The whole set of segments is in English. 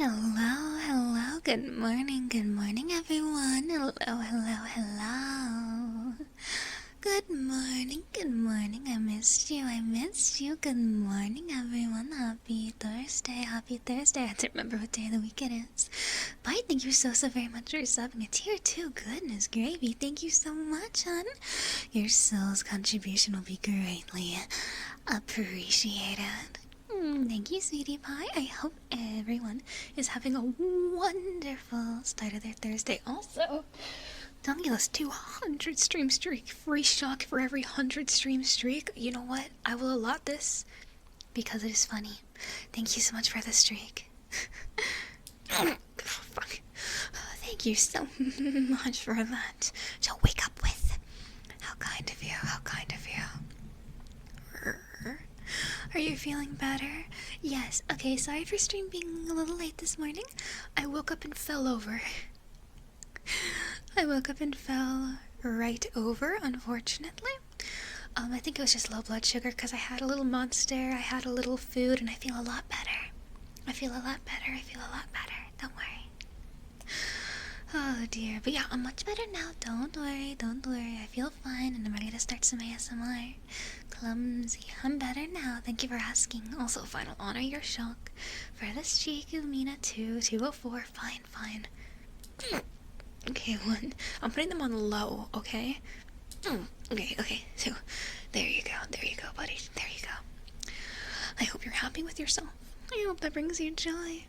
Hello, hello, good morning everyone. Hello, hello, hello. Good morning, I missed you. Good morning everyone, happy Thursday. I have to remember what day of the week it is. Bye, thank you so very much for subbing a tier 2, goodness gravy, thank you so much, hon. Your soul's contribution will be greatly appreciated. Thank you, sweetie pie. I hope everyone is having a wonderful start of their Thursday. Also, Dominguez 200 stream streak. Free shock for every 100 stream streak. You know what? I will allot this because it is funny. Thank you so much for the streak. Fuck. Thank you so much for that. So wake up with. How kind of you. How kind of you. Are you feeling better? Yes. Okay, sorry for stream being a little late this morning. I woke up and fell over. I woke up and fell right over, unfortunately. I think it was just low blood sugar because I had a little monster, I had a little food, and I feel a lot better. Don't worry. Oh dear, but yeah, I'm much better now. Don't worry. I feel fine, and I'm ready to start some ASMR. Clumsy. I'm better now. Thank you for asking. Also, final honor your shock for the streak, Lumina 204. Fine. Okay, one. I'm putting them on low. Okay. Okay. So, there you go, buddy. There you go. I hope you're happy with yourself. I hope that brings you joy.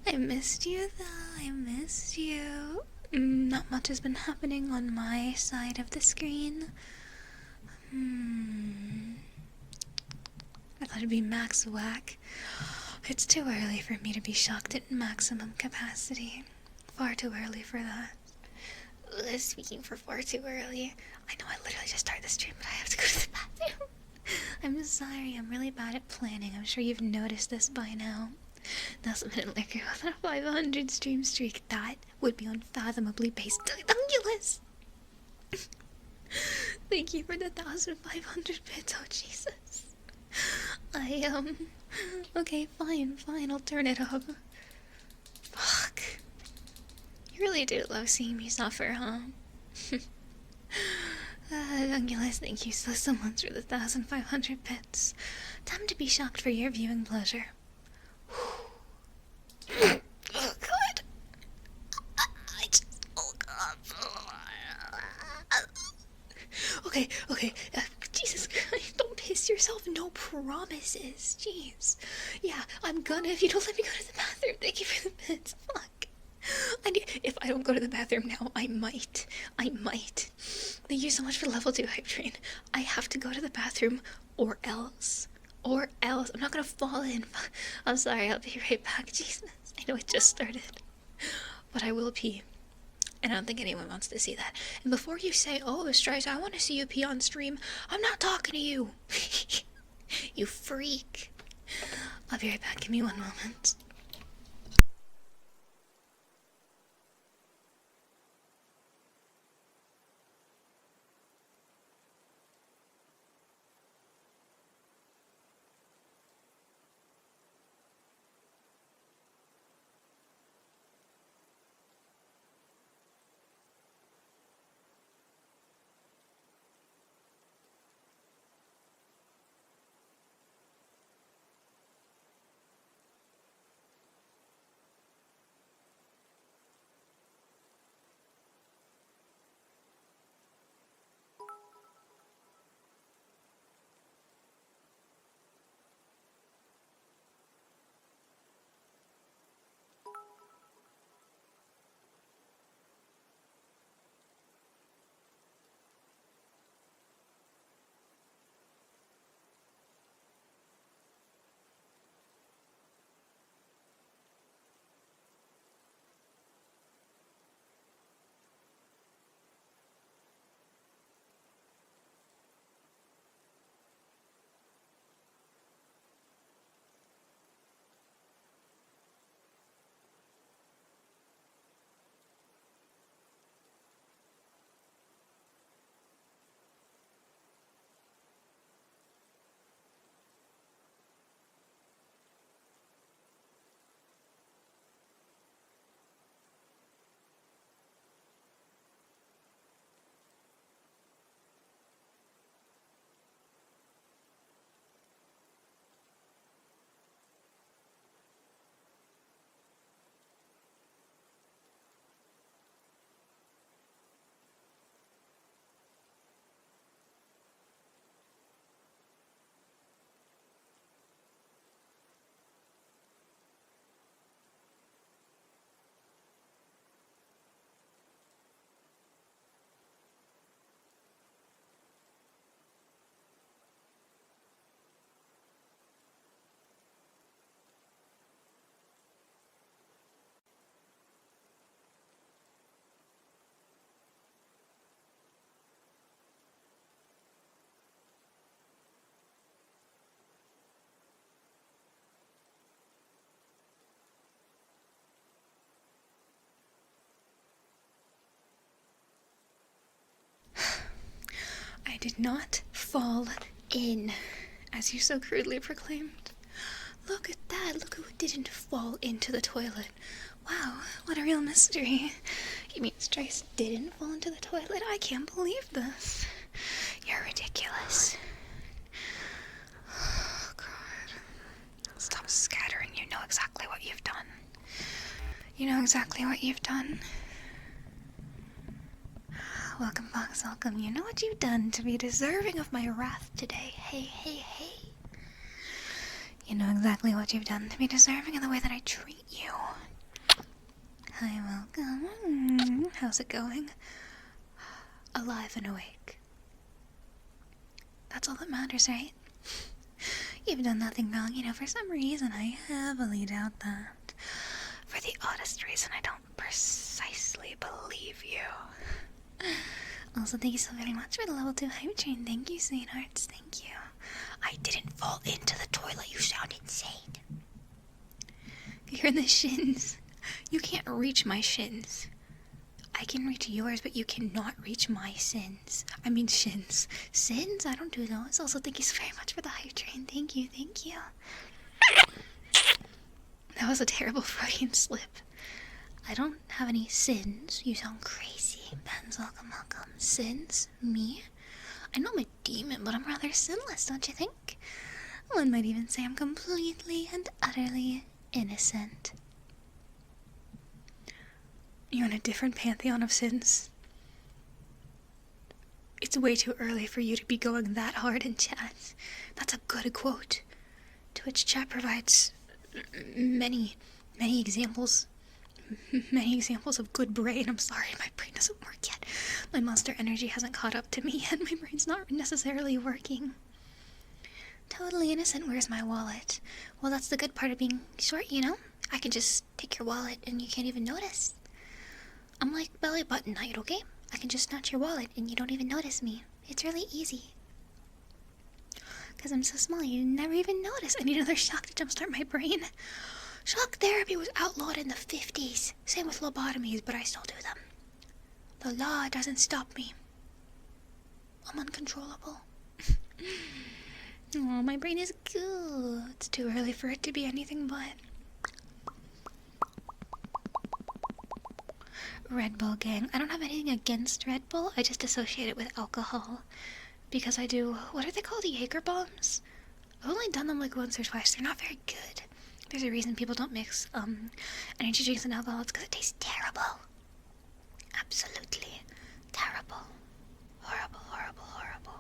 I missed you though, Not much has been happening on my side of the screen. I thought it'd be max whack. It's too early for me to be shocked at maximum capacity. Far too early for that. Speaking for far too early, I know I literally just started the stream, but I have to go to the bathroom. I'm sorry, I'm really bad at planning. I'm sure you've noticed this by now. Nelson Minute Liquor with a 500 stream streak. That would be unfathomably ridiculous. Thank you for the 1,500 bits. Oh, Jesus. Okay, fine. I'll turn it up. Fuck. You really do love seeing me suffer, huh? Ungulus, thank you so much for the 1,500 bits. Time to be shocked for your viewing pleasure. Oh god. Oh god. Okay. Jesus Christ, don't piss yourself. No promises. Jeez. Yeah, I'm gonna if you don't let me go to the bathroom. Thank you for the bits. Fuck. If I don't go to the bathroom now, I might. Thank you so much for level 2 hype train. I have to go to the bathroom or else. I'm not gonna fall in. I'm sorry, I'll be right back. Jesus, I know it just started. But I will pee. And I don't think anyone wants to see that. And before you say, oh, Streissel, I want to see you pee on stream, I'm not talking to you. You freak. I'll be right back. Give me one moment. did not fall in, as you so crudely proclaimed. Look at that. Look who didn't fall into the toilet. Wow, what a real mystery. You mean Streissel didn't fall into the toilet? I can't believe this. You're ridiculous. Oh, God. Stop scattering. You know exactly what you've done. You know exactly what you've done. Welcome, Fox, welcome. You know what you've done to be deserving of my wrath today. Hey, hey, hey. You know exactly what you've done to be deserving of the way that I treat you. Hi, welcome. How's it going? Alive and awake. That's all that matters, right? You've done nothing wrong. You know, for some reason, I heavily doubt that. For the oddest reason, I don't precisely believe you. Also, thank you so very much for the level 2 hype train. Thank you, sweethearts. Thank you. I didn't fall into the toilet. You sound insane. You're in the shins. You can't reach my shins. I can reach yours, but you cannot reach my sins. I mean shins. Sins? I don't do those. Also, thank you so very much for the hype train. Thank you, thank you. That was a terrible Freudian slip. I don't have any sins. You sound crazy. Ben's welcome, welcome. Sins? Me? I know I'm a demon, but I'm rather sinless, don't you think? One might even say I'm completely and utterly innocent. You're in a different pantheon of sins. It's way too early for you to be going that hard in chat. That's a good quote, to which chat provides many examples. Many examples of good brain. I'm sorry, my brain doesn't work yet. My monster energy hasn't caught up to me yet. My brain's not necessarily working. Totally innocent. Where's my wallet? Well, that's the good part of being short, you know? I can just take your wallet and you can't even notice. I'm like belly button height, okay? I can just snatch your wallet and you don't even notice me. It's really easy. Because I'm so small, you never even notice. I need another shock to jumpstart my brain. Shock therapy was outlawed in the 50s. Same with lobotomies, but I still do them. The law doesn't stop me. I'm uncontrollable. Oh, my brain is good. It's too early for it to be anything but. Red Bull gang. I don't have anything against Red Bull. I just associate it with alcohol. Because I do, what are they called? Jaeger bombs? I've only done them like once or twice. They're not very good. There's a reason people don't mix energy drinks and alcohol. It's because it tastes terrible. Absolutely terrible. Horrible, horrible, horrible.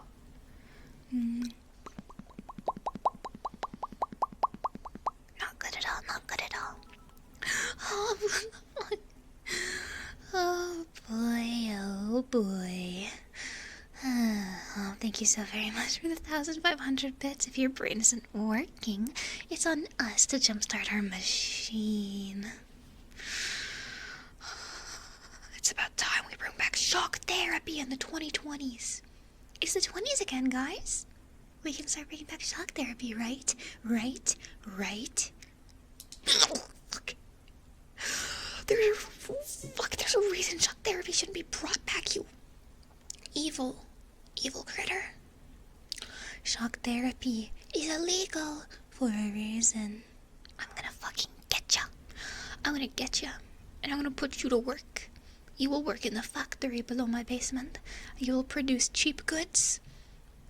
Not good at all, not good at all. Oh boy, oh boy. Oh, thank you so very much for the 1,500 bits. If your brain isn't working, it's on us to jumpstart our machine. It's about time we bring back shock therapy in the 2020s. It's the 20s again, guys. We can start bringing back shock therapy, right? Right? Fuck. There's a reason shock therapy shouldn't be brought back, you evil critter. Shock therapy is illegal for a reason. I'm gonna fucking get ya. I'm gonna get ya, and I'm gonna put you to work. You will work in the factory below my basement. You will produce cheap goods,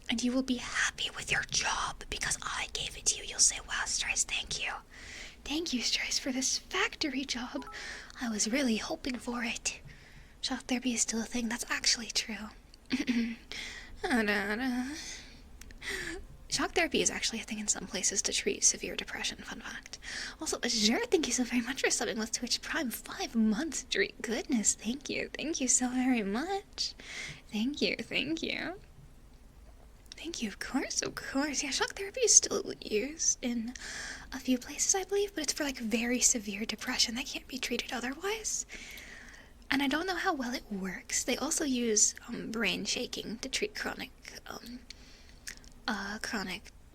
and you will be happy with your job because I gave it to you. You'll say, wow, Streissel, thank you. Thank you, Streissel, for this factory job. I was really hoping for it. Shock therapy is still a thing. That's actually true. Shock therapy is actually a thing in some places to treat severe depression, fun fact. Also, Azure, thank you so very much for subbing with Twitch Prime 5 months straight. Goodness, thank you so very much. Thank you. Thank you, of course. Yeah, shock therapy is still used in a few places, I believe, but it's for like very severe depression that can't be treated otherwise. And I don't know how well it works. They also use brain shaking to treat chronic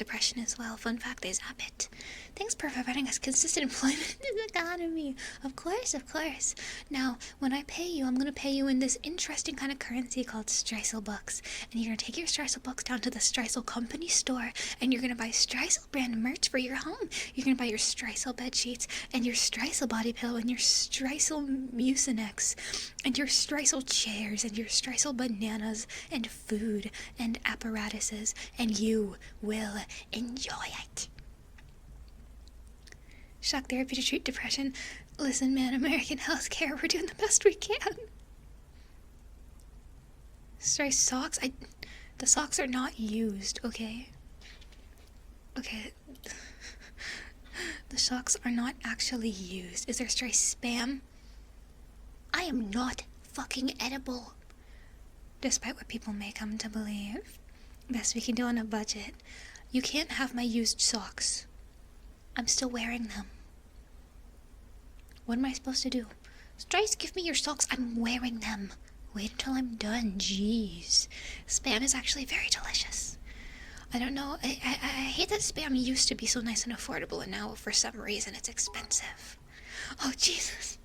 depression as well. Fun fact, they zap it. Thanks for providing us consistent employment in this economy. Of course, of course. Now, when I pay you, I'm going to pay you in this interesting kind of currency called Streissel bucks. And you're going to take your Streissel bucks down to the Streissel company store, and you're going to buy Streissel brand merch for your home. You're going to buy your Streissel bed sheets, and your Streissel body pillow, and your Streissel Mucinex, and your Streissel chairs, and your Streissel bananas, and food, and apparatuses, and you will enjoy it. Shock therapy to treat depression. Listen, man, American healthcare, we're doing the best we can. Stray socks? The socks are not used, okay? Okay. The socks are not actually used. Is there stray spam? I am not fucking edible. Despite what people may come to believe. Best we can do on a budget. You can't have my used socks. I'm still wearing them. What am I supposed to do? Strice, give me your socks. I'm wearing them. Wait until I'm done. Jeez. Spam is actually very delicious. I don't know. I hate that spam used to be so nice and affordable, and now for some reason it's expensive. Oh, Jesus.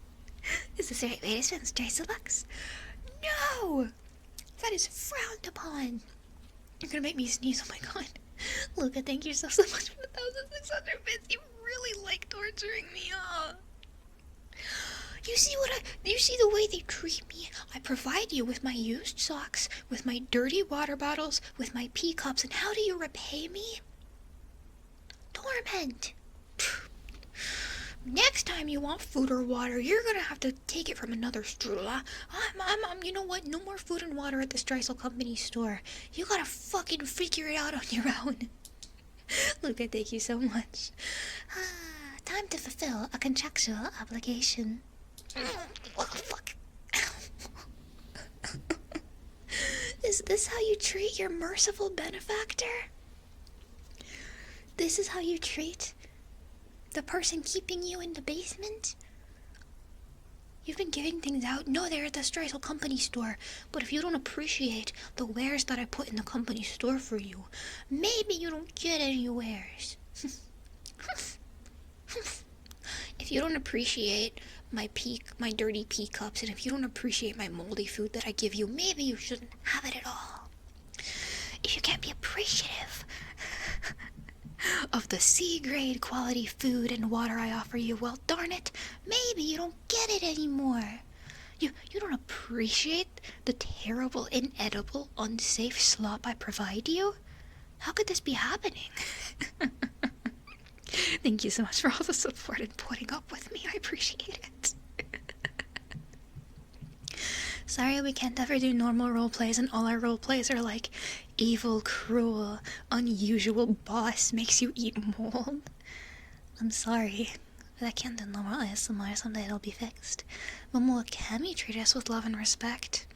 Is this the right way to spend Streissel bucks? No! That is frowned upon. You're gonna make me sneeze. Oh my god. Luca, thank you so much for the 1,600 bits. You really like torturing me, huh? You see the way they treat me? I provide you with my used socks, with my dirty water bottles, with my pee cups, and how do you repay me? Torment. Next time you want food or water, you're gonna have to take it from another strudel. You know what? No more food and water at the Streissel company store. You gotta fucking figure it out on your own. Luca, thank you so much. Time to fulfill a contractual obligation. Oh, fuck. Is this how you treat your merciful benefactor? This is how you treat the person keeping you in the basement? You've been giving things out. No, they're at the Streissel company store. But if you don't appreciate the wares that I put in the company store for you, maybe you don't get any wares. If you don't appreciate my dirty pee cups, and if you don't appreciate my moldy food that I give you, maybe you shouldn't have it at all. If you can't be appreciative of the C-grade quality food and water I offer you, well, darn it, maybe you don't get it anymore. You don't appreciate the terrible, inedible, unsafe slop I provide you? How could this be happening? Thank you so much for all the support and putting up with me. I appreciate it. Sorry we can't ever do normal roleplays, and all our roleplays are like evil, cruel, unusual boss makes you eat mold. I'm sorry, but I can't do normal ASMR. Someday it'll be fixed. Momo Akemi treat us with love and respect.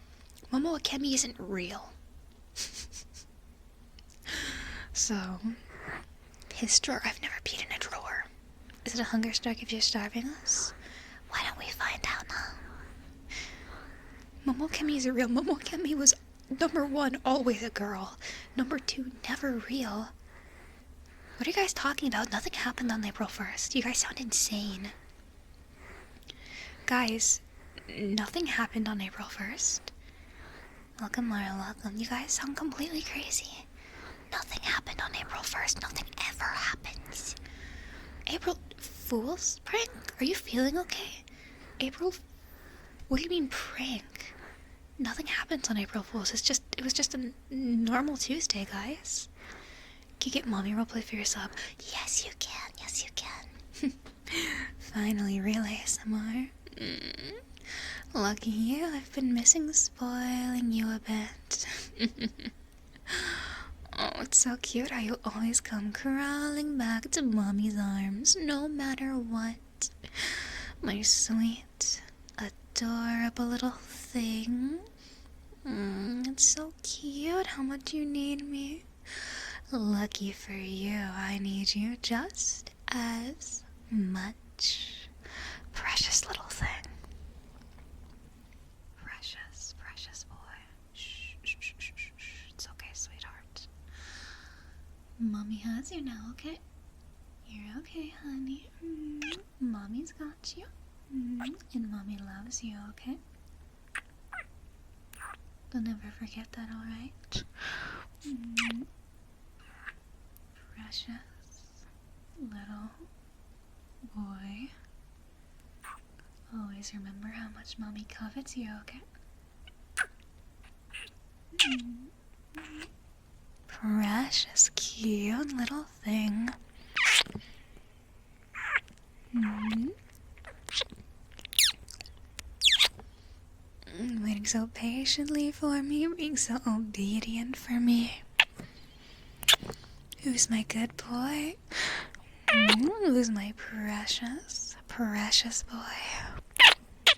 Momo Akemi isn't real. So, his drawer, I've never peed in a drawer. Is it a hunger strike if you're starving us? Why don't we find out now? Momo Akemi is real. Momo Akemi was number 1, always a girl. Number 2, never real. What are you guys talking about? Nothing happened on April 1st. You guys sound insane. Guys, nothing happened on April 1st. Welcome, Laura, welcome. You guys sound completely crazy. Nothing happened on April 1st. Nothing ever happens. April Fool's prank? Are you feeling okay? What do you mean prank? Nothing happens on April Fool's. It was just a normal Tuesday, guys. Can you get mommy roleplay for your sub? Yes, you can. Yes, you can. Finally, real ASMR. Lucky you. I've been missing spoiling you a bit. Oh, it's so cute how you always come crawling back to mommy's arms, no matter what. My sweet, adorable little thing. It's so cute how much you need me. Lucky for you, I need you just as much. Precious little thing. Precious, precious boy. Shh, shh, shh, shh, shh. It's okay, sweetheart. Mommy has you now, okay? You're okay, honey. Mommy's got you. And mommy loves you, okay? Don't ever forget that, alright? Precious little boy. Always remember how much mommy covets you, okay? Precious, cute little thing. Waiting so patiently for me, being so obedient for me. Who's my good boy? Who's my precious, precious boy?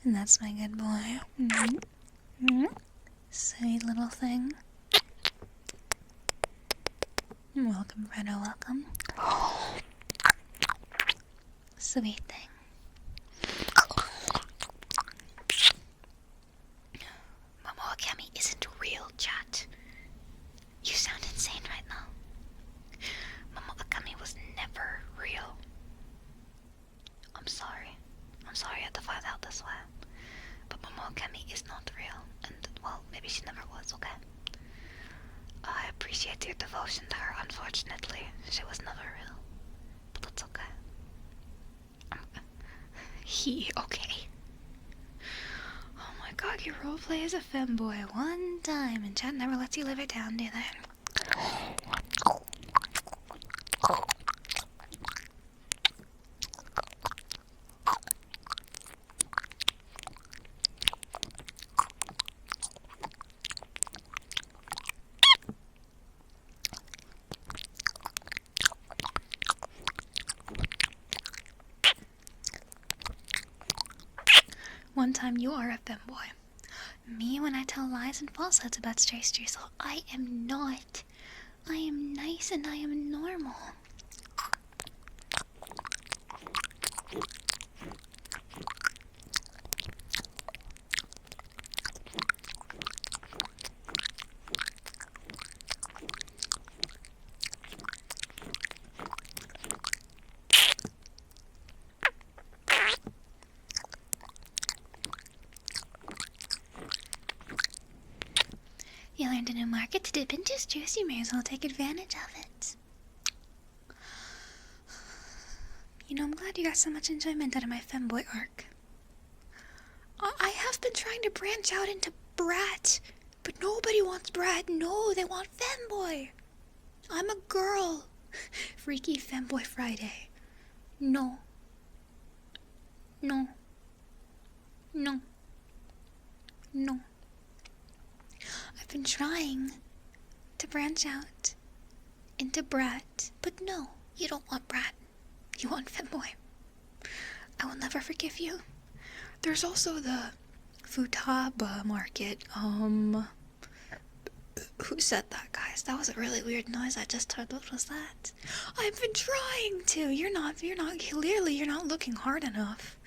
And that's my good boy. Sweet little thing. Welcome, Brenda, welcome. Sweet thing. Momo Akemi isn't real, chat. You sound insane right now. Momo Akemi was never real. I'm sorry. I'm sorry I had to find out this way. But Momo Akemi is not real. And, well, maybe she never was, okay? I appreciate your devotion to her. Unfortunately, she was never real. But that's okay. Okay. Oh my god, you roleplay as a femboy one time, and chat never lets you live it down, do they? One time you are a femboy. Me, when I tell lies and falsehoods about Streissel, I am not. I am nice and I am normal. You learned a new market to dip into, Streissel. You may as well take advantage of it. You know, I'm glad you got so much enjoyment out of my femboy arc. I have been trying to branch out into brat, but nobody wants brat. No, they want femboy. I'm a girl. Freaky femboy Friday. No. No. No. No. I've been trying to branch out into brat, but no, you don't want brat. You want femboy. I will never forgive you. There's also the Vtuber market. Who said that, guys? That was a really weird noise I just heard. What was that? I've been trying to. Clearly you're not looking hard enough.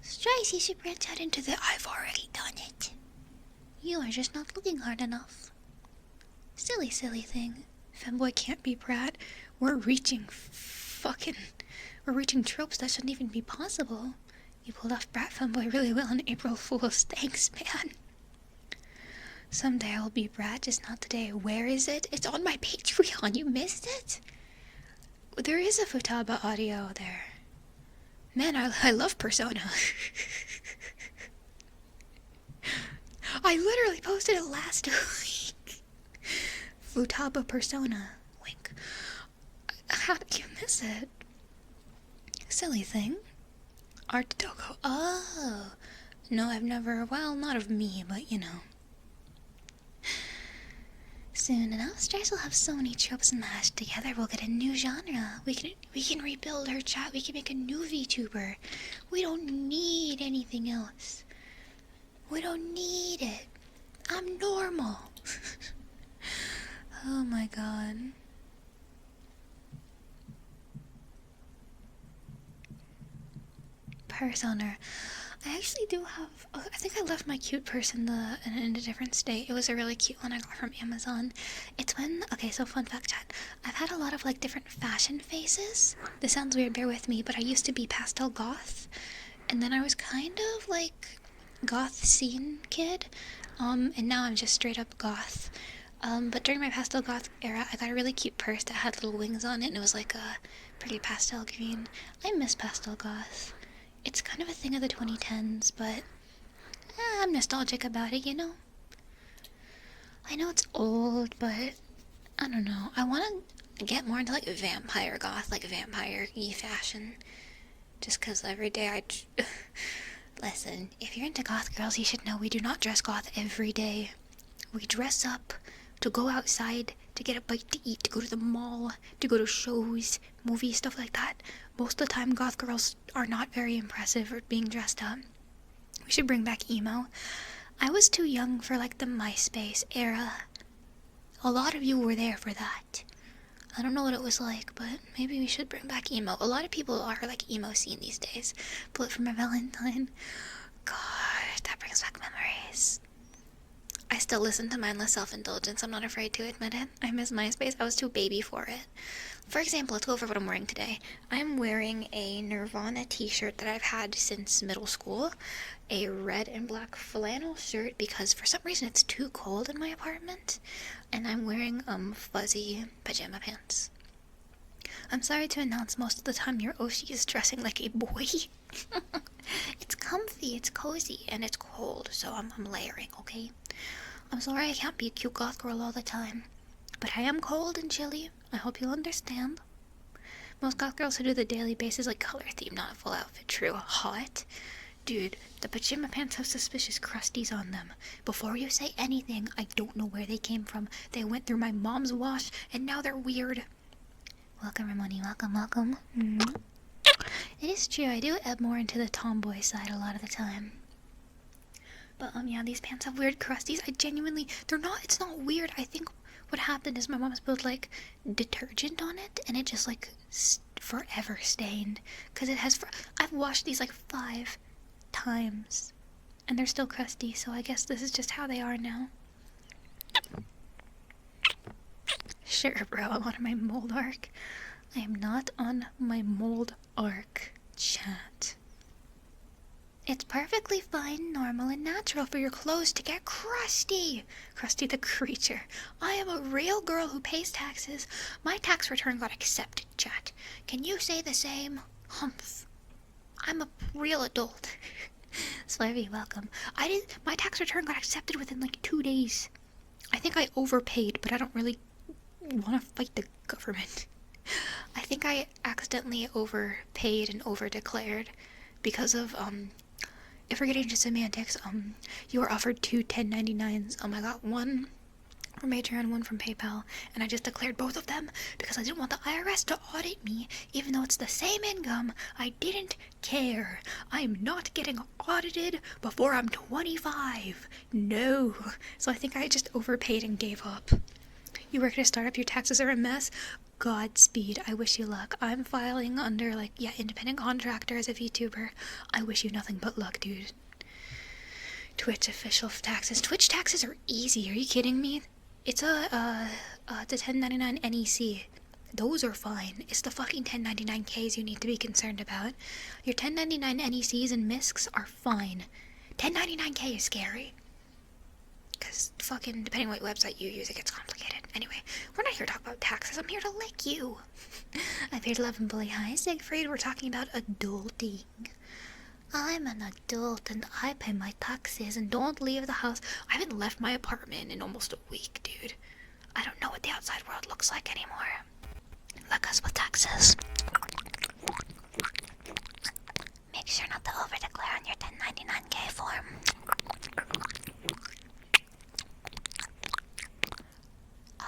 Streissel, you should branch out into the I've already done it. You are just not looking hard enough. Silly, silly thing. Femboy can't be brat. We're reaching tropes that shouldn't even be possible. You pulled off brat femboy really well on April Fool's. Thanks, man. Someday I'll be brat, just not today. Where is it? It's on my Patreon. You missed it? There is a Futaba audio there. Man, I love Persona. I literally posted it last week. Futaba Persona. Wink. How did you miss it? Silly thing. Art Dogo. Oh. No, I've never, well, not of me, but you know. Soon enough, Streissel will have so many tropes mashed together, we'll get a new genre. We can rebuild her chat, we can make a new VTuber. We don't need anything else. We don't need it. I'm normal. Oh my god. Persona. I actually do have, I think I left my cute purse in a different state. It was a really cute one I got from Amazon. It's when, okay, so fun fact chat. I've had a lot of like different fashion phases. This sounds weird, bear with me, but I used to be pastel goth. And then I was kind of like goth scene kid. And now I'm just straight up goth. But during my pastel goth era, I got a really cute purse that had little wings on it, and it was like a pretty pastel green. I miss pastel goth. It's kind of a thing of the 2010s, but I'm nostalgic about it, you know? I know it's old, but I don't know. I want to get more into like vampire goth, like vampire-y fashion. Just because every day Listen, if you're into goth girls, you should know we do not dress goth every day. We dress up to go outside, to get a bite to eat, to go to the mall, to go to shows, movies, stuff like that. Most of the time, goth girls are not very impressive at being dressed up. We should bring back emo. I was too young for like the MySpace era. A lot of you were there for that. I don't know what it was like, but maybe we should bring back emo. A lot of people are like emo scene these days. Bullet for my Valentine. God, that brings back memories. I still listen to mindless self-indulgence. I'm not afraid to admit it. I miss MySpace. I was too baby for it. For example, let's go over what I'm wearing today. I'm wearing a Nirvana t-shirt that I've had since middle school. A red and black flannel shirt because for some reason it's too cold in my apartment. And I'm wearing fuzzy pajama pants. I'm sorry to announce most of the time your Oshi is dressing like a boy. It's comfy, it's cozy, and it's cold, so I'm layering, okay? I'm sorry I can't be a cute goth girl all the time, but I am cold and chilly. I hope you'll understand. Most goth girls who do the daily basis like color theme, not a full outfit. True. Hot? Dude, the pajama pants have suspicious crusties on them. Before you say anything, I don't know where they came from. They went through my mom's wash, and now they're weird. Welcome, Ramoni. Welcome, welcome. It is true, I do ebb more into the tomboy side a lot of the time. But, yeah, these pants have weird crusties. It's not weird. I think what happened is my mom spilled, like, detergent on it, and it just, like, forever stained. Because I've washed these, like, 5 times, and they're still crusty, so I guess this is just how they are now. Sure, bro, I'm on my mold arc. I am not on my mold arc, chat. It's perfectly fine, normal, and natural for your clothes to get crusty. Crusty the creature. I am a real girl who pays taxes. My tax return got accepted, chat. Can you say the same? Humph. I'm a real adult. Slurvy, welcome. My tax return got accepted within like 2 days. I think I overpaid, but I don't really want to fight the government. I think I accidentally overpaid and overdeclared because of, if we're getting into semantics, you were offered 2 1099s. I got one from Patreon, one from PayPal, and I just declared both of them because I didn't want the IRS to audit me, even though it's the same income. I didn't care. I'm not getting audited before I'm 25. No. So I think I just overpaid and gave up. You work at a startup, your taxes are a mess. Godspeed. I wish you luck. I'm filing under, independent contractor as a VTuber. I wish you nothing but luck, dude. Twitch official taxes. Twitch taxes are easy. Are you kidding me? It's a 1099 NEC. Those are fine. It's the fucking 1099Ks you need to be concerned about. Your 1099 NECs and MISCs are fine. 1099K is scary. Because fucking, depending on what website you use, it gets complicated. Anyway, we're not here to talk about taxes. I'm here to lick you. I'm here to love and bully. Hi, Siegfried. We're talking about adulting. I'm an adult and I pay my taxes and don't leave the house. I haven't left my apartment in almost a week, dude. I don't know what the outside world looks like anymore. Like us with taxes. Make sure not to over-declare on your 1099K form.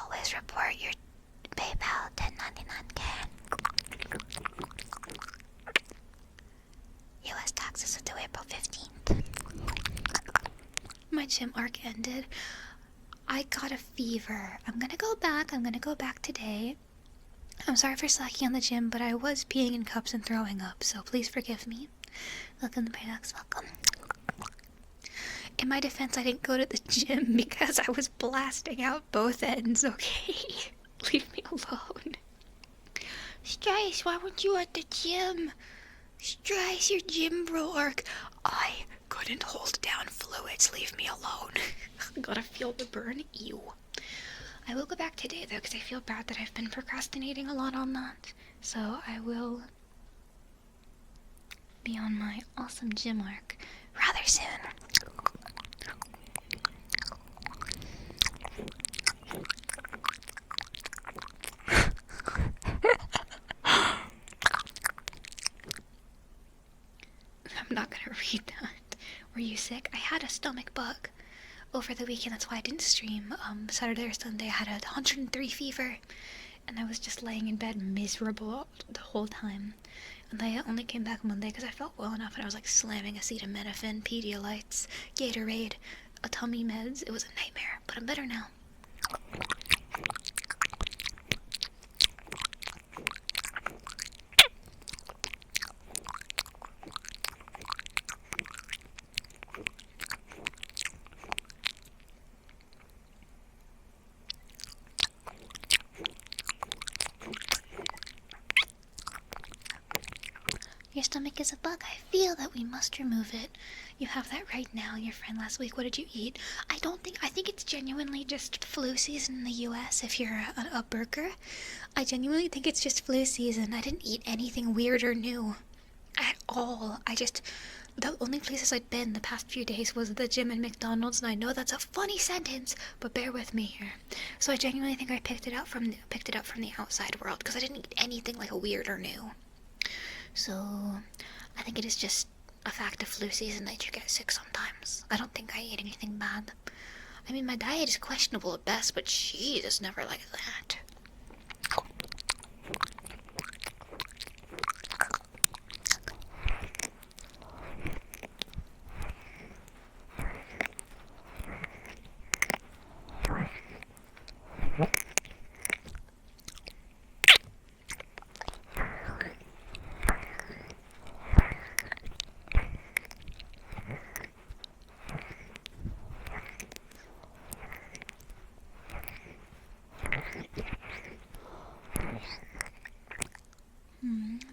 Always report your PayPal 1099K. US taxes are due April 15th. My gym arc ended. I got a fever. I'm gonna go back today. I'm sorry for slacking on the gym, but I was peeing in cups and throwing up, so please forgive me. Welcome to Paradox, welcome. In my defense, I didn't go to the gym because I was blasting out both ends, okay? Leave me alone. Streiss, why weren't you at the gym? Streiss, your gym broke. I couldn't hold down fluids. Leave me alone. Gotta feel the burn. Ew. I will go back today, though, because I feel bad that I've been procrastinating a lot on that. So I will be on my awesome gym arc rather soon. I'm not gonna read that. Were you sick? I had a stomach bug over the weekend. That's why I didn't stream Saturday or Sunday. I had a 103 fever, and I was just laying in bed miserable the whole time. And I only came back Monday because I felt well enough, and I was like slamming acetaminophen, Pedialytes, Gatorade, a tummy meds. It was a nightmare, but I'm better now. Your stomach is a bug. I feel that we must remove it. You have that right now. Your friend last week, what did you eat? I think it's genuinely just flu season in the US if you're a burger. I genuinely think it's just flu season. I didn't eat anything weird or new at all. The only places I'd been the past few days was the gym and McDonald's, and I know that's a funny sentence, but bear with me here. So I genuinely think I picked it up from the outside world, because I didn't eat anything like weird or new. So, I think it is just a fact of flu season that you get sick sometimes. I don't think I ate anything bad. I mean, my diet is questionable at best, but Jesus, never like that.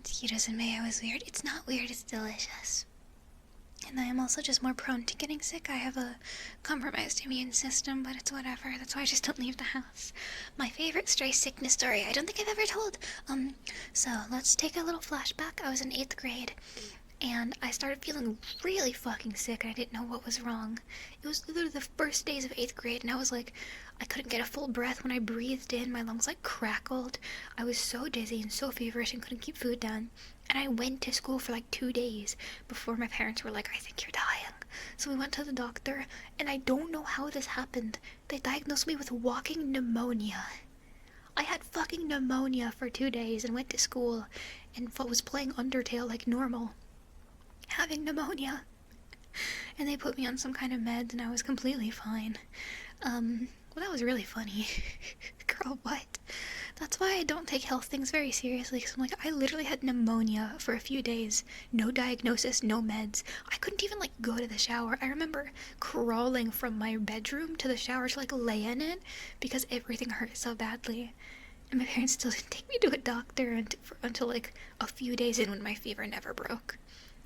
Taquitos and mayo is weird. It's not weird, it's delicious. And I am also just more prone to getting sick. I have a compromised immune system, but it's whatever. That's why I just don't leave the house. My favorite stray sickness story, I don't think I've ever told. So let's take a little flashback. I was in 8th grade, and I started feeling really fucking sick, and I didn't know what was wrong. It was literally the first days of 8th grade, and I was like, I couldn't get a full breath when I breathed in. My lungs like crackled. I was so dizzy and so feverish and couldn't keep food down. And I went to school for like 2 days before my parents were like, I think you're dying. So we went to the doctor, and I don't know how this happened. They diagnosed me with walking pneumonia. I had fucking pneumonia for 2 days and went to school and was playing Undertale like normal, having pneumonia. And they put me on some kind of meds, and I was completely fine. Well, that was really funny. Girl, what? That's why I don't take health things very seriously, because I'm like, I literally had pneumonia for a few days. No diagnosis, no meds. I couldn't even, like, go to the shower. I remember crawling from my bedroom to the shower to, like, lay in it, because everything hurt so badly. And my parents still didn't take me to a doctor until, like, a few days in, when my fever never broke.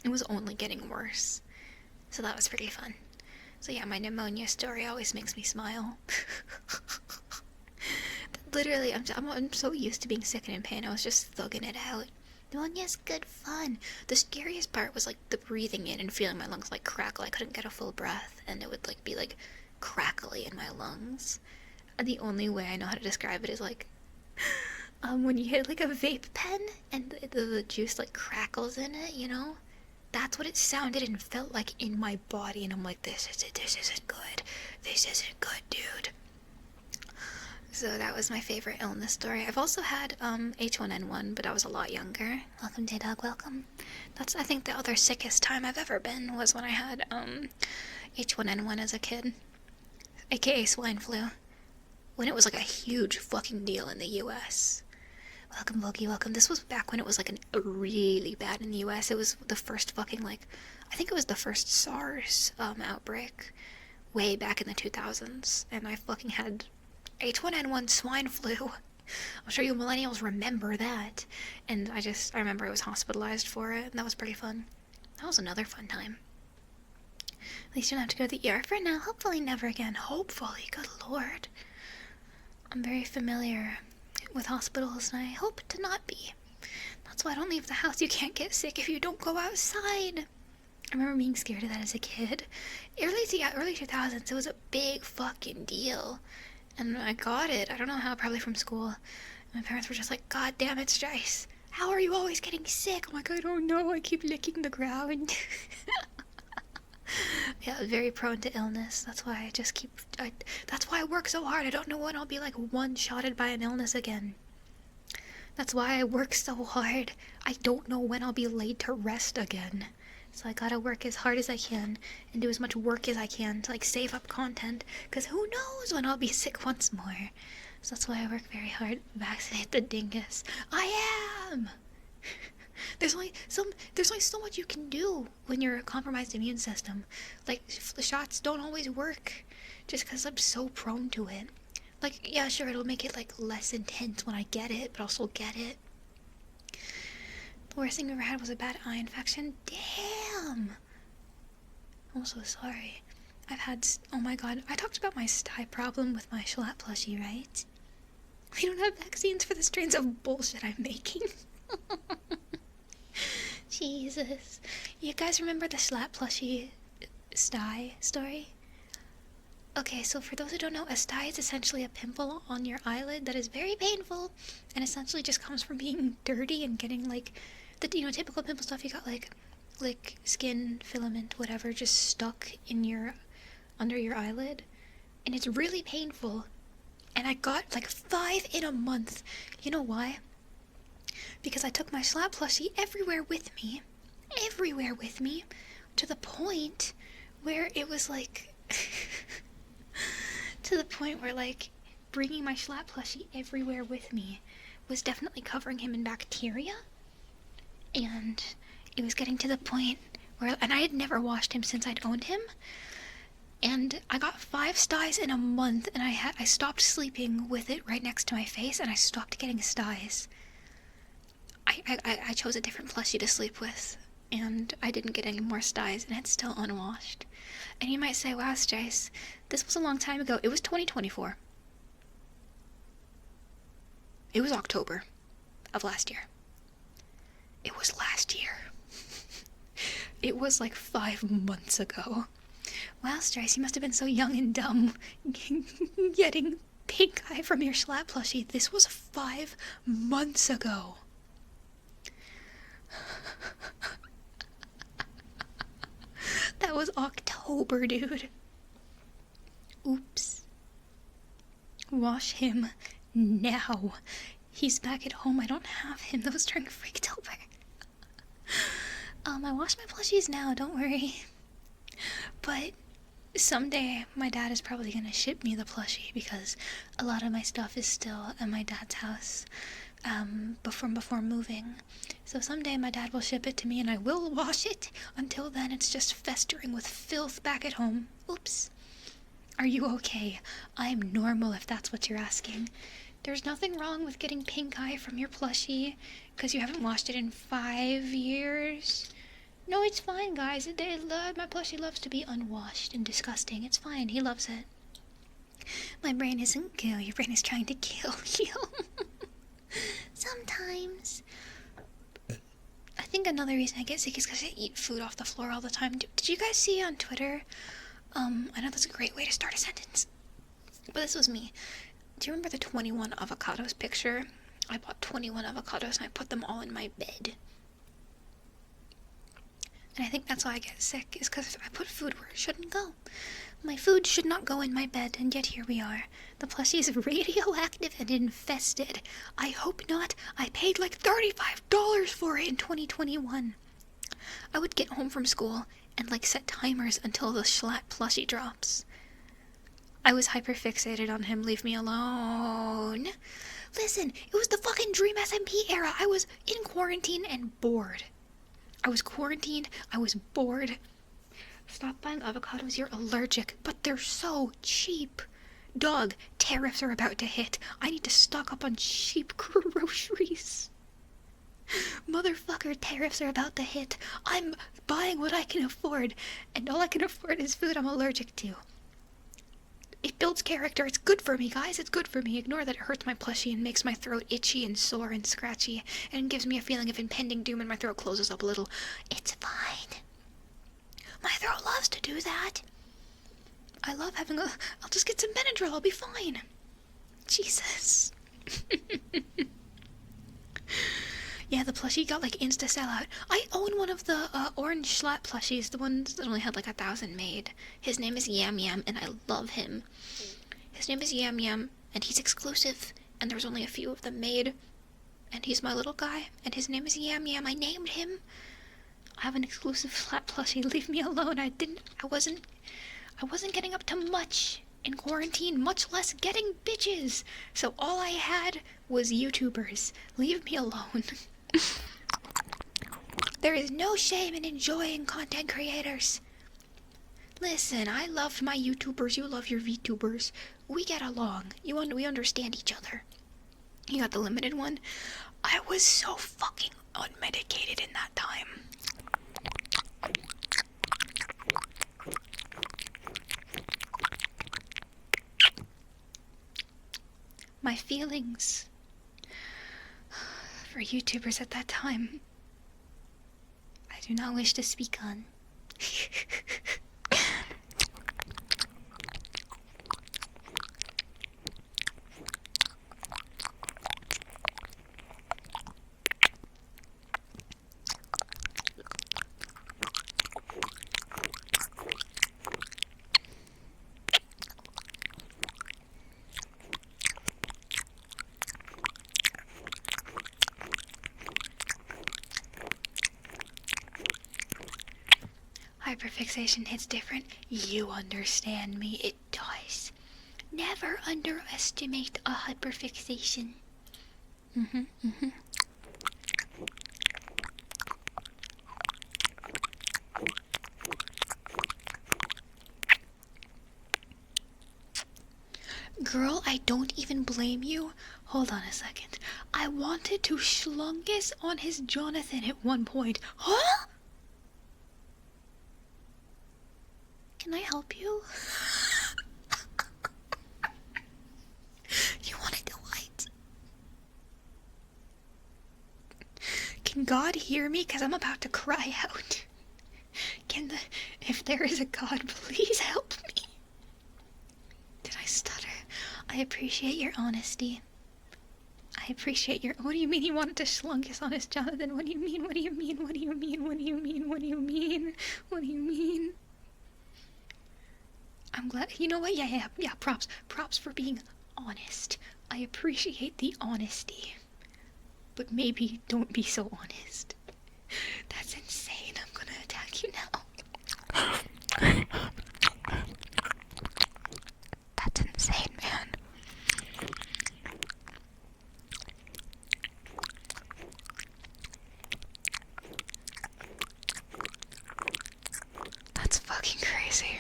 It was only getting worse. So that was pretty fun. So yeah, my pneumonia story always makes me smile. Literally, I'm so used to being sick and in pain, I was just thugging it out. Pneumonia's good fun. The scariest part was like the breathing in and feeling my lungs like crackle. I couldn't get a full breath, and it would like be like crackly in my lungs. And the only way I know how to describe it is like when you hit like a vape pen and the juice like crackles in it, you know? That's what it sounded and felt like in my body, and I'm like, this isn't good. This isn't good, dude. So that was my favorite illness story. I've also had H1N1, but I was a lot younger. Welcome, J-Dog, welcome. That's, I think, the other sickest time I've ever been was when I had H1N1 as a kid, aka swine flu, when it was like a huge fucking deal in the US. Welcome, Loki, welcome. This was back when it was like really bad in the US. It was the first fucking, like, I think it was the first SARS outbreak way back in the 2000s. And I fucking had H1N1 swine flu. I'm sure you millennials remember that. And I remember I was hospitalized for it, and that was pretty fun. That was another fun time. At least you don't have to go to the ER for now. Hopefully never again. Hopefully. Good lord. I'm very familiar with hospitals, and I hope to not be. That's why I don't leave the house. You can't get sick if you don't go outside. I remember being scared of that as a kid. Early 2000s, it was a big fucking deal. And I got it. I don't know how, probably from school. My parents were just like, God damn it, Streissel. How are you always getting sick? I'm like, I don't know. I keep licking the ground. Yeah, very prone to illness. That's why I just keep... that's why I work so hard. I don't know when I'll be, like, one-shotted by an illness again. That's why I work so hard. I don't know when I'll be laid to rest again. So I gotta work as hard as I can and do as much work as I can to, like, save up content. Because who knows when I'll be sick once more. So that's why I work very hard. Vaccinate the dingus. I am! There's only so much you can do when you're a compromised immune system. Like, the shots don't always work just because I'm so prone to it. Like, yeah, sure, it'll make it, like, less intense when I get it, but I'll still get it. The worst thing I ever had was a bad eye infection. Damn! I'm so sorry. I've had... Oh my god, I talked about my sty problem with my Schlatt plushie, right? We don't have vaccines for the strains of bullshit I'm making. Jesus. You guys remember the Schlatt plushie sty story? Okay, so for those who don't know, a sty is essentially a pimple on your eyelid that is very painful and essentially just comes from being dirty and getting, like, the, you know, typical pimple stuff. You got, like skin, filament, whatever, just stuck in your, under your eyelid. And it's really painful. And I got, like, 5 in a month. You know why? Because I took my Schlatt plushie everywhere with me, to the point where it was like, to the point where, like, bringing my Schlatt plushie everywhere with me was definitely covering him in bacteria, and it was getting to the point where, and I had never washed him since I'd owned him, and I got 5 styes in a month, and I stopped sleeping with it right next to my face, and I stopped getting styes. I chose a different plushie to sleep with, and I didn't get any more styes, and it's still unwashed. And you might say, wow, Streissel, this was a long time ago. It was 2024. It was October of last year. It was last year. It was like 5 months ago. Wow, Streissel, you must have been so young and dumb getting pink eye from your Schlatt plushie. This was 5 months ago. That was October, dude. Oops. Wash him now. He's back at home. I don't have him. That was during Freaktober. I wash my plushies now, don't worry. But someday my dad is probably gonna ship me the plushie because a lot of my stuff is still at my dad's house. Before moving. So someday my dad will ship it to me and I will wash it. Until then, it's just festering with filth back at home. Oops. Are you okay? I'm normal if that's what you're asking. There's nothing wrong with getting pink eye from your plushie because you haven't washed it in 5 years. No, it's fine, guys. My plushie loves to be unwashed and disgusting. It's fine. He loves it. My brain isn't kill. Your brain is trying to kill you. Sometimes. I think another reason I get sick is because I eat food off the floor all the time. Did you guys see on Twitter? I know that's a great way to start a sentence. But this was me. Do you remember the 21 avocados picture? I bought 21 avocados and I put them all in my bed. And I think that's why I get sick, is because I put food where it shouldn't go. My food should not go in my bed, and yet here we are. The plushie is radioactive and infested. I hope not. I paid like $35 for it in 2021. I would get home from school and like set timers until the Schlatt plushie drops. I was hyperfixated on him. Leave me alone. Listen, it was the fucking Dream SMP era. I was in quarantine and bored. I was quarantined, I was bored. Stop buying avocados, you're allergic, but they're so cheap. Dog, tariffs are about to hit. I need to stock up on cheap groceries. Motherfucker, tariffs are about to hit. I'm buying what I can afford, and all I can afford is food I'm allergic to. It builds character. It's good for me, guys. It's good for me. Ignore that it hurts my plushie and makes my throat itchy and sore and scratchy and gives me a feeling of impending doom and my throat closes up a little. It's fine. My throat loves to do that. I love having a... I'll just get some Benadryl. I'll be fine. Jesus. Yeah, the plushie got like insta sellout. I own one of the orange slat plushies, the ones that only had like 1,000 made. His name is Yam Yam, and I love him. His name is Yam Yam, and he's exclusive, and there's only a few of them made. And he's my little guy, and his name is Yam Yam. I named him. I have an exclusive slat plushie. Leave me alone. I wasn't getting up to much in quarantine, much less getting bitches. So all I had was YouTubers. Leave me alone. There is no shame in enjoying content creators. Listen, I loved my YouTubers, you love your VTubers. We get along. We understand each other. You got the limited one. I was so fucking unmedicated in that time. My feelings for YouTubers at that time, I do not wish to speak on. Hyperfixation hits different. You understand me. It does. Never underestimate a hyperfixation. Girl, I don't even blame you. Hold on a second. I wanted to schlungus on his Jonathan at one point. Huh? Can I help you? You wanna do what? Can God hear me? Cause I'm about to cry out. If there is a God, please help me. Did I stutter? I appreciate your honesty. I appreciate your... What do you mean you wanted to schlungus on his Jonathan? What do you mean? What do you mean? What do you mean? What do you mean? What do you mean? What do you mean? I'm glad... You know what? Yeah, props for being honest. I appreciate the honesty. But maybe don't be so honest. That's insane. I'm gonna attack you now. That's insane, man. That's fucking crazy.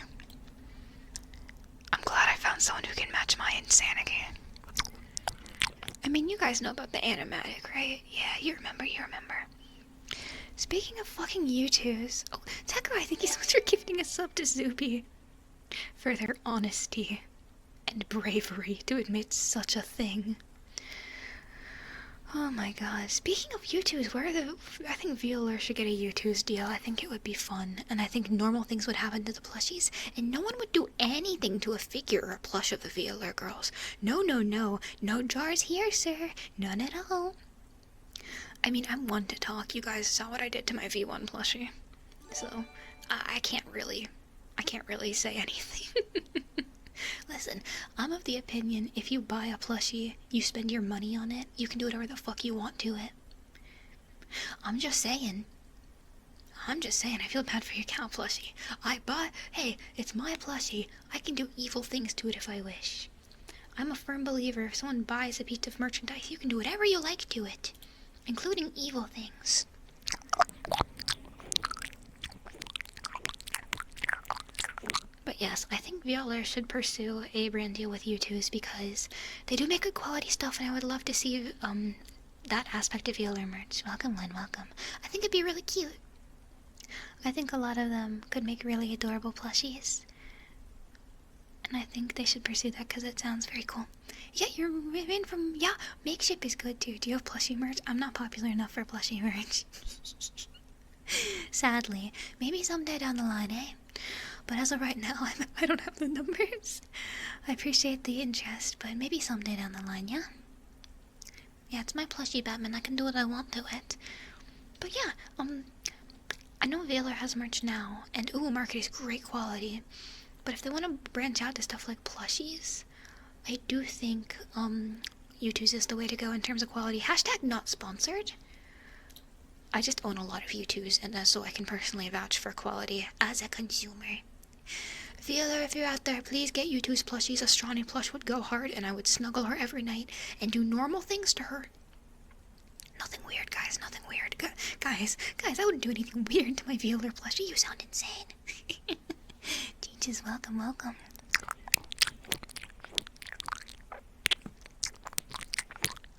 I'm glad I found someone who can match my insanity. I mean, you guys know about the animatic, right? Yeah, you remember. Speaking of fucking U2s... Oh, Taco, I think he's for gifting a sub to Zuby. For their honesty and bravery to admit such a thing. Oh my god. Speaking of U2s, I think VLR should get a U2s deal. I think it would be fun. And I think normal things would happen to the plushies. And no one would do anything to a figure or a plush of the VLR girls. No. No jars here, sir. None at all. I mean, I'm one to talk. You guys saw what I did to my V1 plushie. So, I can't really say anything. Listen, I'm of the opinion if you buy a plushie, you spend your money on it, you can do whatever the fuck you want to it. I'm just saying, I feel bad for your cow plushie. Hey, it's my plushie. I can do evil things to it if I wish. I'm a firm believer if someone buys a piece of merchandise, you can do whatever you like to it, including evil things. But yes, I think VLR should pursue a brand deal with U2s because they do make good quality stuff, and I would love to see that aspect of VLR merch. Welcome, Lynn, welcome. I think it'd be really cute. I think a lot of them could make really adorable plushies. And I think they should pursue that because it sounds very cool. Yeah, you're in from... Yeah, Makeship is good too. Do you have plushie merch? I'm not popular enough for plushie merch. Sadly. Maybe someday down the line, eh? But as of right now, I don't have the numbers. I appreciate the interest, but maybe someday down the line, yeah? Yeah, it's my plushie Batman. I can do what I want to it. But yeah, I know Veiler has merch now, and Market is great quality. But if they want to branch out to stuff like plushies, I do think U2s is the way to go in terms of quality. Hashtag not sponsored. I just own a lot of U2s, and so I can personally vouch for quality as a consumer. Veiler, if you're out there, please get U2's plushies. A Strawny plush would go hard, and I would snuggle her every night and do normal things to her. Nothing weird, guys. Nothing weird. Guys, I wouldn't do anything weird to my Veiler plushie. You sound insane. Teachers, welcome, welcome.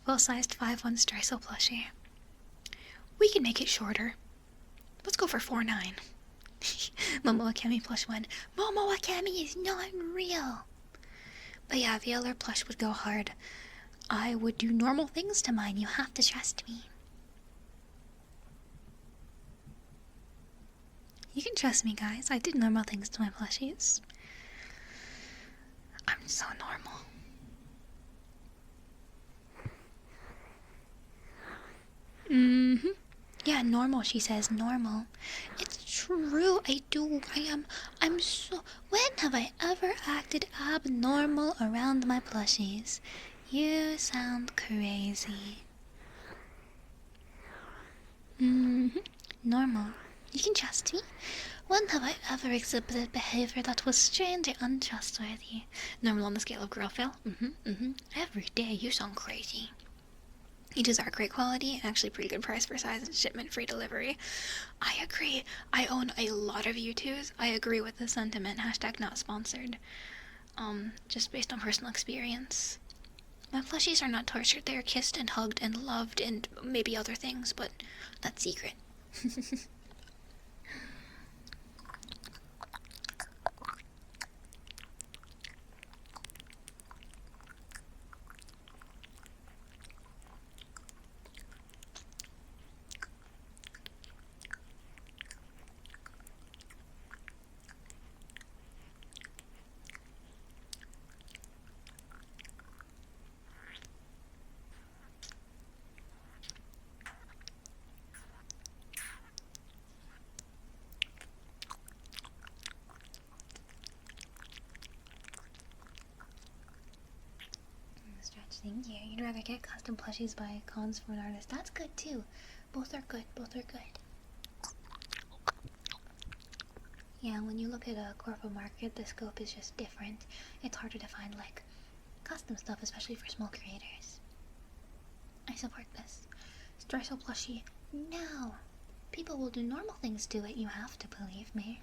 Well-sized 5'1" Streissel plushie. We can make it shorter. Let's go for 4'9". Momo Akemi plush 1. Momo Akemi is not real. But yeah, Veiler plush would go hard. I would do normal things to mine. You have to trust me. You can trust me, guys. I did normal things to my plushies. I'm so normal. Yeah, normal, she says. Normal. It's true. I'm so... When have I ever acted abnormal around my plushies? You sound crazy. Normal. You can trust me. When have I ever exhibited behavior that was strange or untrustworthy? Normal on the scale of girlfrill? Every day you sound crazy. U2s are great quality and actually pretty good price for size and shipment free delivery. I agree. I own a lot of U2s. I agree with the sentiment. Hashtag not sponsored. Just based on personal experience. My plushies are not tortured. They are kissed and hugged and loved and maybe other things, but that's secret. Thank you. You'd rather get custom plushies by cons for an artist. That's good too. Both are good. Both are good. Yeah, when you look at a corporate market, the scope is just different. It's harder to find like custom stuff, especially for small creators. I support this. Streissel plushie. No. People will do normal things to it. You have to believe me.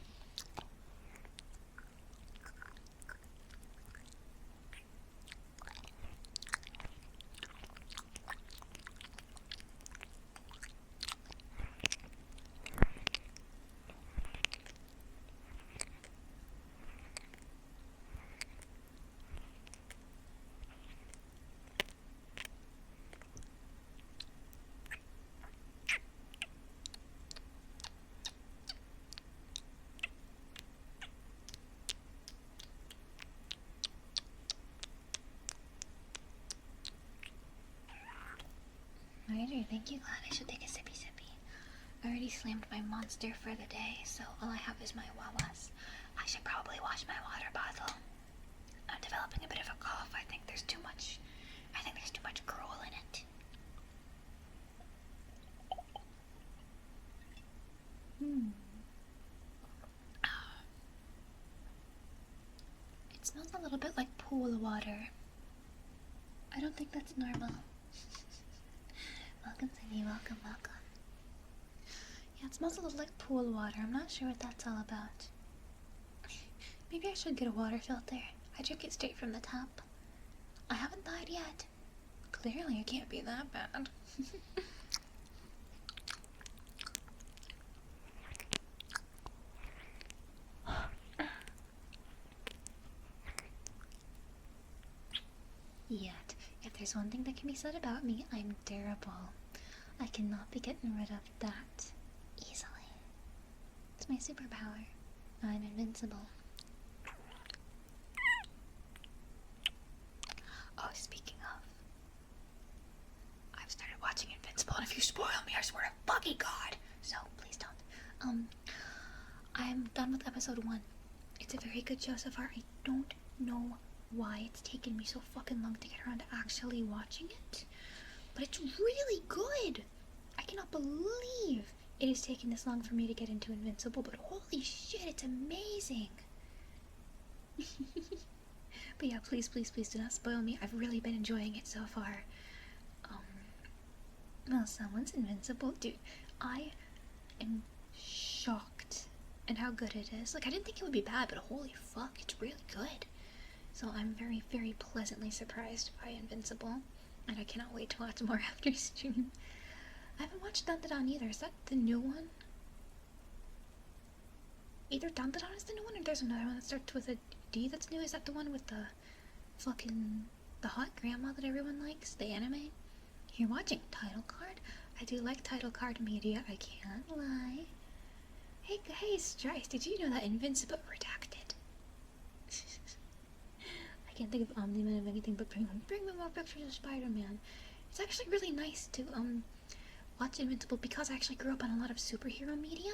Thank you, glad I should take a sippy. I already slammed my monster for the day, so all I have is my Wawas. I should probably wash my water bottle. I'm developing a bit of a cough. I think there's too much gruel in it. It smells a little bit like pool water. I don't think that's normal. Welcome, Cindy. Welcome, welcome. Yeah, it smells a little like pool water. I'm not sure what that's all about. Maybe I should get a water filter. I drink it straight from the tap. I haven't died yet. Clearly, it can't be that bad. Yet, if there's one thing that can be said about me, I'm durable. I cannot be getting rid of that easily. It's my superpower. I'm invincible. Oh, speaking of, I've started watching Invincible, and if you spoil me, I swear to fucking God. So please don't. I'm done with episode 1. It's a very good show so far. I don't know why it's taken me so fucking long to get around to actually watching it, but it's really good. I cannot believe it has taken this long for me to get into Invincible, but holy shit, it's amazing. But yeah, please, please, please do not spoil me. I've really been enjoying it so far. Well, someone's invincible. Dude, I am shocked at how good it is. Like, I didn't think it would be bad, but holy fuck, it's really good. So I'm very, very pleasantly surprised by Invincible, and I cannot wait to watch more after stream. I haven't watched Dandadan either. Is that the new one? Either Dandadan is the new one, or there's another one that starts with a D that's new. Is that the one with the the hot grandma that everyone likes? The anime? You're watching Title Card? I do like Title Card media, I can't lie. Hey, Streissel, did you know that Invincible redacted? I can't think of Omni-Man of anything but bring me more pictures of Spider-Man. It's actually really nice to watch Invincible because I actually grew up on a lot of superhero media.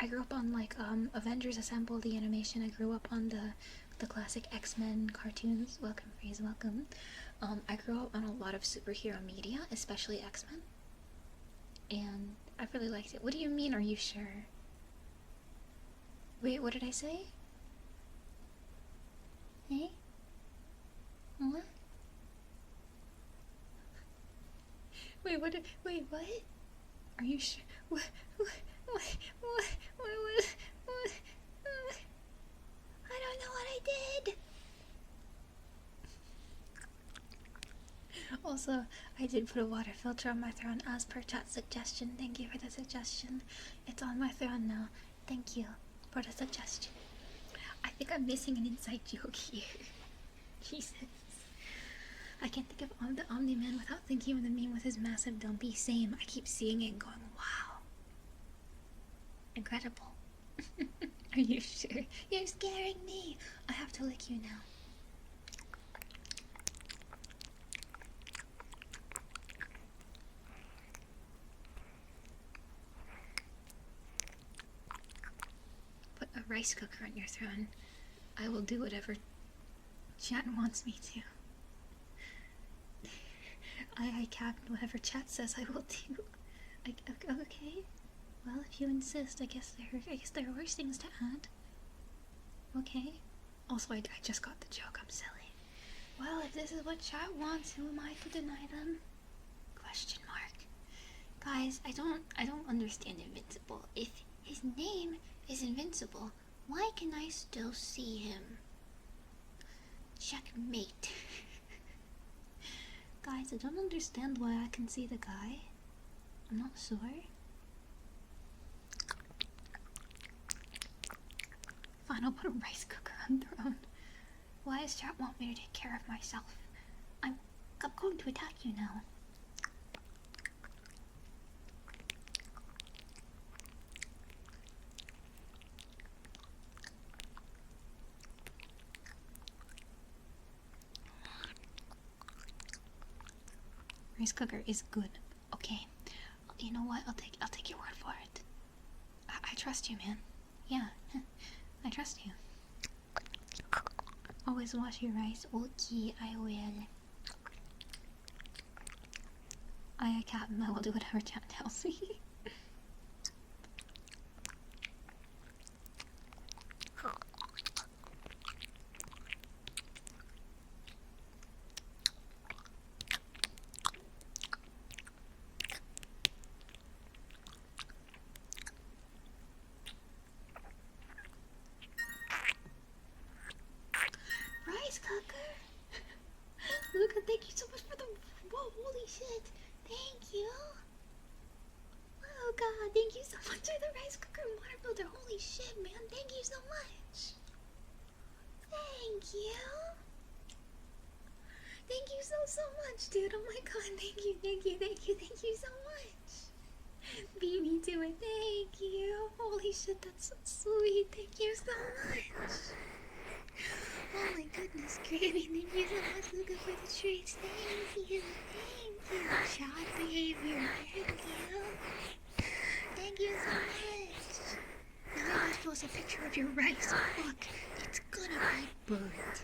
I grew up on like Avengers Assemble, the animation. I grew up on the classic X-Men cartoons. Welcome, Freeze, welcome. I grew up on a lot of superhero media, especially X-Men, and I really liked it. What do you mean, are you sure? Wait, what did I say? Hey? What? Wait, what? Are you sure? What? I don't know what I did. Also, I did put a water filter on my throne as per chat suggestion. Thank you for the suggestion. It's on my throne now. Thank you for the suggestion. I think I'm missing an inside joke here. Jesus. I can't think of the Omni-Man without thinking of the meme with his massive dumpy. Same. I keep seeing it and going, wow. Incredible. Are you sure? You're scaring me. I have to lick you now. Put a rice cooker on your throne. I will do whatever chat wants me to. I captain whatever chat says I will do. Okay. Well, if you insist, I guess there are worse things to add. Okay. Also, I just got the joke. I'm silly. Well, if this is what chat wants, who am I to deny them? Question mark. Guys, I don't understand Invincible. If his name is Invincible, why can I still see him? Checkmate. Guys, I don't understand why I can see the guy. I'm not sure. Fine, I'll put a rice cooker on throne. Why does chat want me to take care of myself? I'm going to attack you now. Rice cooker is good. Okay. You know what? I'll take your word for it. I trust you, man. Yeah. I trust you. Always wash your rice. Okay, I will. I captain. I will do whatever chat tells me. shit, man. Thank you so much. Thank you. Thank you so much, dude. Oh my god, thank you so much. Beat me to it, thank you. Holy shit, that's so sweet. Thank you so much. Oh my goodness, Gravy, thank you so much. Looking for the treats. Thank you. Child behavior, thank you. Thank you so much. Now I gotta post a picture of your rice. Fuck, it's gonna be burnt.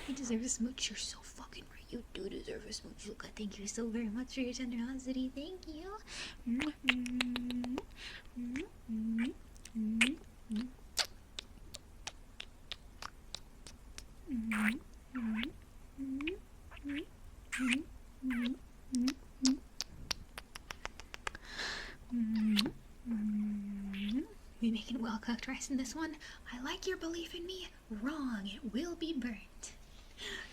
You deserve a smooch. You're so fucking right. You do deserve a smooch, Luca. Thank you so very much for your generosity. Thank you. We making well-cooked rice in this one. I like your belief in me. Wrong. It will be burnt.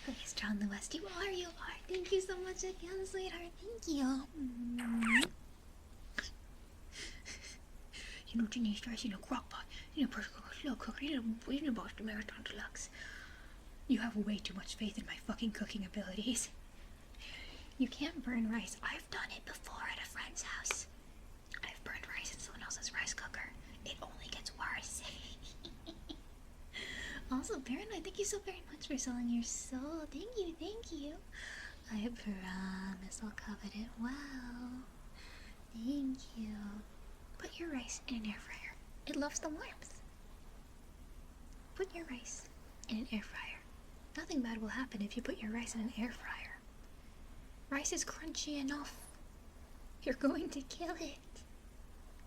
Please, John the West, you are, you are. Thank you so much again, sweetheart. Thank you. You know, you need rice, you know, crock pot, you know, pressure cooker, slow cooker, you need a Boston Marathon Deluxe. You have way too much faith in my fucking cooking abilities. You can't burn rice. I've done it before at a friend's house. I've burned rice in someone else's rice cooker. It only gets worse. Also, Paranoid, thank you so very much for selling your soul. Thank you. I promise I'll covet it well. Thank you. Put your rice in an air fryer. It loves the warmth. Put your rice in an air fryer. Nothing bad will happen if you put your rice in an air fryer. Rice is crunchy enough. You're going to kill it.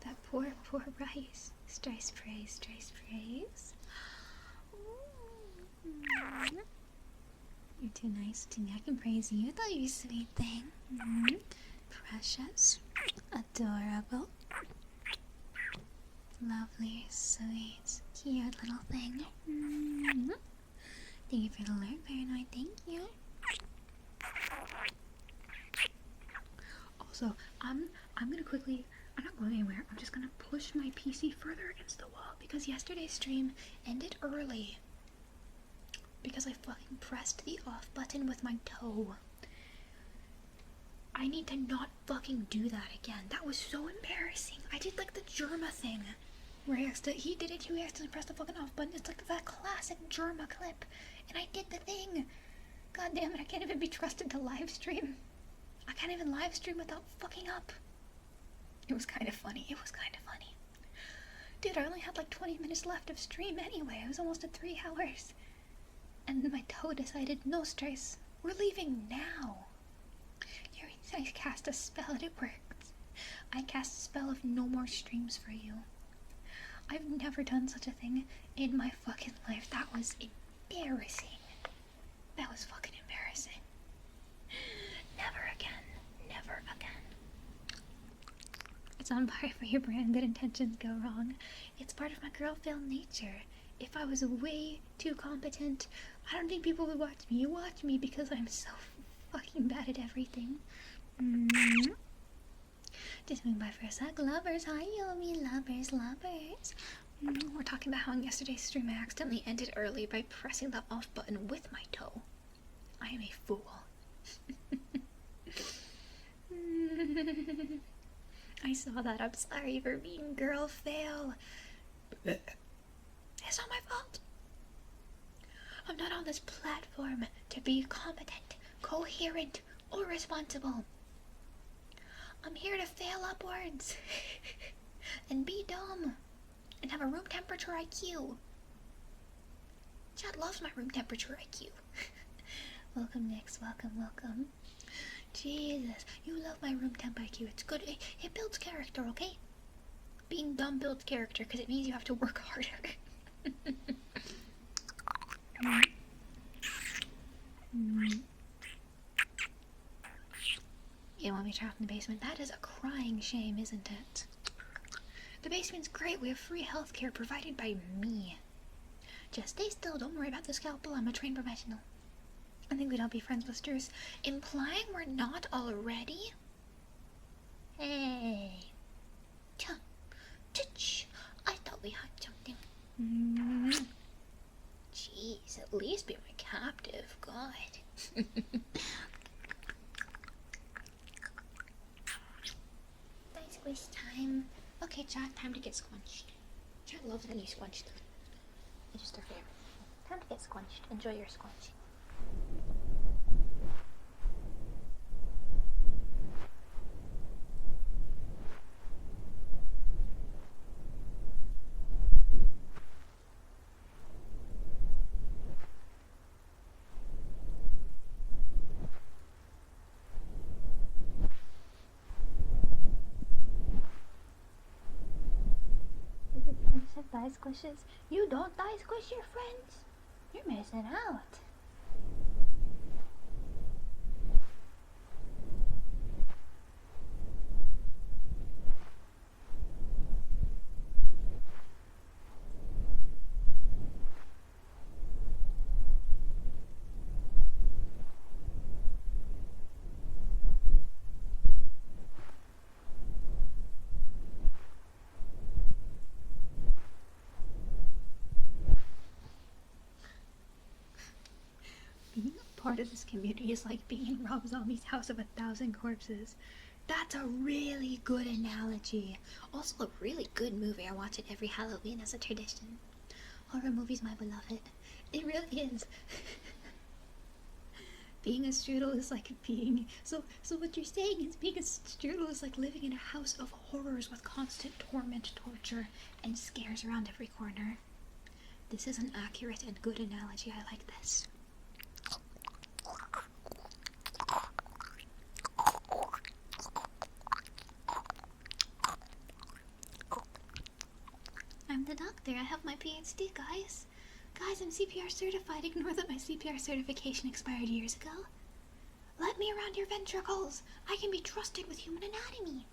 That poor rice. Strice praise. You're too nice to me. I can praise you. I thought you were a sweet thing. Precious. Adorable. Lovely, sweet, cute little thing. Thank you for the alert, Paranoid. Thank you. Also, I'm gonna quickly, I'm not going anywhere. I'm just gonna push my PC further against the wall because yesterday's stream ended early because I fucking pressed the off button with my toe. I need to not fucking do that again. That was so embarrassing. I did like the Germa thing where he did it too. He accidentally pressed the fucking off button. It's like that classic Germa clip. And I did the thing. God damn it, I can't even be trusted to live stream. I can't even live stream without fucking up. It was kind of funny. Dude, I only had like 20 minutes left of stream anyway. It was almost at 3 hours. And then my toe decided, no, Streissel, we're leaving now. I cast a spell and it worked. I cast a spell of no more streams for you. I've never done such a thing in my fucking life. That was embarrassing. That was fucking embarrassing. Never again. It's on par for your brand. Good intentions go wrong. It's part of my girl fail nature. If I was way too competent, I don't think people would watch me. You watch me because I'm so fucking bad at everything. Just moving by for a sec. Lovers, hi Yomi, lovers. We're talking about how in yesterday's stream I accidentally ended early by pressing the off button with my toe. I am a fool. I saw that. I'm sorry for being girl fail. It's not my fault. I'm not on this platform to be competent, coherent, or responsible. I'm here to fail upwards and be dumb and have a room temperature IQ. Chad loves my room temperature IQ. Welcome, Nix. Welcome. Jesus, you love my room temp IQ. It's good. It builds character, okay? Being dumb builds character because it means you have to work harder. You want me trapped in the basement? That is a crying shame, isn't it? The basement's great. We have free healthcare provided by me. Just stay still. Don't worry about the scalpel. I'm a trained professional. I think we'd all be friends with Streissel. Implying we're not already? Hey. I thought we had some Dice squish time. Okay, chat, time to get squunched. Chat loves when you squunch them. It's just their favorite. Time to get squunched. Enjoy your squunching. This is friendship die squishes. You don't die squish your friends. You're missing out. Being a part of this community is like being in Rob Zombie's House of 1,000 Corpses. That's a really good analogy. Also a really good movie. I watch it every Halloween as a tradition. Horror movies, my beloved. It really is. Being a strudel is like being... So what you're saying is being a strudel is like living in a house of horrors with constant torment, torture, and scares around every corner. This is an accurate and good analogy. I like this. I'm the doctor. I have my PhD, guys. Guys, I'm CPR certified. Ignore that my CPR certification expired years ago. Let me around your ventricles. I can be trusted with human anatomy.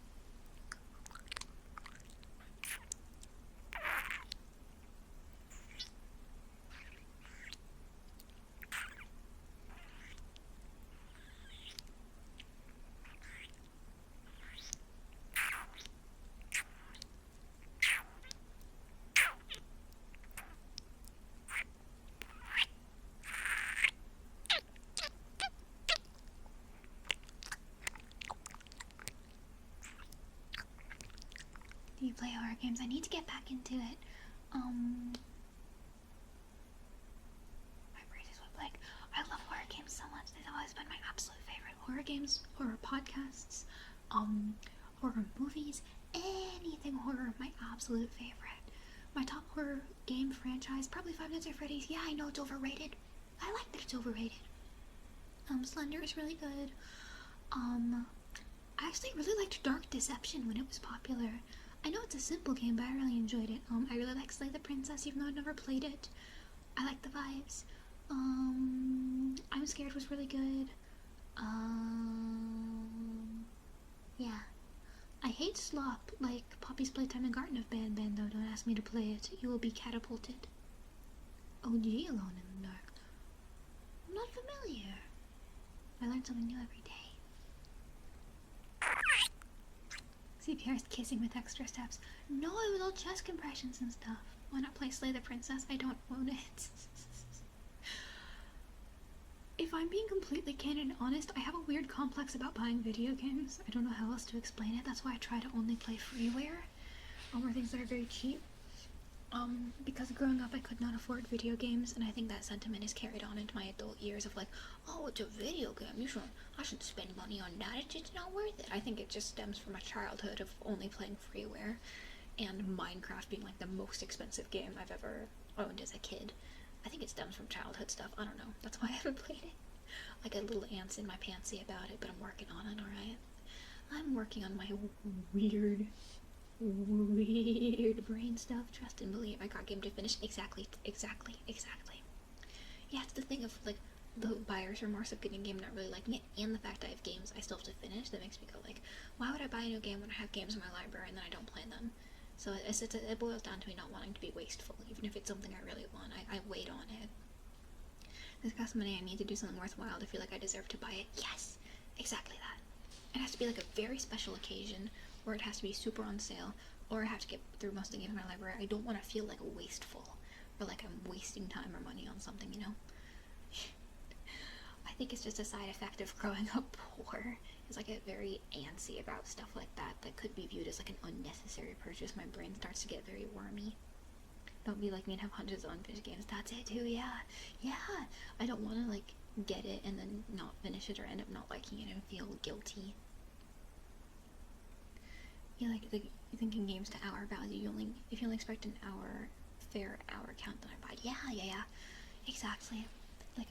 Do you play horror games? I need to get back into it. My brain is like, I love horror games so much. They've always been my absolute favorite. Horror games, horror podcasts, horror movies, anything horror, my absolute favorite. My top horror game franchise, probably Five Nights at Freddy's. Yeah, I know it's overrated. I like that it's overrated. Slender is really good. I actually really liked Dark Deception when it was popular. I know it's a simple game, but I really enjoyed it. I really like Slay the Princess, even though I've never played it. I like the vibes. I'm Scared was really good. Yeah. I hate slop, like Poppy's Playtime and Garden of Ban though. Don't ask me to play it. You will be catapulted. OG Alone in the Dark. I'm not familiar. I learn something new every day. CPR's kissing with extra steps. No, it was all chest compressions and stuff. Why not play Slay the Princess? I don't own it. If I'm being completely candid and honest, I have a weird complex about buying video games. I don't know how else to explain it. That's why I try to only play freeware, or things that are very cheap. Because growing up I could not afford video games, and I think that sentiment is carried on into my adult years of like, oh, it's a video game, I shouldn't spend money on that, it's just not worth it. I think it just stems from a childhood of only playing freeware, and Minecraft being like the most expensive game I've ever owned as a kid. I think it stems from childhood stuff, I don't know, that's why I haven't played it. I got little ants in my pantsy about it, but I'm working on it, alright? I'm working on my weird brain stuff. Trust and believe. I got game to finish. Exactly. Yeah, it's the thing of like the buyer's remorse of getting a game not really liking it, and the fact I have games I still have to finish that makes me go like, why would I buy a new game when I have games in my library and then I don't play them? So it boils down to me not wanting to be wasteful, even if it's something I really want. I wait on it. This costs money. I need to do something worthwhile to feel like I deserve to buy it. Yes, exactly that. It has to be like a very special occasion, or it has to be super on sale, or I have to get through most of the games in my library. I don't want to feel like wasteful, or like I'm wasting time or money on something, you know? I think it's just a side effect of growing up poor. Is I get very antsy about stuff like that that could be viewed as like an unnecessary purchase. My brain starts to get very wormy. Don't be like me and have hundreds of unfinished games. That's it too, yeah. I don't want to like get it and then not finish it or end up not liking it and feel guilty. You like thinking games to hour value. If you only expect an hour, fair hour count, then I buy it. Yeah. Exactly. Like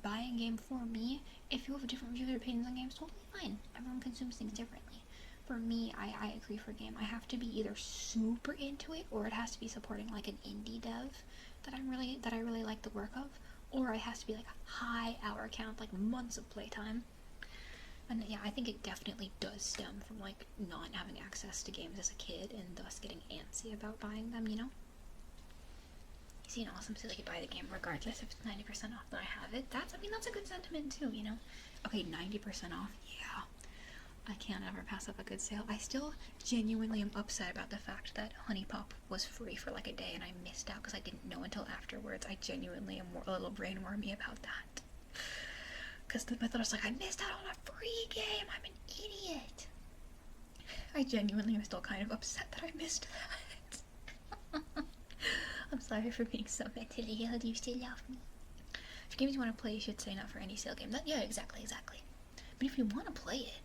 buying a game for me, if you have a different view or opinions on games, totally fine. Everyone consumes things differently. For me, I agree for a game. I have to be either super into it, or it has to be supporting like an indie dev that I really like the work of, or it has to be like a high hour count, like months of playtime. And yeah, I think it definitely does stem from like not having access to games as a kid and thus getting antsy about buying them, you know? You see an awesome sale, you buy the game regardless if it's 90% off, then I have it. That's a good sentiment too, you know? Okay, 90% off, yeah. I can't ever pass up a good sale. I still genuinely am upset about the fact that Honey Pop was free for like a day and I missed out because I didn't know until afterwards. I genuinely am a little brain wormy about that. Because I thought I was like, I missed out on a free game, I'm an idiot. I genuinely am still kind of upset that I missed that. I'm sorry for being so mentally ill. Do you still love me? If games you want to play, you should sign up for any sale game. Yeah, exactly. But if you want to play it,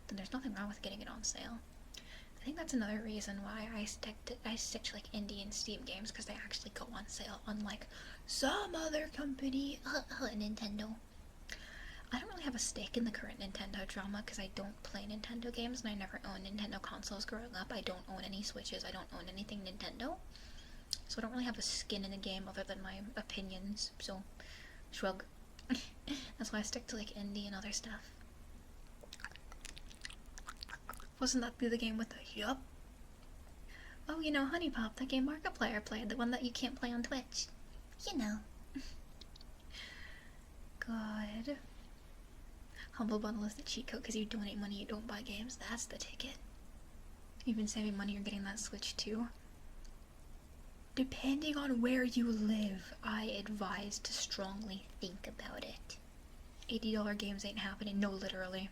then there's nothing wrong with getting it on sale. I think that's another reason why I stick to like indie and Steam games, because they actually go on sale, unlike some other company, Nintendo. I don't really have a stake in the current Nintendo drama because I don't play Nintendo games and I never owned Nintendo consoles growing up. I don't own any Switches, I don't own anything Nintendo. So I don't really have a skin in the game other than my opinions, so shrug. That's why I stick to like indie and other stuff. Wasn't that the game with the yup? Oh, you know, Honey Pop, that game Markiplier played, the one that you can't play on Twitch. You know. God. Humble Bundle is the cheat code because you donate money, you don't buy games. That's the ticket. You've been saving money, you're getting that Switch too. Depending on where you live, I advise to strongly think about it. $80 games ain't happening. No, literally.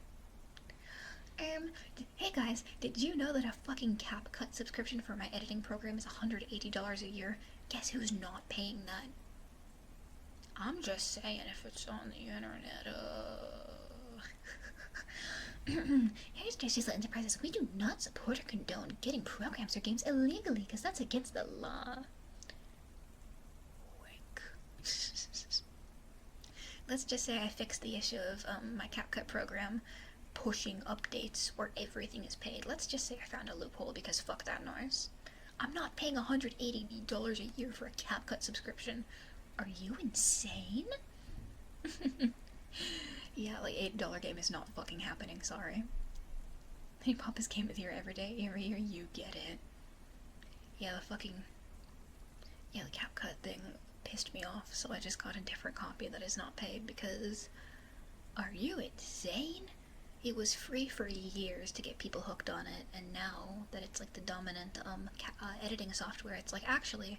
Hey guys, did you know that a fucking CapCut subscription for my editing program is $180 a year? Guess who's not paying that? I'm just saying, if it's on the internet, Here's Streissel Enterprises. We do not support or condone getting programs or games illegally, because that's against the law. Wink. Let's just say I fixed the issue of my CapCut program pushing updates where everything is paid. Let's just say I found a loophole, because fuck that noise. I'm not paying $180 a year for a CapCut subscription. Are you insane? Yeah, like $8 game is not fucking happening, sorry. Hey, Papa's game is here every day, every year, you get it. Yeah, the CapCut thing pissed me off, so I just got a different copy that is not paid, because are you insane? It was free for years to get people hooked on it, and now that it's like the dominant editing software, it's like, actually,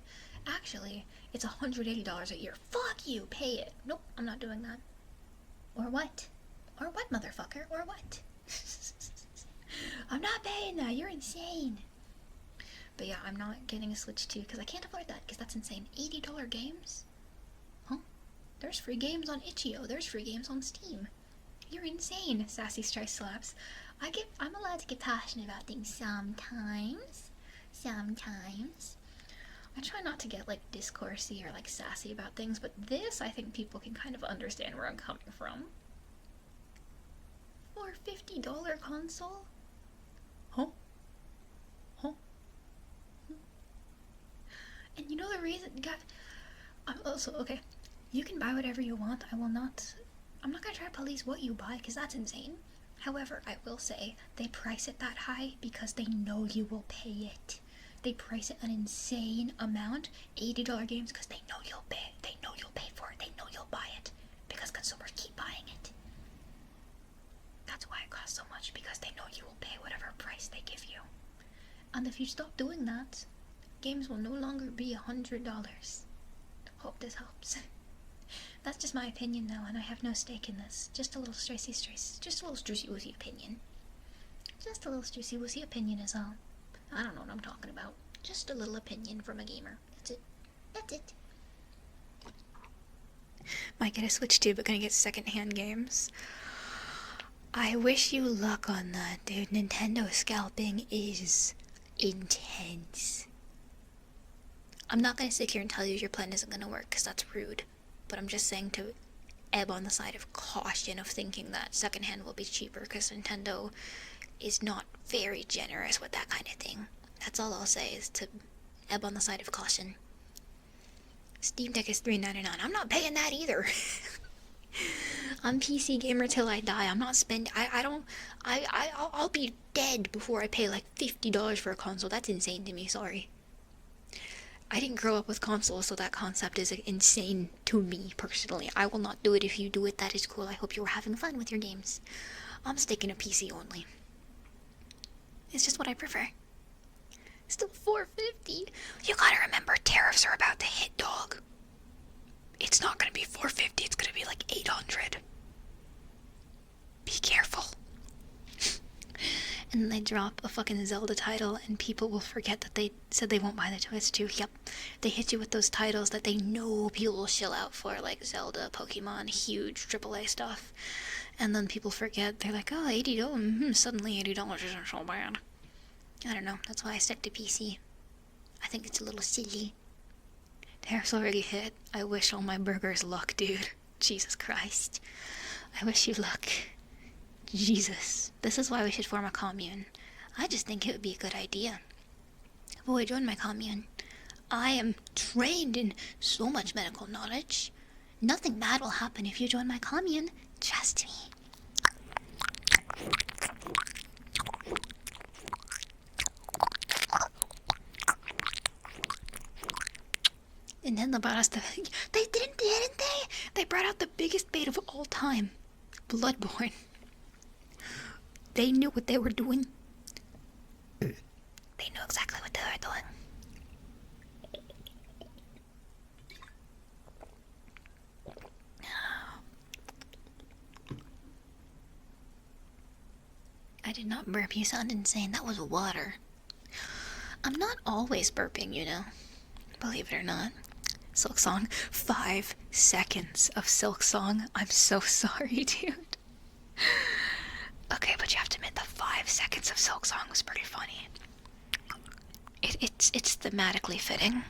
it's $180 a year. Fuck you, pay it. Nope, I'm not doing that. Or what? Or what, motherfucker? Or what? I'm not paying that, you're insane. But yeah, I'm not getting a Switch 2 because I can't afford that, because that's insane. $80 games? Huh? There's free games on itch.io, there's free games on Steam. You're insane, Sassy Streissel. I'm allowed to get passionate about things sometimes. I try not to get like discoursey or like sassy about things, but this, I think people can kind of understand where I'm coming from. For a $50 console? Huh? And you know the reason, God, I'm also, okay, you can buy whatever you want. I'm not gonna try to police what you buy, because that's insane. However, I will say, they price it that high because they know you will pay it. They price it an insane amount, $80 games, because they know you'll pay. They know you'll pay for it. They know you'll buy it, because consumers keep buying it. That's why it costs so much, because they know you will pay whatever price they give you. And if you stop doing that, games will no longer be $100. Hope this helps. That's just my opinion though, and I have no stake in this. Just a little just a little struisy-woosy opinion. Just a little struisy-woosy opinion is all. I don't know what I'm talking about. Just a little opinion from a gamer. That's it. That's it. Might get a Switch too, but gonna get secondhand games. I wish you luck on that, dude. Nintendo scalping is intense. I'm not gonna sit here and tell you your plan isn't gonna work, because that's rude. But I'm just saying to ebb on the side of caution of thinking that secondhand will be cheaper, because Nintendo is not very generous with that kind of thing. That's all I'll say, is to ebb on the side of caution. Steam Deck is $3.99. I'm not paying that either. I'm PC gamer till I die. I'm not spending. I'll be dead before I pay like $50 for a console. That's insane to me. Sorry. I didn't grow up with consoles, so that concept is insane to me personally. I will not do it. If you do it, that is cool. I hope you were having fun with your games. I'm sticking to PC only. It's just what I prefer. Still $4.50. You gotta remember, tariffs are about to hit, dog. It's not gonna be $4.50. It's gonna be like $800. Be careful. And then they drop a fucking Zelda title, and people will forget that they said they won't buy the Switch 2. Yep. They hit you with those titles that they know people will shill out for, like Zelda, Pokemon, huge AAA stuff. And then people forget. They're like, oh, $80. Suddenly $80 isn't so bad. I don't know. That's why I stick to PC. I think it's a little silly. Tariffs already hit. I wish all my burgers luck, dude. Jesus Christ. I wish you luck. Jesus. This is why we should form a commune. I just think it would be a good idea. Boy, join my commune. I am trained in so much medical knowledge. Nothing bad will happen if you join my commune. Trust me. Nintendo brought us they didn't they? They brought out the biggest bait of all time. Bloodborne. They knew what they were doing. They knew exactly what they were doing. I did not burp. You sound insane. That was water. I'm not always burping, you know. Believe it or not. Silk Song. 5 seconds of Silk Song. I'm so sorry, dude. Okay, but you have to admit the 5 seconds of Silk Song was pretty funny. It's thematically fitting.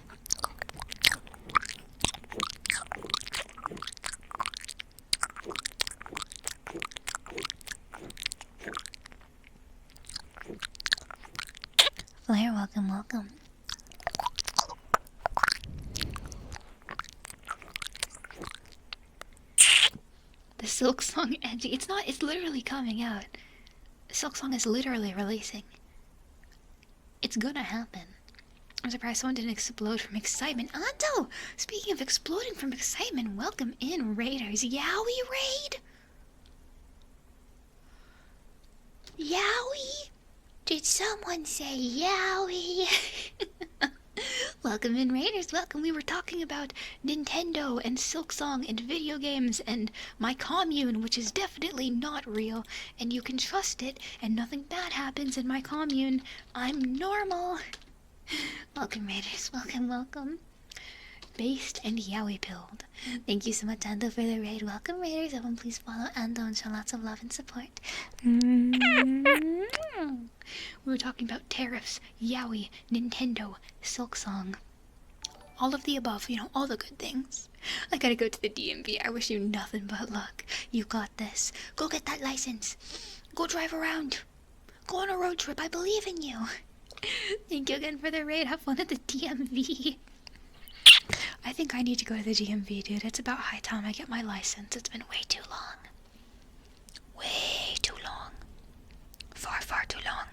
Flair, welcome, welcome. The Silk Song edgy. It's literally coming out. Silk Song is literally releasing. It's gonna happen. I'm surprised someone didn't explode from excitement. Anto! Speaking of exploding from excitement, welcome in, Raiders. Yowie raid? Yowie? Did someone say yowie? Welcome in, Raiders. Welcome. We were talking about Nintendo and Silk Song and video games and my commune, which is definitely not real, and you can trust it, and nothing bad happens in my commune. I'm normal. Welcome, Raiders. Welcome, welcome. Based and Yowie Pilled. Thank you so much, Ando, for the raid. Welcome, Raiders. Everyone, please follow Ando and show lots of love and support. We were talking about tariffs, Yowie, Nintendo, Silk Song. All of the above, you know, all the good things. I gotta go to the DMV. I wish you nothing but luck. You got this. Go get that license. Go drive around. Go on a road trip. I believe in you. Thank you again for the raid. Have fun at the DMV. I think I need to go to the DMV, dude. It's about high time I get my license. It's been way too long. Way too long. Far, far too long.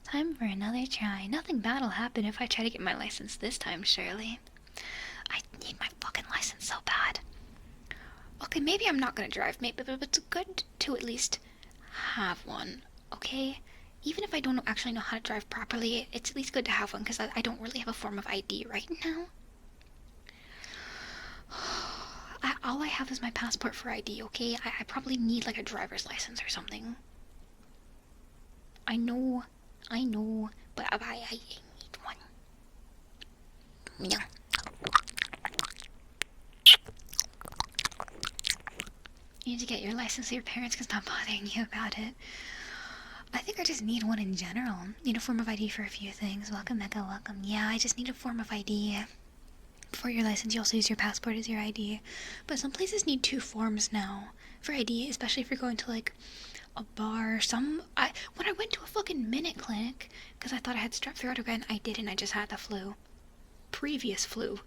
Time for another try. Nothing bad'll happen if I try to get my license this time, surely. I need my fucking license so bad. Okay, maybe I'm not gonna drive, maybe, but it's good to at least have one, okay? even if I don't actually know how to drive properly, it's at least good to have one, because I don't really have a form of ID right now. All I have is my passport for ID, okay? I probably need, like, a driver's license or something. I know, but I need one. Yeah. You need to get your license so your parents can stop bothering you about it. I think I just need one in general. Need a form of ID for a few things. Welcome, Mecca, welcome. Yeah, I just need a form of ID. For your license, you also use your passport as your ID. But some places need 2 forms now for ID, especially if you're going to, like, a bar. When I went to a fucking minute clinic, because I thought I had strep throat again, I didn't. I just had the flu. Previous flu.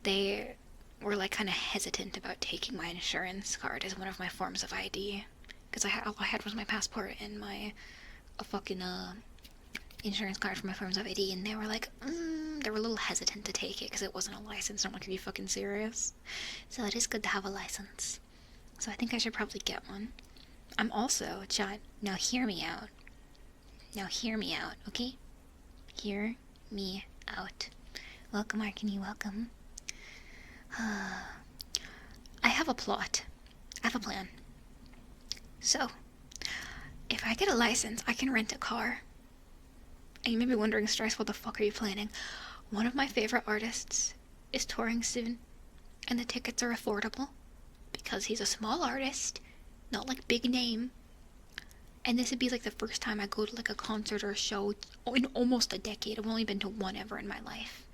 They were, like, kind of hesitant about taking my insurance card as one of my forms of ID. Because all I had was my passport and my insurance card for my forms of ID, and they were like, they were a little hesitant to take it because it wasn't a license. I'm like, are you fucking serious? So it is good to have a license. So I think I should probably get one. I'm also, chat, now hear me out. Now hear me out, okay? Hear me out. Welcome, Arkany, welcome. I have a plot. I have a plan. So, if I get a license, I can rent a car. And you may be wondering, Streissel, what the fuck are you planning? One of my favorite artists is touring soon, and the tickets are affordable, because he's a small artist, not like big name. And this would be like the first time I go to like a concert or a show in almost a decade. I've only been to one ever in my life.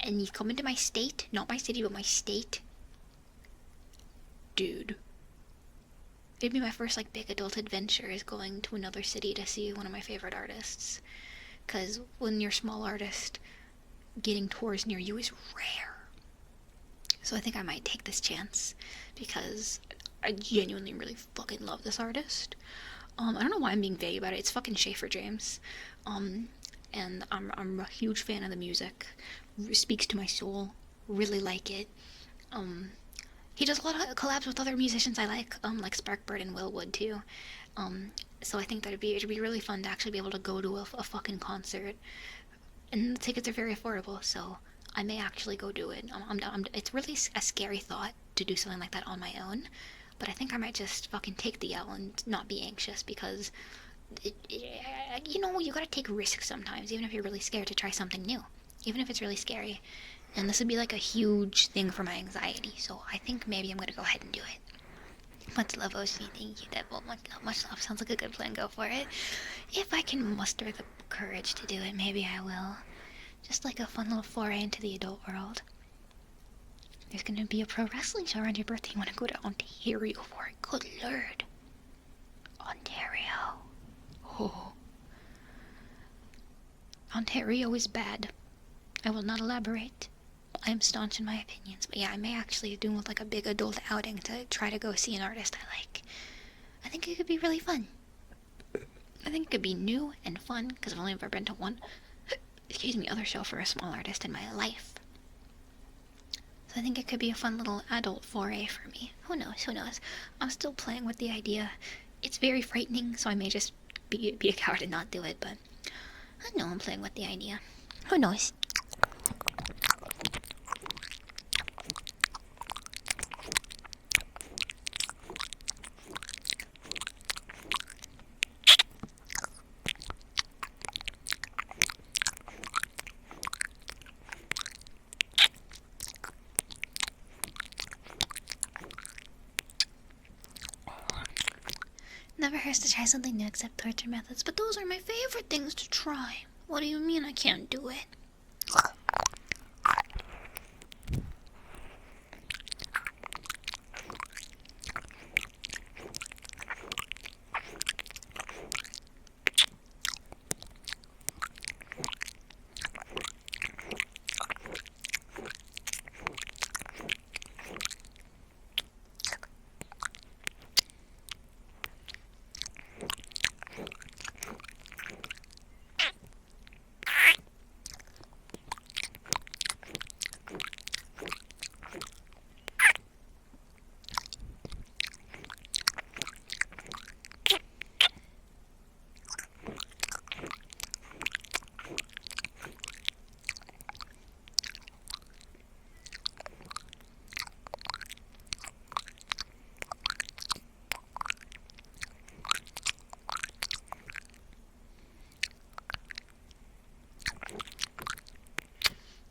And you come into my state, not my city, but my state. Dude. It'd be my first, like, big adult adventure is going to another city to see one of my favorite artists. Because when you're a small artist, getting tours near you is rare. So I think I might take this chance, because I genuinely really fucking love this artist. I don't know why I'm being vague about it. It's fucking Schaefer James. And I'm a huge fan of the music. It speaks to my soul. Really like it. He does a lot of collabs with other musicians I like Sparkbird and Willwood too. So I think that it'd be really fun to actually be able to go to a fucking concert. And the tickets are very affordable, so I may actually go do it. It's really a scary thought to do something like that on my own, but I think I might just fucking take the L and not be anxious, because you know, you gotta take risks sometimes, even if you're really scared to try something new, even if it's really scary. And this would be like a huge thing for my anxiety, so I think maybe I'm gonna go ahead and do it. Much love, Oshi. Thank you, Devil. Much love. Sounds like a good plan. Go for it. If I can muster the courage to do it, maybe I will. Just like a fun little foray into the adult world. There's gonna be a pro wrestling show around your birthday. You wanna go to Ontario for it? Good lord. Ontario. Oh. Ontario is bad. I will not elaborate. I am staunch in my opinions, but yeah, I may actually do with like a big adult outing to try to go see an artist I like. I think it could be really fun. I think it could be new and fun, because I've only ever been to one, other show for a small artist in my life. So I think it could be a fun little adult foray for me. Who knows? I'm still playing with the idea. It's very frightening, so I may just be a coward and not do it, but I know I'm playing with the idea. Who knows? Never hurts to try something new except torture methods, but those are my favorite things to try. What do you mean I can't do it?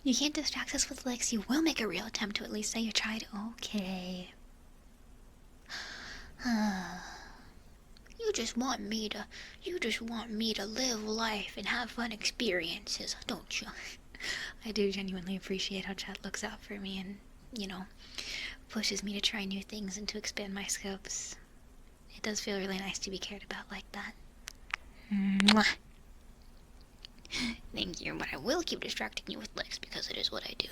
You can't distract us with licks. You will make a real attempt to at least say you tried. Okay. You just want me to live life and have fun experiences, don't you? I do genuinely appreciate how chat looks out for me and, you know, pushes me to try new things and to expand my scopes. It does feel really nice to be cared about like that. Mwah. Thank you, but I will keep distracting you with licks because it is what I do.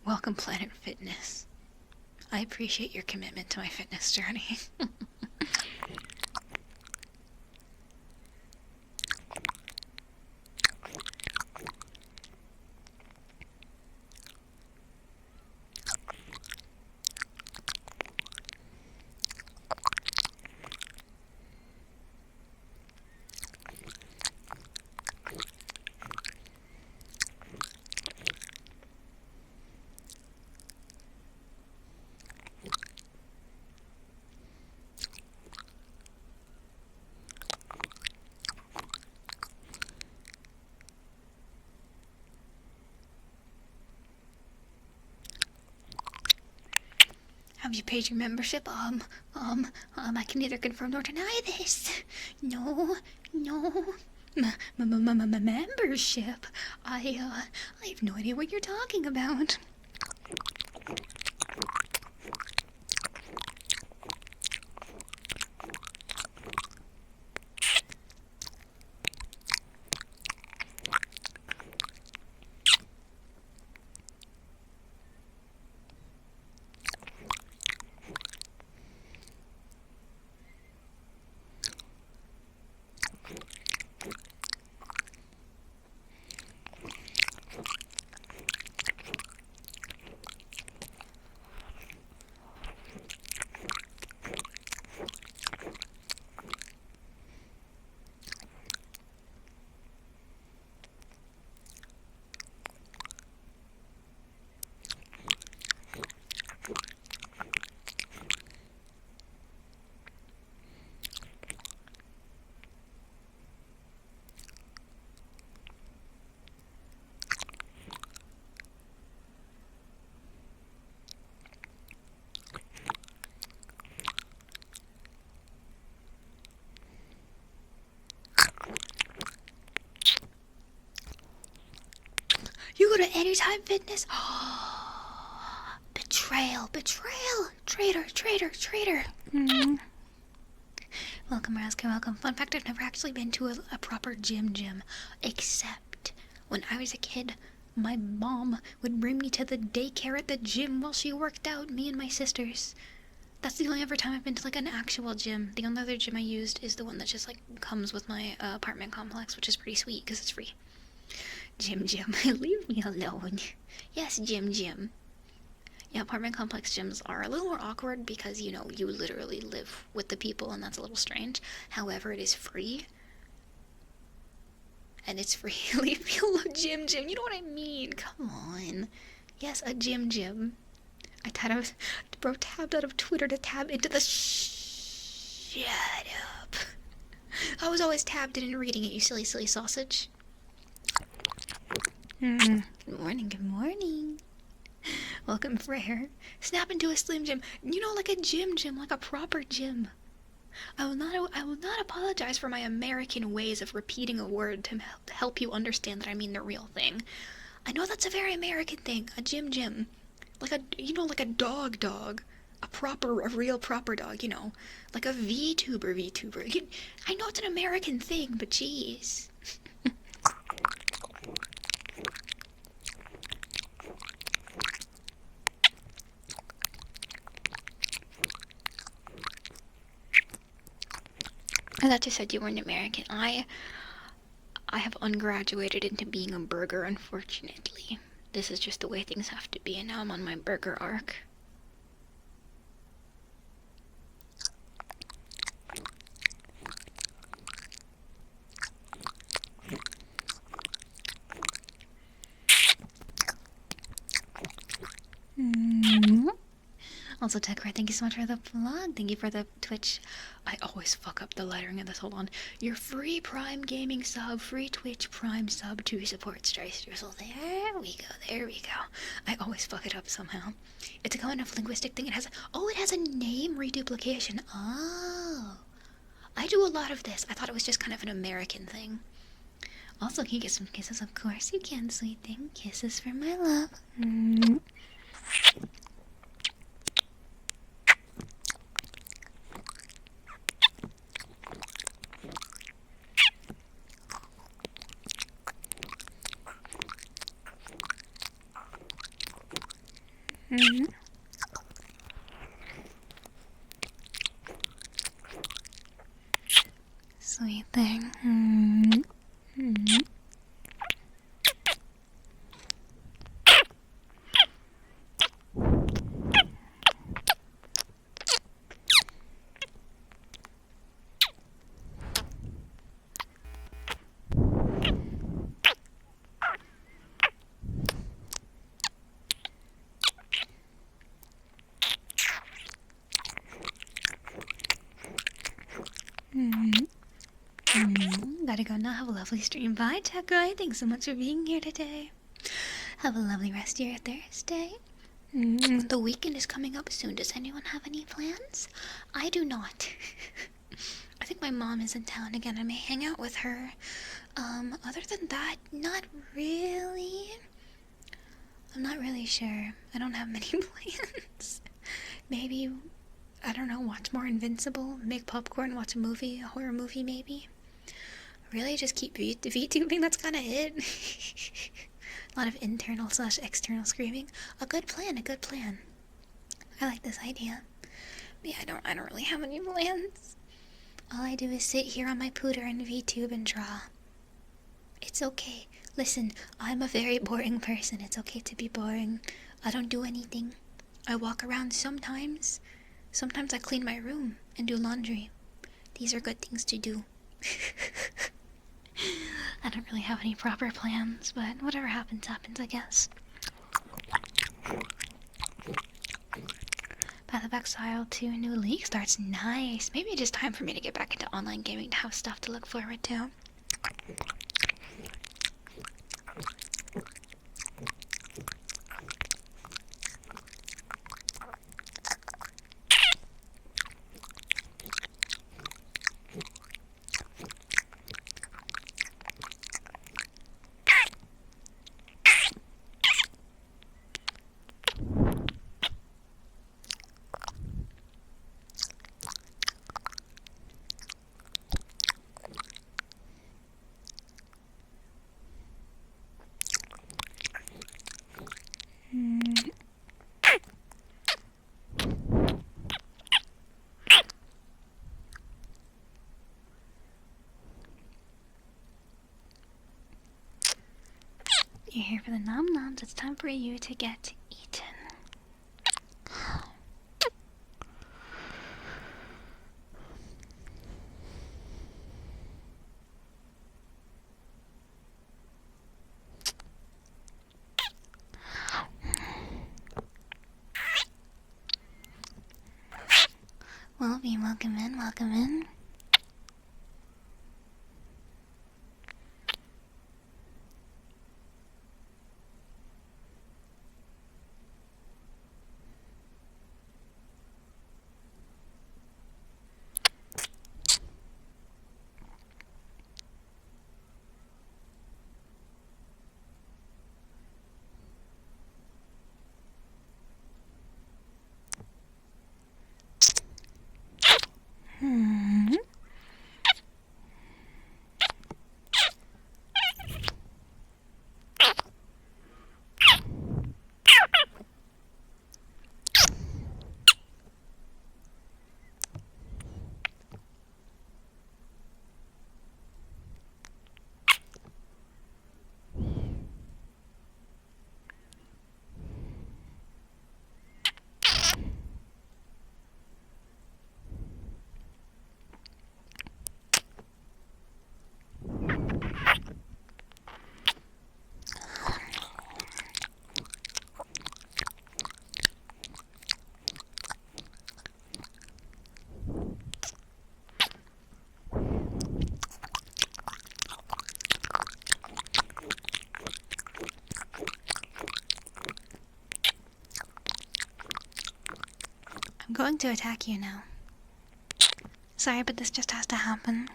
Welcome, Planet Fitness. I appreciate your commitment to my fitness journey. Have you paid your membership? I can neither confirm nor deny this. No. Membership? I have no idea what you're talking about. You go to Anytime Fitness? Betrayal. Traitor. Welcome, Rasker, welcome. Fun fact, I've never actually been to a proper gym, except when I was a kid, my mom would bring me to the daycare at the gym while she worked out, me and my sisters. That's the only ever time I've been to, like, an actual gym. The only other gym I used is the one that just, like, comes with my apartment complex, which is pretty sweet, because it's free. Gym. Leave me alone. Yes, gym. Yeah, apartment complex gyms are a little more awkward because, you know, you literally live with the people and that's a little strange. However, it is free. And it's free. Leave me alone, gym. You know what I mean? Come on. Yes, a gym. Tabbed out of Twitter to tab into the shut up. I was always tabbed in and reading it, you silly sausage. Good morning. Welcome, Frere. Snap into a Slim Jim. You know, like a gym, like a proper gym. I will not apologize for my American ways of repeating a word to help you understand that I mean the real thing. I know that's a very American thing. A gym. Like a dog. A real proper dog, you know. Like a VTuber. I know it's an American thing, but jeez. I thought you said you weren't American. I have ungraduated into being a burger, unfortunately. This is just the way things have to be, and now I'm on my burger arc. Also, Tekra, thank you so much for the vlog. Thank you for the Twitch. I always fuck up the lettering of this. Hold on. Your free Prime Gaming sub, free Twitch Prime sub to support Streissel. There we go. There we go. I always fuck it up somehow. It's a kind of linguistic thing. It has a name reduplication. Oh. I do a lot of this. I thought it was just kind of an American thing. Also, can you get some kisses? Of course you can, sweet thing. Kisses for my love. Sweet thing. Gotta go now. Have a lovely stream. Bye, Tekra. Thanks so much for being here today. Have a lovely rest of your Thursday. The weekend is coming up soon. Does anyone have any plans? I do not. I think my mom is in town again. I may hang out with her. Other than that, not really. I'm not really sure. I don't have many plans. Maybe, I don't know, watch more Invincible, make popcorn, watch a movie, a horror movie maybe. Really, just keep VTubing, that's kind of it. A lot of internal/external screaming. A good plan, a good plan. I like this idea. But yeah, I don't really have any plans. All I do is sit here on my pooter and VTube and draw. It's okay. Listen, I'm a very boring person. It's okay to be boring. I don't do anything. I walk around sometimes. Sometimes I clean my room and do laundry. These are good things to do. I don't really have any proper plans, but whatever happens, happens, I guess. Path of Exile 2 new league starts. Nice. Maybe it is time for me to get back into online gaming to have stuff to look forward to. You're here for the nom-noms. It's time for you to get eaten. Well, be welcome in, welcome in. Hmm. I'm going to attack you now. Sorry, but this just has to happen.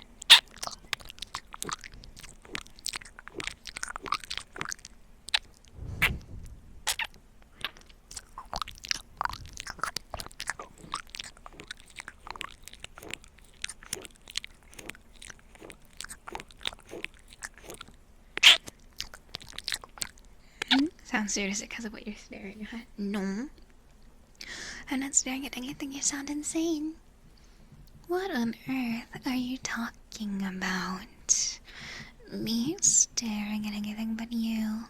Sounds weird, is it because of what you're staring at? No. I'm not staring at anything, you sound insane. What on earth are you talking about? Me staring at anything but you?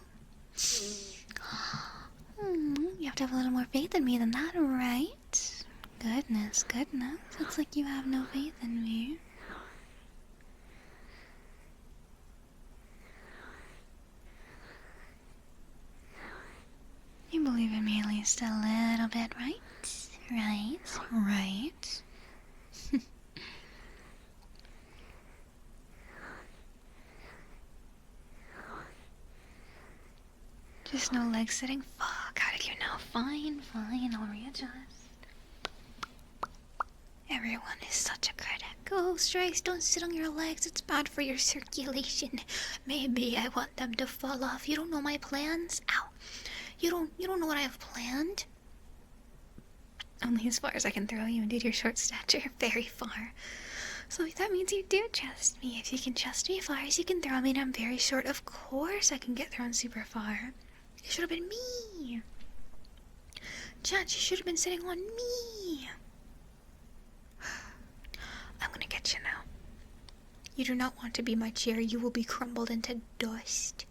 You have to have a little more faith in me than that, right? Goodness, goodness. Looks like you have no faith in me. You believe in me at least a little bit, right? Right. Just no leg sitting? Fuck, how did you know? Fine, I'll readjust. Everyone is such a critic. Oh, Streissel, don't sit on your legs. It's bad for your circulation. Maybe I want them to fall off. You don't know my plans? Ow. You don't know what I have planned? Only as far as I can throw you, and due to your short stature, very far. So that means you do trust me. If you can trust me as far as you can throw me and I'm very short, of course I can get thrown super far. It should have been me. Chat, you should have been sitting on me. I'm gonna get you now. You do not want to be my chair. You will be crumbled into dust.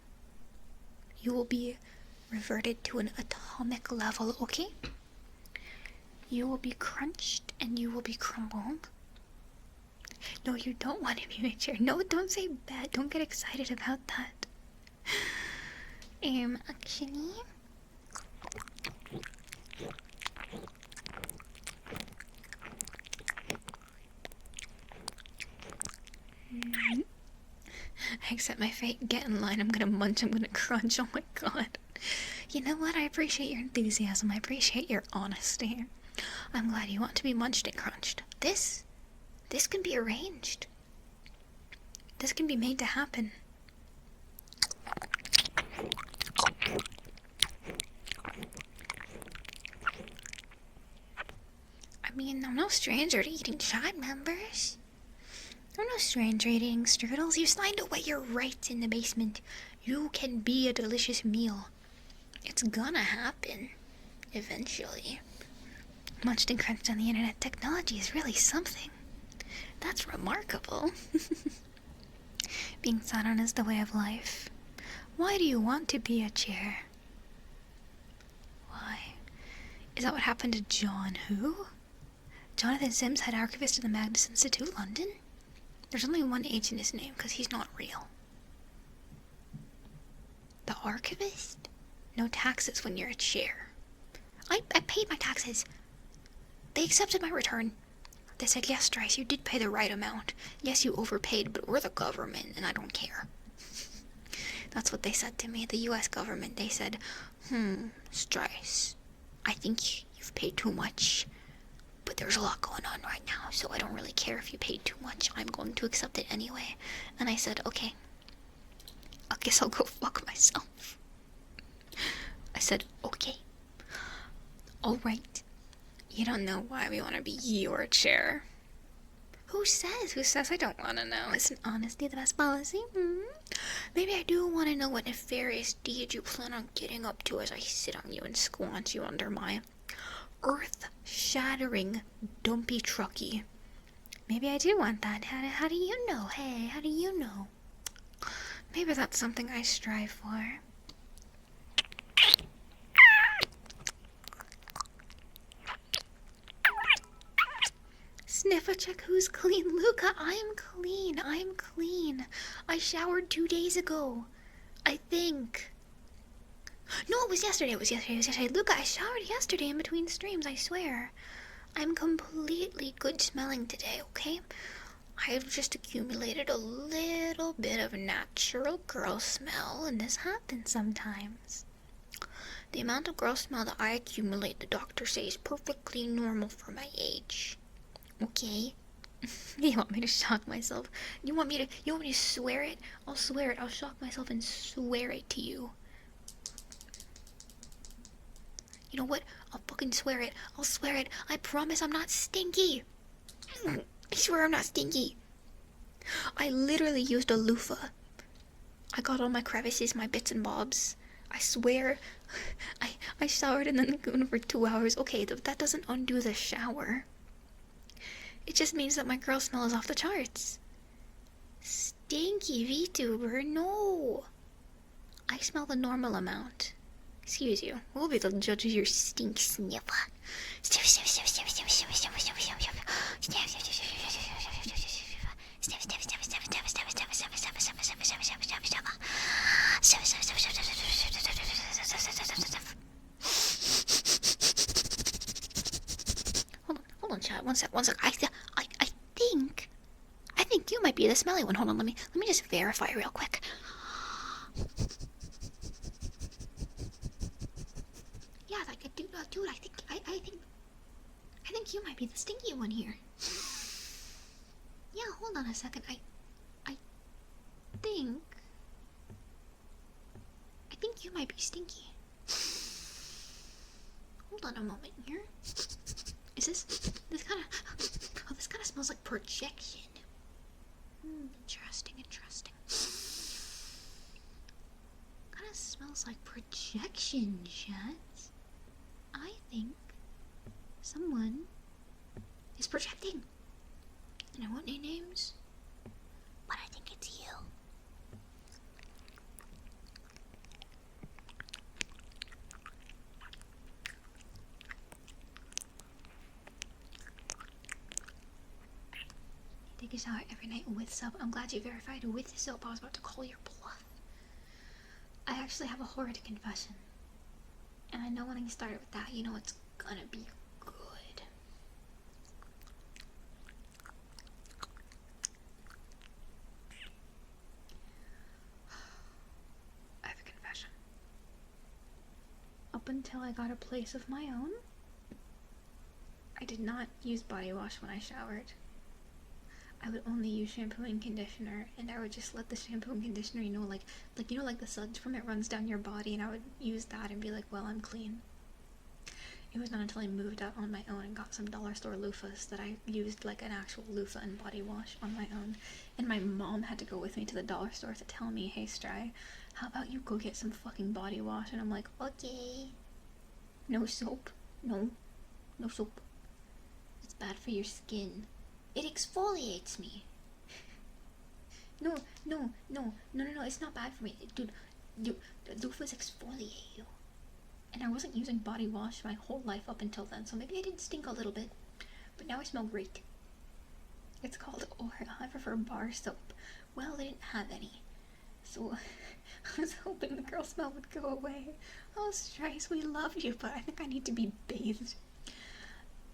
You will be reverted to an atomic level, okay? You will be crunched and you will be crumbled. No, you don't want to be my chair. No, don't say bad. Don't get excited about that. Actually... I accept my fate. Get in line. I'm gonna munch. I'm gonna crunch. Oh my god. You know what? I appreciate your enthusiasm. I appreciate your honesty. I'm glad you want to be munched and crunched. This can be arranged. This can be made to happen. I mean, I'm no stranger to eating chat members. I'm no stranger to eating strudels. You signed away your rights in the basement. You can be a delicious meal. It's gonna happen. Eventually. Munched and crunched on the internet. Technology is really something. That's remarkable. Being sat on is the way of life. Why do you want to be a chair? Why? Is that what happened to John who? Jonathan Sims, head archivist of the Magnus Institute, London? There's only one H in his name, because he's not real. The archivist? No taxes when you're a chair. I paid my taxes. They accepted my return. They said, yes, Streissel, you did pay the right amount. Yes, you overpaid, but we're the government, and I don't care. That's what they said to me, the US government. They said, Streissel, I think you've paid too much, but there's a lot going on right now, so I don't really care if you paid too much. I'm going to accept it anyway. And I said, okay, I guess I'll go fuck myself. I said, okay. Alright. You don't know why we want to be your chair. Who says? Who says I don't want to know? Isn't honesty the best policy? Maybe I do want to know what nefarious deed you plan on getting up to as I sit on you and squat you under my earth-shattering dumpy trucky. Maybe I do want that. How do you know? Hey, how do you know? Maybe that's something I strive for. Sniff a check who's clean. Luca, I am clean. I showered 2 days ago. I think. No, it was yesterday. Luca, I showered yesterday in between streams, I swear. I'm completely good smelling today, okay? I've just accumulated a little bit of natural girl smell, and this happens sometimes. The amount of girl smell that I accumulate, the doctor says, is perfectly normal for my age. Okay? You want me to shock myself? You want me to swear it? I'll swear it. I'll shock myself and swear it to you. You know what? I'll fucking swear it. I'll swear it. I promise I'm not stinky. I swear I'm not stinky. I literally used a loofah. I got all my crevices, my bits and bobs. I swear. I showered in the lagoon for 2 hours. Okay, that doesn't undo the shower. It just means that my girl smell is off the charts. Stinky VTuber, no. I smell the normal amount. Excuse you. We'll be the judge of your stink sniffer. Hold on, chat. One sec. I think you might be the smelly one. Hold on, let me just verify real quick. Yeah, like dude, I think you might be the stinky one here. Yeah, hold on a second. I think you might be stinky. Hold on a moment here. Is this kind of smells like projection. Interesting. Kind of smells like projection, chat. I think someone is projecting. And I want any names, but I think it's you. Take a shower every night with soap. I'm glad you verified with soap. I was about to call your bluff. I actually have a horrid confession. And I know when I started with that, you know it's gonna be good. I have a confession. Up until I got a place of my own, I did not use body wash when I showered. I would only use shampoo and conditioner, and I would just let the shampoo and conditioner, like the suds from it runs down your body, and I would use that and be like, well, I'm clean. It was not until I moved out on my own and got some dollar store loofahs that I used like an actual loofah and body wash on my own. And my mom had to go with me to the dollar store to tell me, hey Stry, how about you go get some fucking body wash? And I'm like, okay. No soap. No soap. It's bad for your skin. It exfoliates me. No, it's not bad for me. Dude, loofahs exfoliate you. And I wasn't using body wash my whole life up until then, so maybe I did stink a little bit. But now I smell great. It's called, I prefer bar soap. Well, they didn't have any. So, I was hoping the girl smell would go away. Oh, Streissel, we love you, but I think I need to be bathed.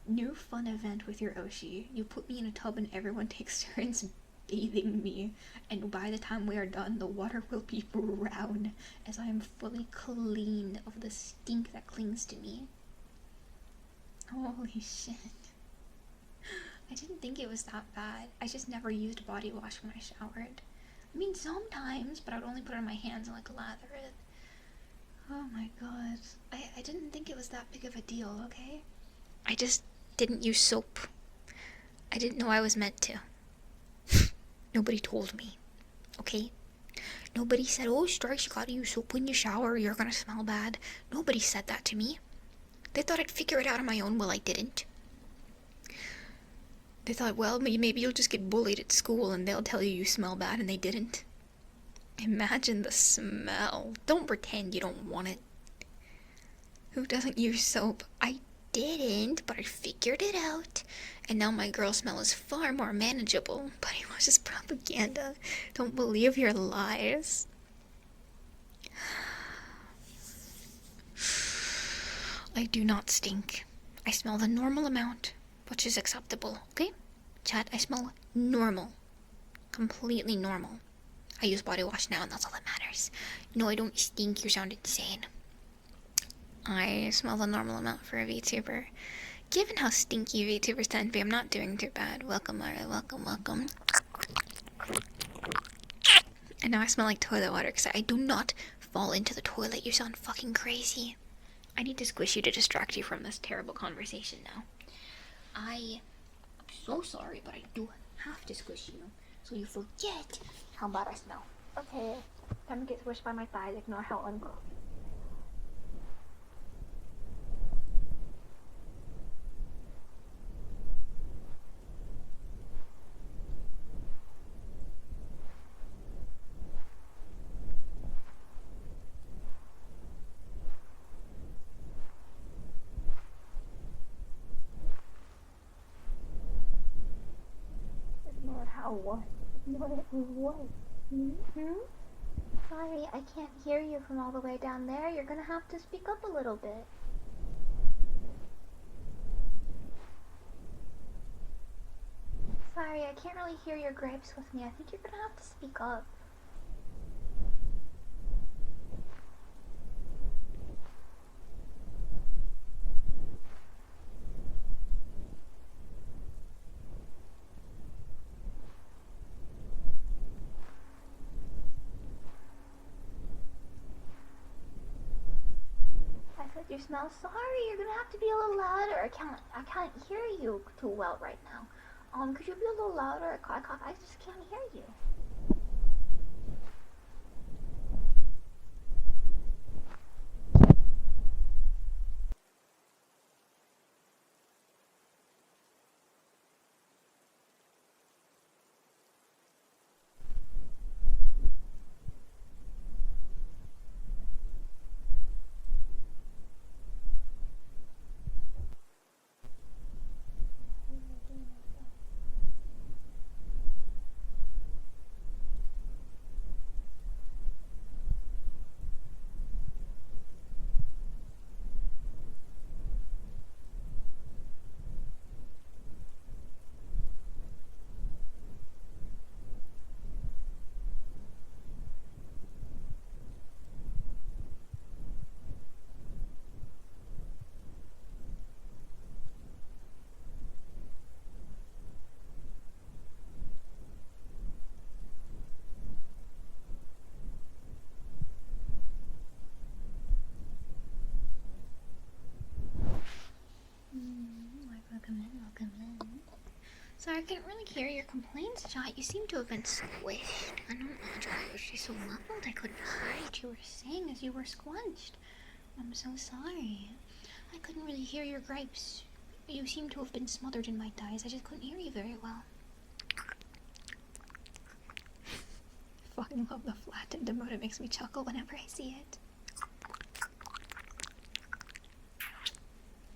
New fun event with your Oshi. You put me in a tub and everyone takes turns bathing me. And by the time we are done, the water will be brown as I am fully cleaned of the stink that clings to me. Holy shit. I didn't think it was that bad. I just never used body wash when I showered. I mean, sometimes, but I would only put it on my hands and like lather it. Oh my god. I didn't think it was that big of a deal, okay? I just didn't use soap. I didn't know I was meant to. Nobody told me, okay? Nobody said, oh, Streissel, you gotta use soap when you shower or you're gonna smell bad. Nobody said that to me. They thought I'd figure it out on my own. Well, I didn't. They thought, well, maybe you'll just get bullied at school and they'll tell you smell bad, and they didn't. Imagine the smell. Don't pretend you don't want it. Who doesn't use soap? I didn't, but I figured it out. And now my girl smell is far more manageable. But it was just propaganda. Don't believe your lies. I do not stink. I smell the normal amount, which is acceptable, okay? Chat, I smell normal. Completely normal. I use body wash now and that's all that matters. No, I don't stink. You sound insane. I smell the normal amount for a VTuber. Given how stinky VTubers tend to be, I'm not doing too bad. Welcome, Mara. Welcome, welcome. And now I smell like toilet water because I do not fall into the toilet. You sound fucking crazy. I need to squish you to distract you from this terrible conversation now. I'm so sorry, but I do have to squish you so you forget how bad I smell. Okay, time to get squished by my thighs. Ignore how uncool. Ignore how what? Ignore what? Mm-hmm. Sorry, I can't hear you from all the way down there. You're gonna have to speak up a little bit. Sorry, I can't really hear your gripes with me. I think you're gonna have to speak up. I said you smell. Sorry, you're gonna have to be a little louder. I can't hear you too well right now. Could you be a little louder? I just can't hear you. Welcome in. Sorry, I couldn't really hear your complaints, Chat. You seem to have been squished. I don't know, Chat. Was she so muffled I couldn't hear what you were saying as you were squunched? I'm so sorry. I couldn't really hear your gripes. You seem to have been smothered in my thighs. I just couldn't hear you very well. I fucking love the flattened emote. It makes me chuckle whenever I see it.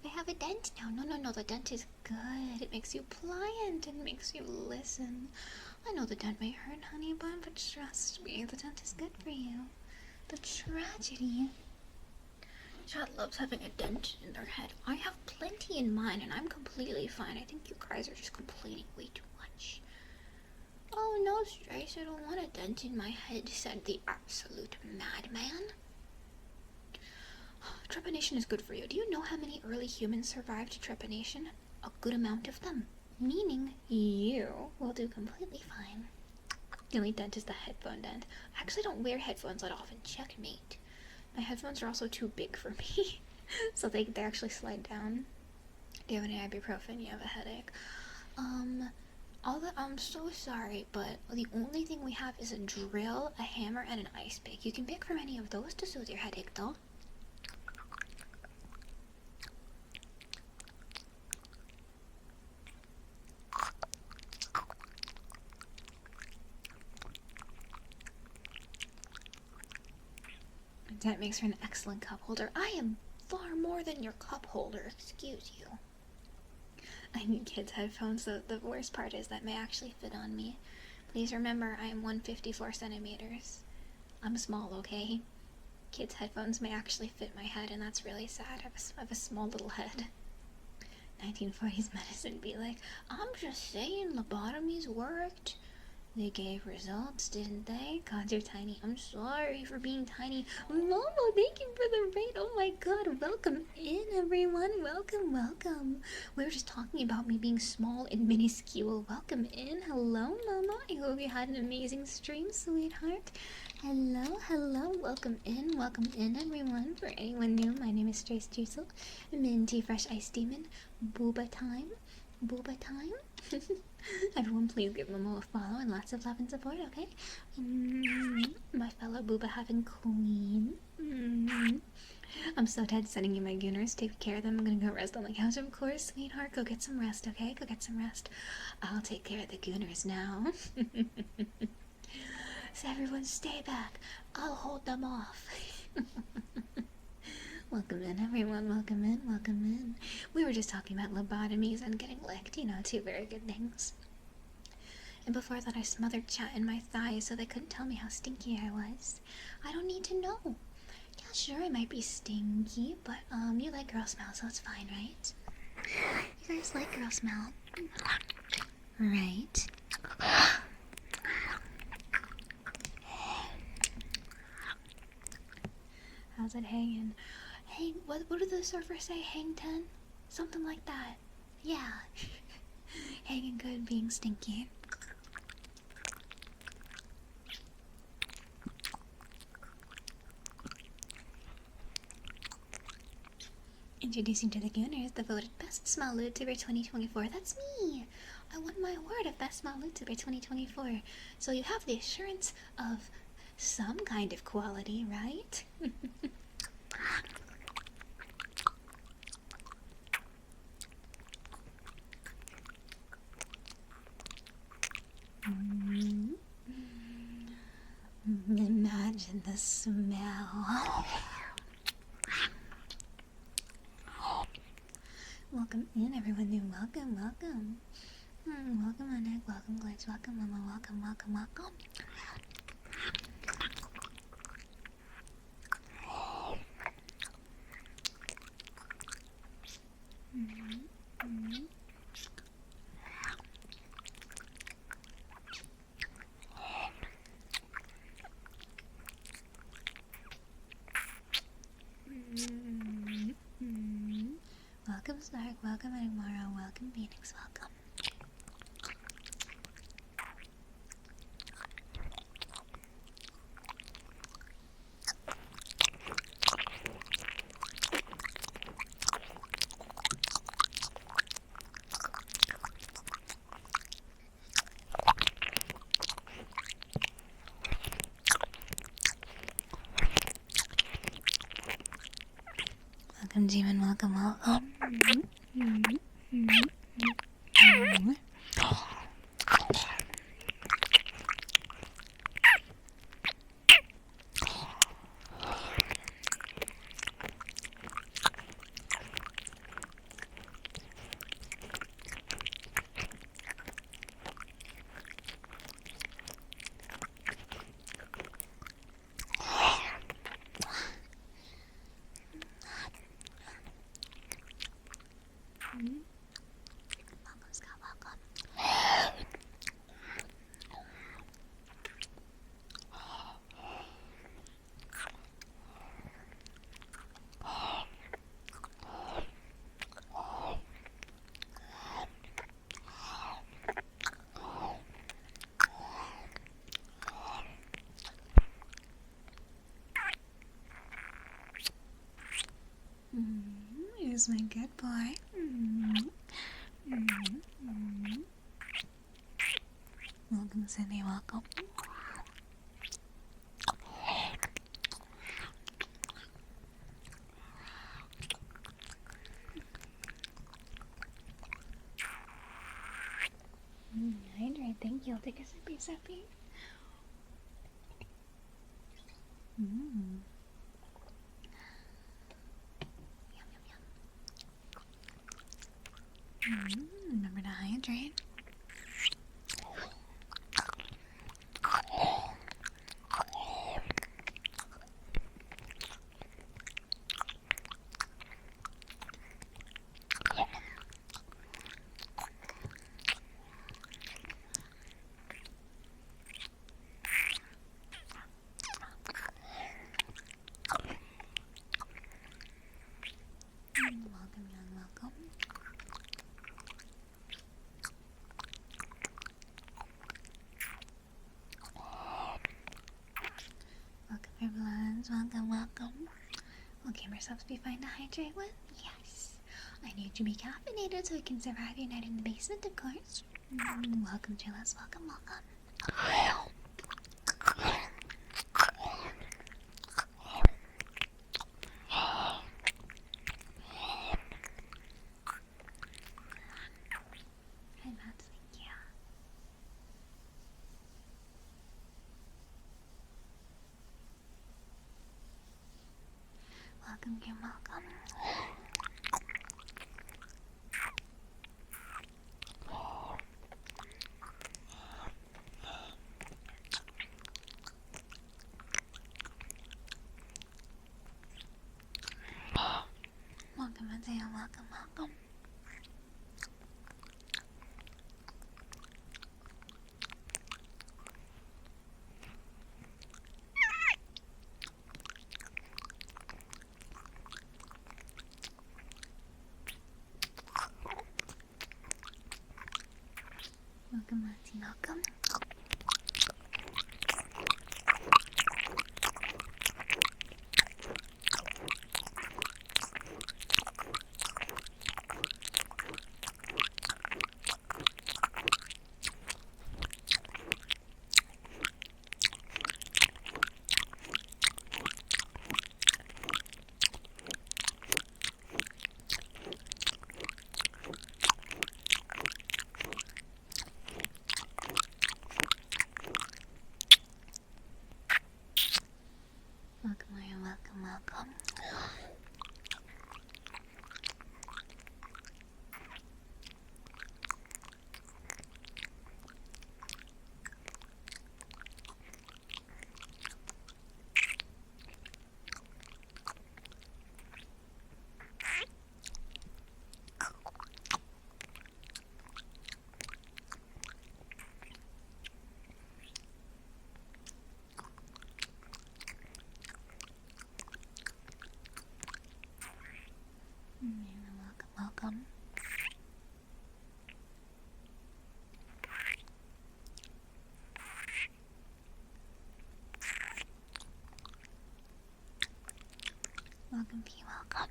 I have a dent now. No, the dent is good. It makes you pliant and makes you listen. I know the dent may hurt, honey bun, but trust me, the dent is good for you. The tragedy. Chad loves having a dent in their head. I have plenty in mine, and I'm completely fine. I think you guys are just complaining way too much. Oh no, Streissel, I don't want a dent in my head, said the absolute madman. Trepanation is good for you. Do you know how many early humans survived trepanation? A good amount of them. Meaning you will do completely fine. The only dent is the headphone dent. I actually don't wear headphones that often. Checkmate. My headphones are also too big for me. So they actually slide down. Do you have any ibuprofen? You have a headache. I'm so sorry, but the only thing we have is a drill, a hammer, and an ice pick. You can pick from any of those to soothe your headache, though. That makes her an excellent cup holder. I am far more than your cup holder, excuse you. I need kids' headphones. The worst part is that may actually fit on me. Please remember, I am 154 centimeters. I'm small, okay? Kids' headphones may actually fit my head, and that's really sad. I have a small little head. 1940s medicine be like, I'm just saying lobotomies worked. They gave results, didn't they? God, you're tiny. I'm sorry for being tiny. Momo, thank you for the raid. Oh my god, welcome in, everyone. Welcome, welcome. We were just talking about me being small and minuscule. Welcome in. Hello, Momo. I hope you had an amazing stream, sweetheart. Hello, hello. Welcome in, everyone. For anyone new, my name is Streissel. Minty Fresh Ice Demon. Booba time. Booba time. Everyone please give Momo a follow and lots of love and support, okay? My fellow booba having queen. I'm so tired sending you my gooners. Take care of them. I'm gonna go rest on the couch, of course, sweetheart. Go get some rest, okay? Go get some rest. I'll take care of the gooners now. So everyone stay back. I'll hold them off. Welcome in, everyone. Welcome in, welcome in. We were just talking about lobotomies and getting licked, you know, two very good things. And before that, I smothered chat in my thighs so they couldn't tell me how stinky I was. I don't need to know. Yeah, sure, I might be stinky, but, you like girl smell, so it's fine, right? You guys like girl smell? Right? How's it hanging? Hey, what do the surfers say? Hang 10? Something like that. Yeah. Hanging good, being stinky. Introducing to the Gooners, the voted Best Small YouTuber 2024. That's me! I won my award of Best Small YouTuber 2024. So you have the assurance of some kind of quality, right? Imagine the smell. Welcome in, everyone new. Welcome, welcome. Welcome, Onek. Welcome, Glitch. Welcome, Mama. Welcome, welcome, welcome. Welcome, Snark. Welcome, Agmara. Welcome, Phoenix. Welcome. Welcome, Demon. Welcome, welcome. Welcome, Scott. Welcome. Here's my good boy. Welcome, Cindy. Welcome. Hydrate. Thank you. I'll take a sippy sippy. Yum, yum, yum. Remember to hydrate. gamer subs be fine to hydrate with? Yes. I need to be caffeinated so I can survive your night in the basement, of course. Welcome, Julius. Welcome, welcome. Hi, Matt. Thank you. Welcome, you're welcome. Welcome, Isaiah. Welcome, welcome. Welcome, Martin. Welcome. Welcome. Welcome. Welcome, P. Welcome.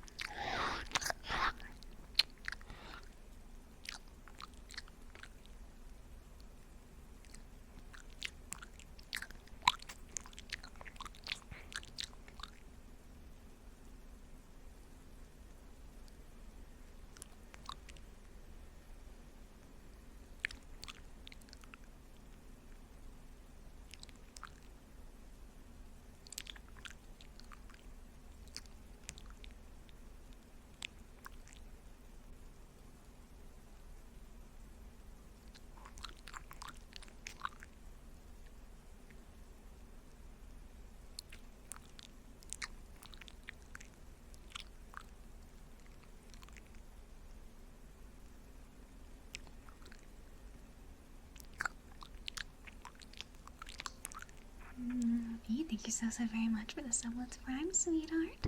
Thank you so very much for the sublets prime, sweetheart.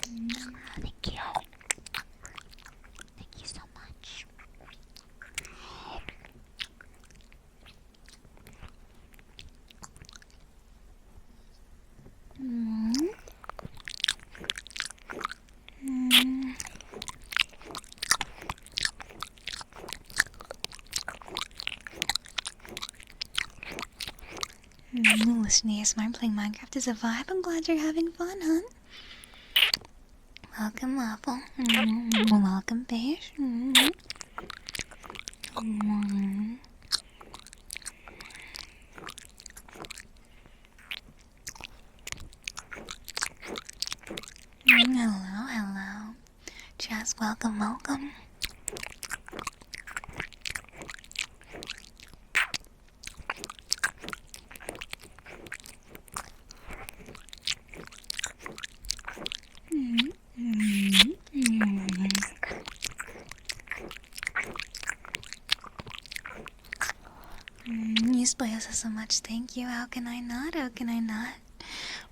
Thank you. Thank you so much. Listening to ASMR playing Minecraft is a vibe. I'm glad you're having fun, huh? Welcome, Apple. Welcome, Beige. Hello, hello. Jazz, welcome, welcome. You spoil us so much. Thank you. How can I not? How can I not?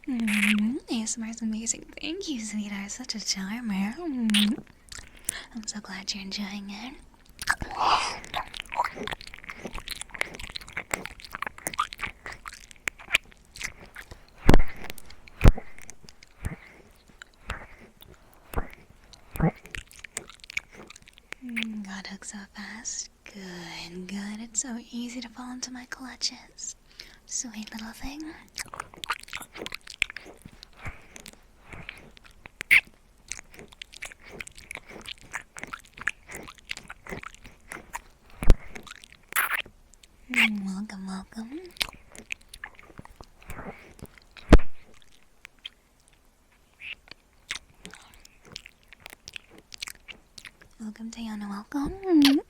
ASMR is amazing. Thank you, sweetheart. Such a charmer. I'm so glad you're enjoying it. so fast. Good, good. It's so easy to fall into my clutches. Sweet little thing. Welcome, welcome. Welcome, Tayana, welcome.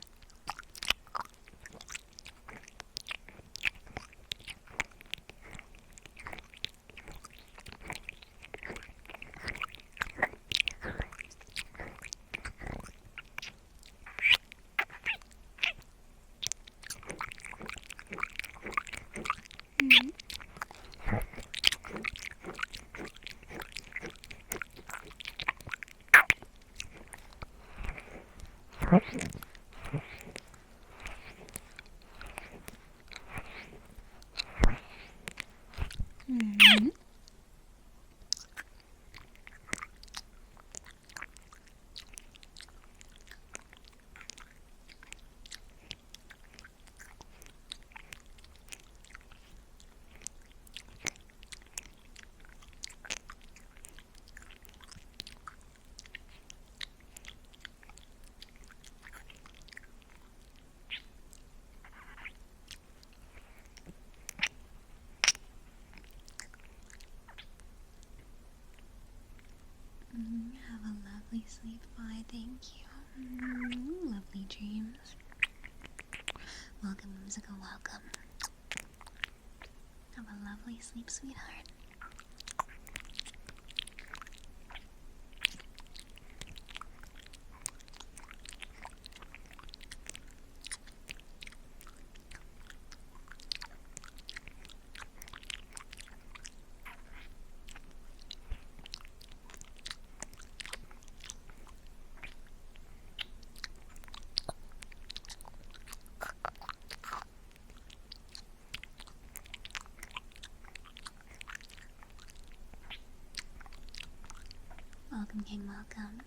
Have a lovely sleep. Bye, thank you. Lovely dreams. Welcome, musical, welcome. Have a lovely sleep, sweetheart. Welcome, King, welcome.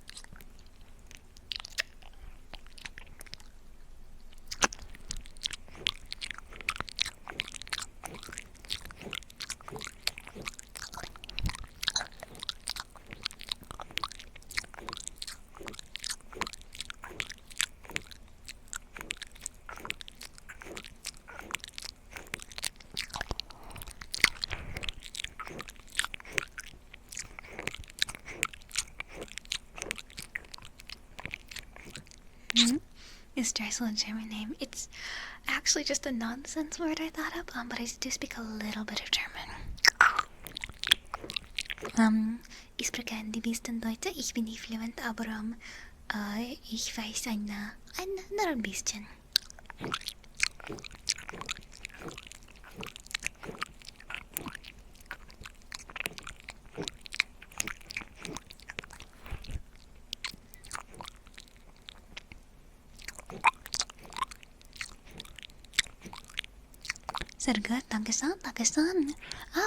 Is Streissel a German name? It's actually just a nonsense word I thought up, but I do speak a little bit of German. Ich spreche ein bisschen Deutsch. Ich bin nicht fluent, aber ich weiß ein bisschen. Sehr gut, danke schön, danke schön.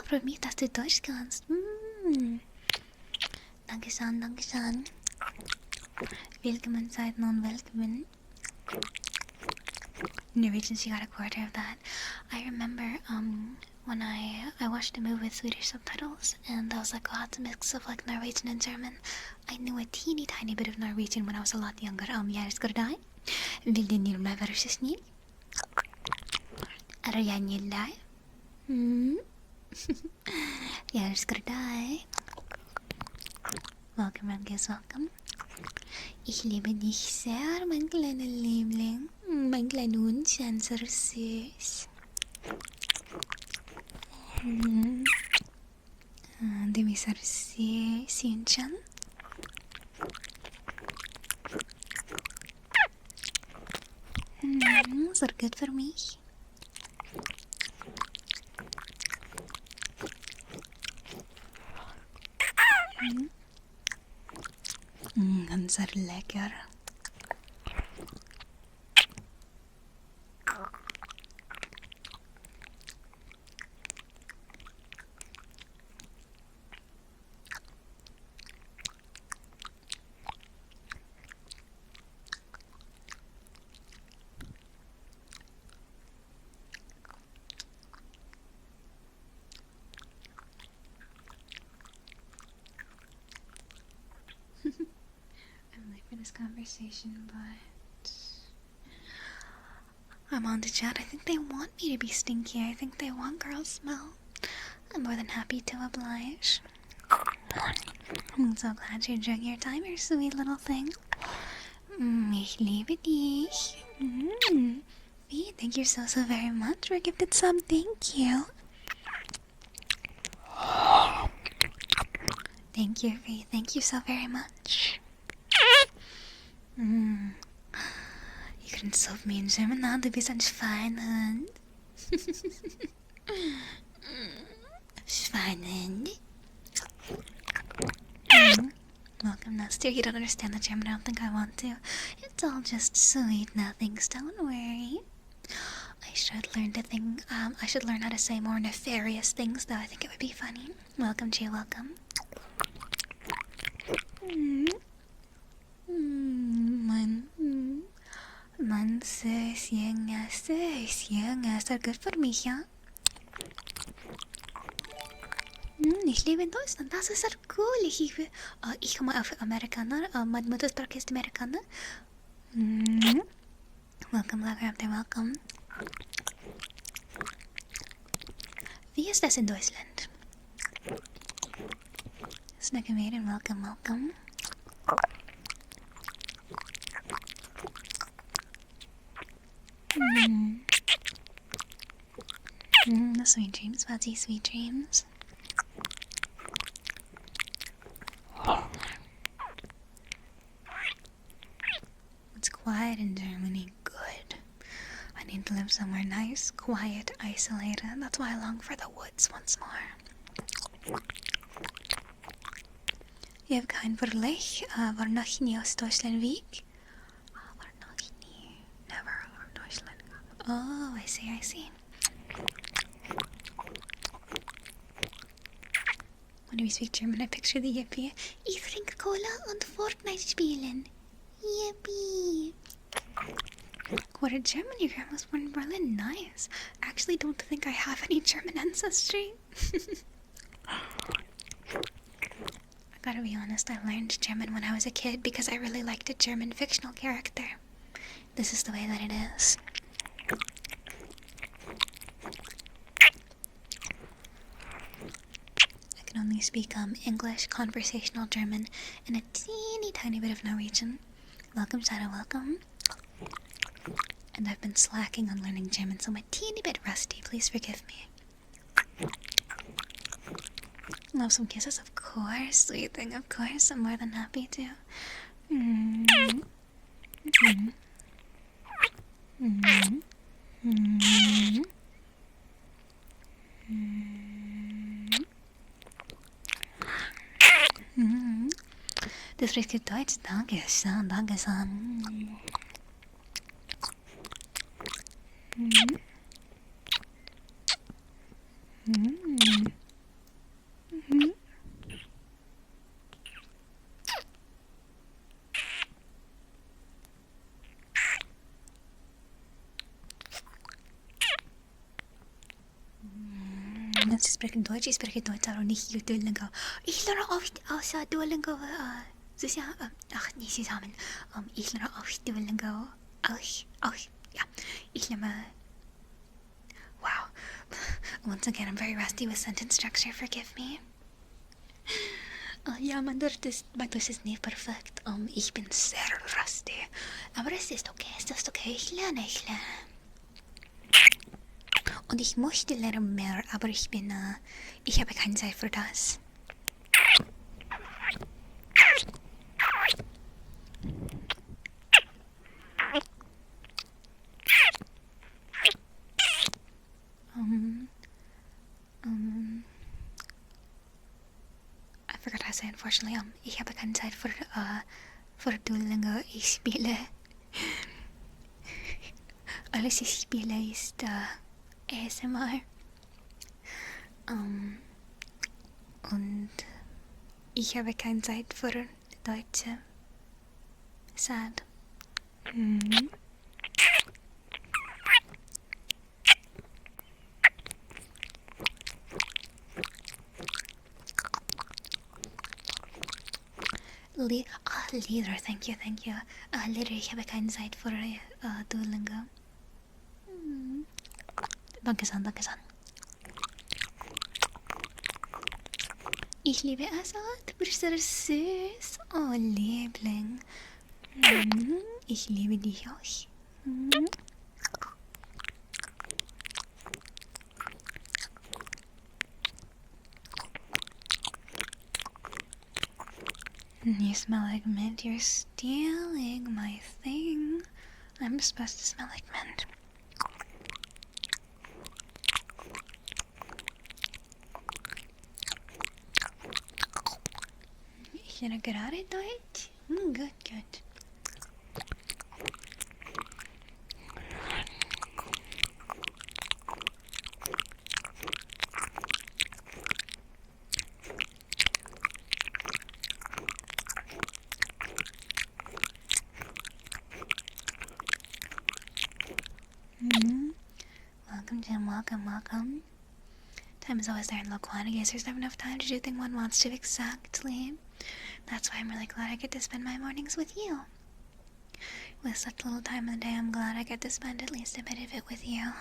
Freut mich, dass du Deutsch kannst. Danke schön, danke schön. Willkommen seid nun willkommen. Norwegian, she got a quarter of that. I remember when I watched a movie with Swedish subtitles, and I was like, oh, it's a mix of like Norwegian and German. I knew a teeny tiny bit of Norwegian when I was a lot younger. Jeg elsker deg. Vil du nylle meg, være så snill? Jeg nylle deg? Jeg elsker deg. Welcome, Ranges, welcome. Ich liebe dich sehr, mein kleiner Liebling. Mein kleiner Hundchen, so süß. Du bist så süß, Hundchen. So gut für mich. Ganz lecker. conversation, but I'm on the chat. I think they want me to be stinky. I think they want girl smell. I'm more than happy to oblige. I'm so glad you enjoying your time, you sweet little thing. Ich liebe dich. Vee, thank you so very much for a gifted sub. Thank you. Thank you, Vee. Thank you so very much. You couldn't solve me in German now. Du bist ein Schweinhund. Schweinhund. Welcome, Nestor. You don't understand the German. I don't think I want to. It's all just sweet nothings. Don't worry. I should learn to think. I should learn how to say more nefarious things, though. I think it would be funny. Welcome, Jay. Welcome. Man says young, so good for me, yeah? Ich lebe in Deutschland, das ist cool. Ich komme auf Amerikaner, mein Muttersprach ist Amerikaner. Welcome, Lager, up there, welcome. Wie ist das in Deutschland? Snackamaden, welcome, welcome. Sweet dreams, Fuzzy, sweet dreams. It's quiet in Germany. Good. I need to live somewhere nice, quiet, isolated. That's why I long for the woods once more. Ich habe kein Vergleich, war noch nie aus Deutschland weg. War noch nie. Never from Deutschland. Oh, I see, I see. When we speak German, I picture the yippee. Ich trinke Cola und Fortnite spielen. Yippee. What a German, your grandma was born in Berlin. Nice. I actually don't think I have any German ancestry. I gotta be honest, I learned German when I was a kid because I really liked a German fictional character. This is the way that it is. I can only speak English, conversational German, and a teeny tiny bit of Norwegian. Welcome, Shadow, welcome. And I've been slacking on learning German, so I'm a teeny bit rusty. Please forgive me. Love some kisses, of course. Sweet thing, of course. I'm more than happy to. Du sprichst gut Deutsch. Danke schön, danke schön. Sie sprechen Deutsch, ich spreche Deutsch, aber nicht Duolingo. Ich lerne oft aus Duolingo, ach, nicht zusammen. Ich lerne auch Duolingo, auch, ja. Ich lerne, wow. Once again, I'm very rusty with sentence structure, forgive me. Ja, mein Deutsch ist nicht perfekt. Ich bin sehr rusty. Aber es ist okay, ich lerne. Und ich möchte lernen mehr, aber ich habe keine Zeit für das. I forgot how to say, unfortunately. Ich habe keine Zeit für Duolingo. Ich spiele. Alles ich spiele ist, ASMR. Und ich habe keine Zeit für Deutsche. Sad. Leader, thank you, thank you. Later, ich habe keine Zeit für Duolingo. Danke-san, danke-san. Ich liebe es, du bist sehr süß. Oh, Liebling. Ich liebe dich auch. You smell like mint. You're stealing my thing. I'm supposed to smell like mint. Ich bin gerade Deutsch. Good, good. Welcome, Jim. Welcome, welcome. Time is always there in low quantities. There's never enough time to do the thing one wants to exactly. That's why I'm really glad I get to spend my mornings with you. With such little time in the day, I'm glad I get to spend at least a bit of it with you.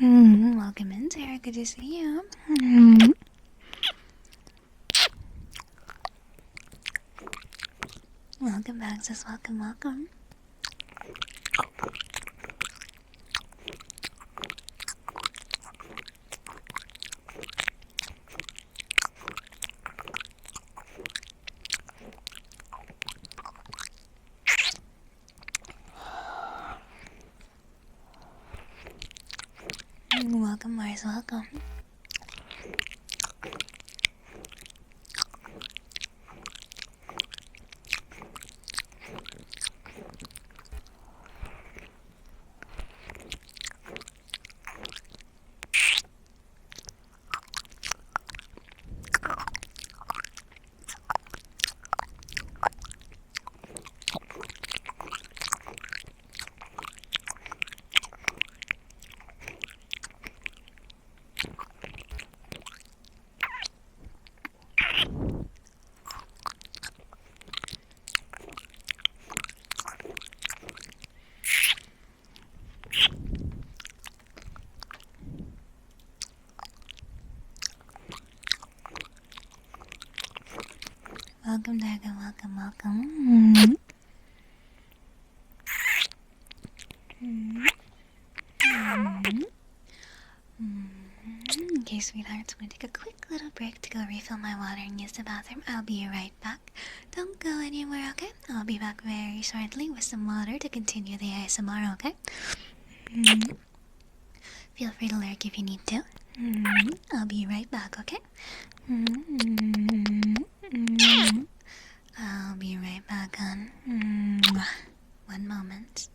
Welcome in, Sarah. Good to see you. Welcome back, sis. Welcome, welcome. Welcome, Mars. Welcome. Welcome, Daga. Welcome, welcome. Okay, sweethearts, I'm gonna take a quick little break to go refill my water and use the bathroom. I'll be right back. Don't go anywhere, okay? I'll be back very shortly with some water to continue the ASMR, okay? Feel free to lurk if you need to. I'll be right back, okay? I'll be right back on. One moment.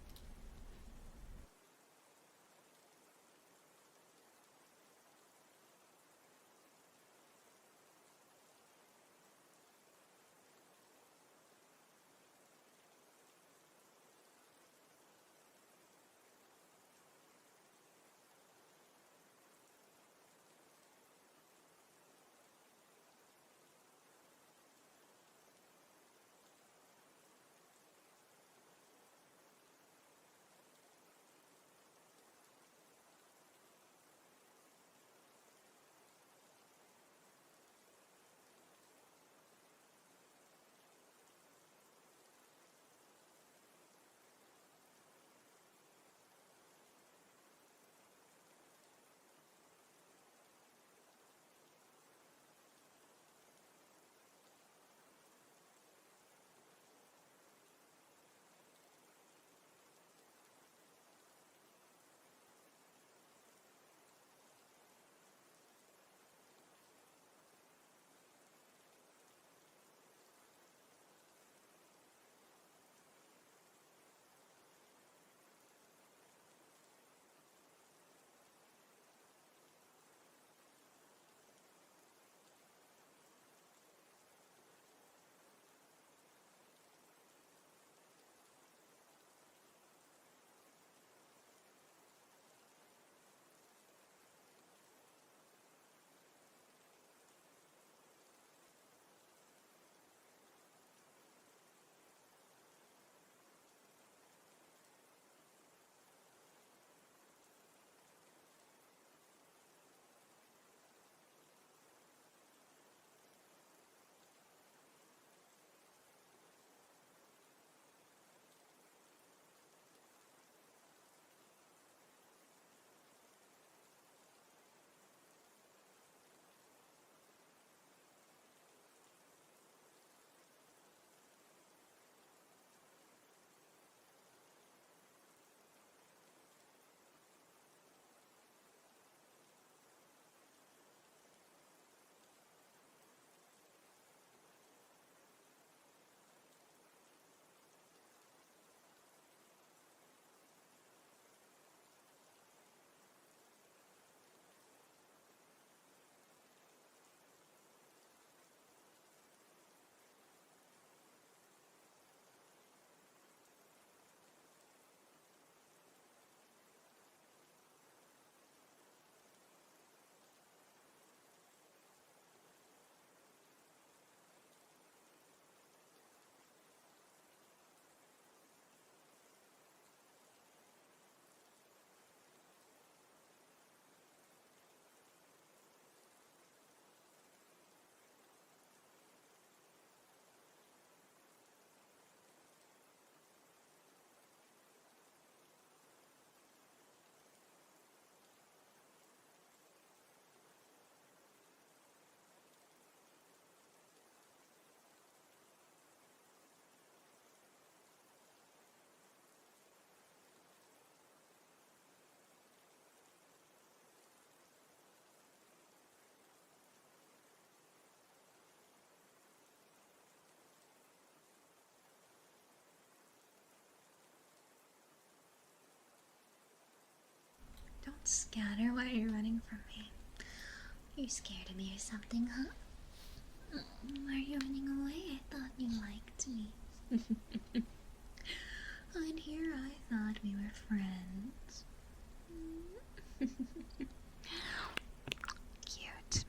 Scatter, why are you running from me? Are you scared of me or something, huh? Why are you running away? I thought you liked me. And here I thought we were friends. Cute.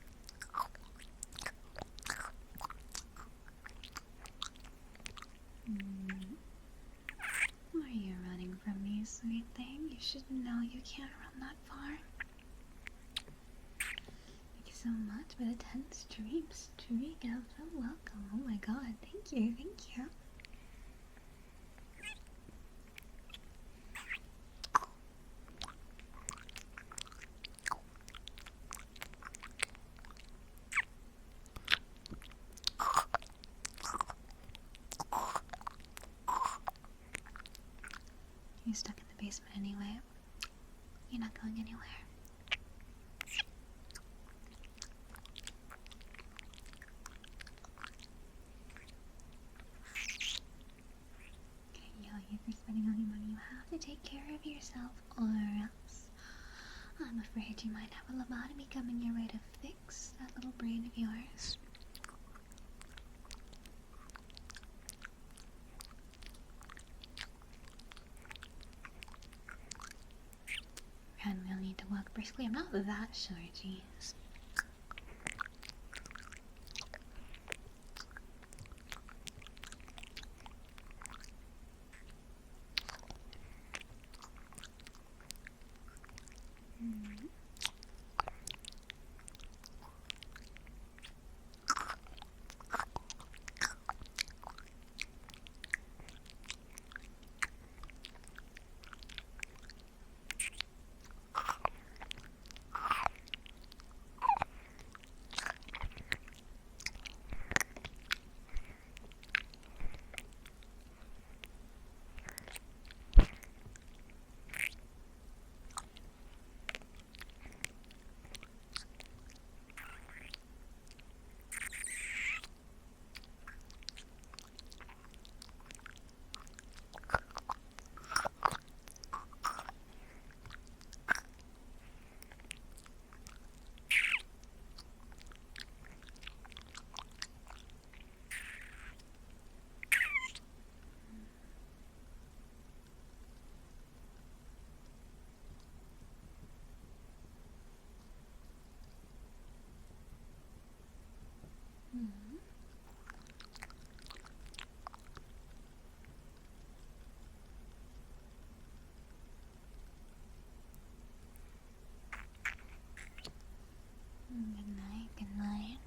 Why are you running from me, sweet thing? You should know you can't run that far. Thank you so much for the 10 streams. Streak out, so welcome. Oh my god, thank you, thank you. You're stuck in the basement anyway. You're not going anywhere. Okay, yeah, if you're spending all your money, you have to take care of yourself, or else I'm afraid you might have a lobotomy coming your way to fix that little brain of yours. And we'll need to walk briskly. I'm not that sure, jeez. Good night, good night.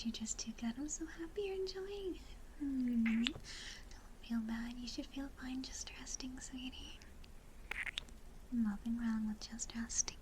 you're just too good. I'm so happy you're enjoying it. Don't feel bad. You should feel fine just resting, sweetie. Nothing wrong with just resting.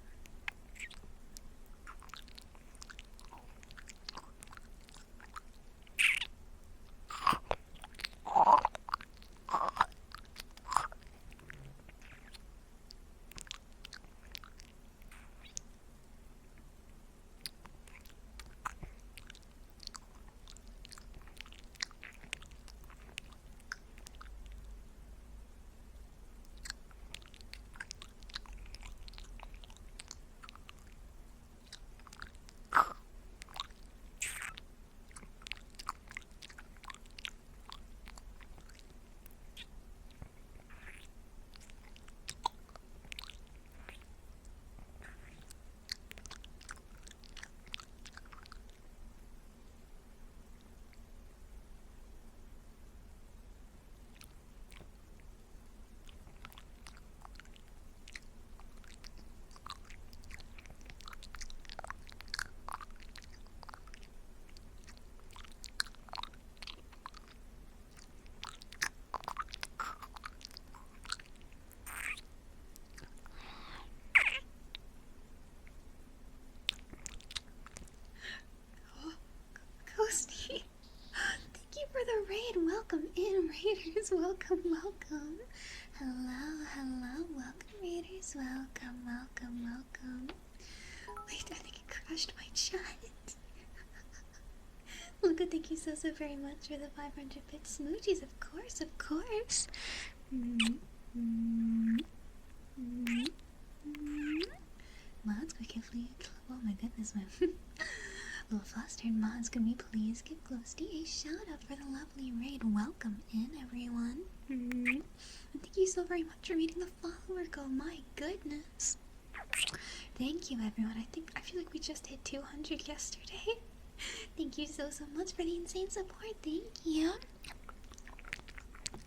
Ghosty, thank you for the raid. Welcome in, raiders. Welcome, welcome. Hello, hello. Welcome, raiders. Welcome, welcome, welcome. Wait, I think it crashed my chat. Luca, thank you so very much for the 500-bit smoochies. Of course, of course. Mods, quickly. Oh my goodness, man. Little flustered mods, can we please give Ghosty a shout out for the lovely raid? Welcome in, everyone. And thank you so very much for reading the follower goal. My goodness. Thank you, everyone. I feel like we just hit 200 yesterday. Thank you so much for the insane support. Thank you.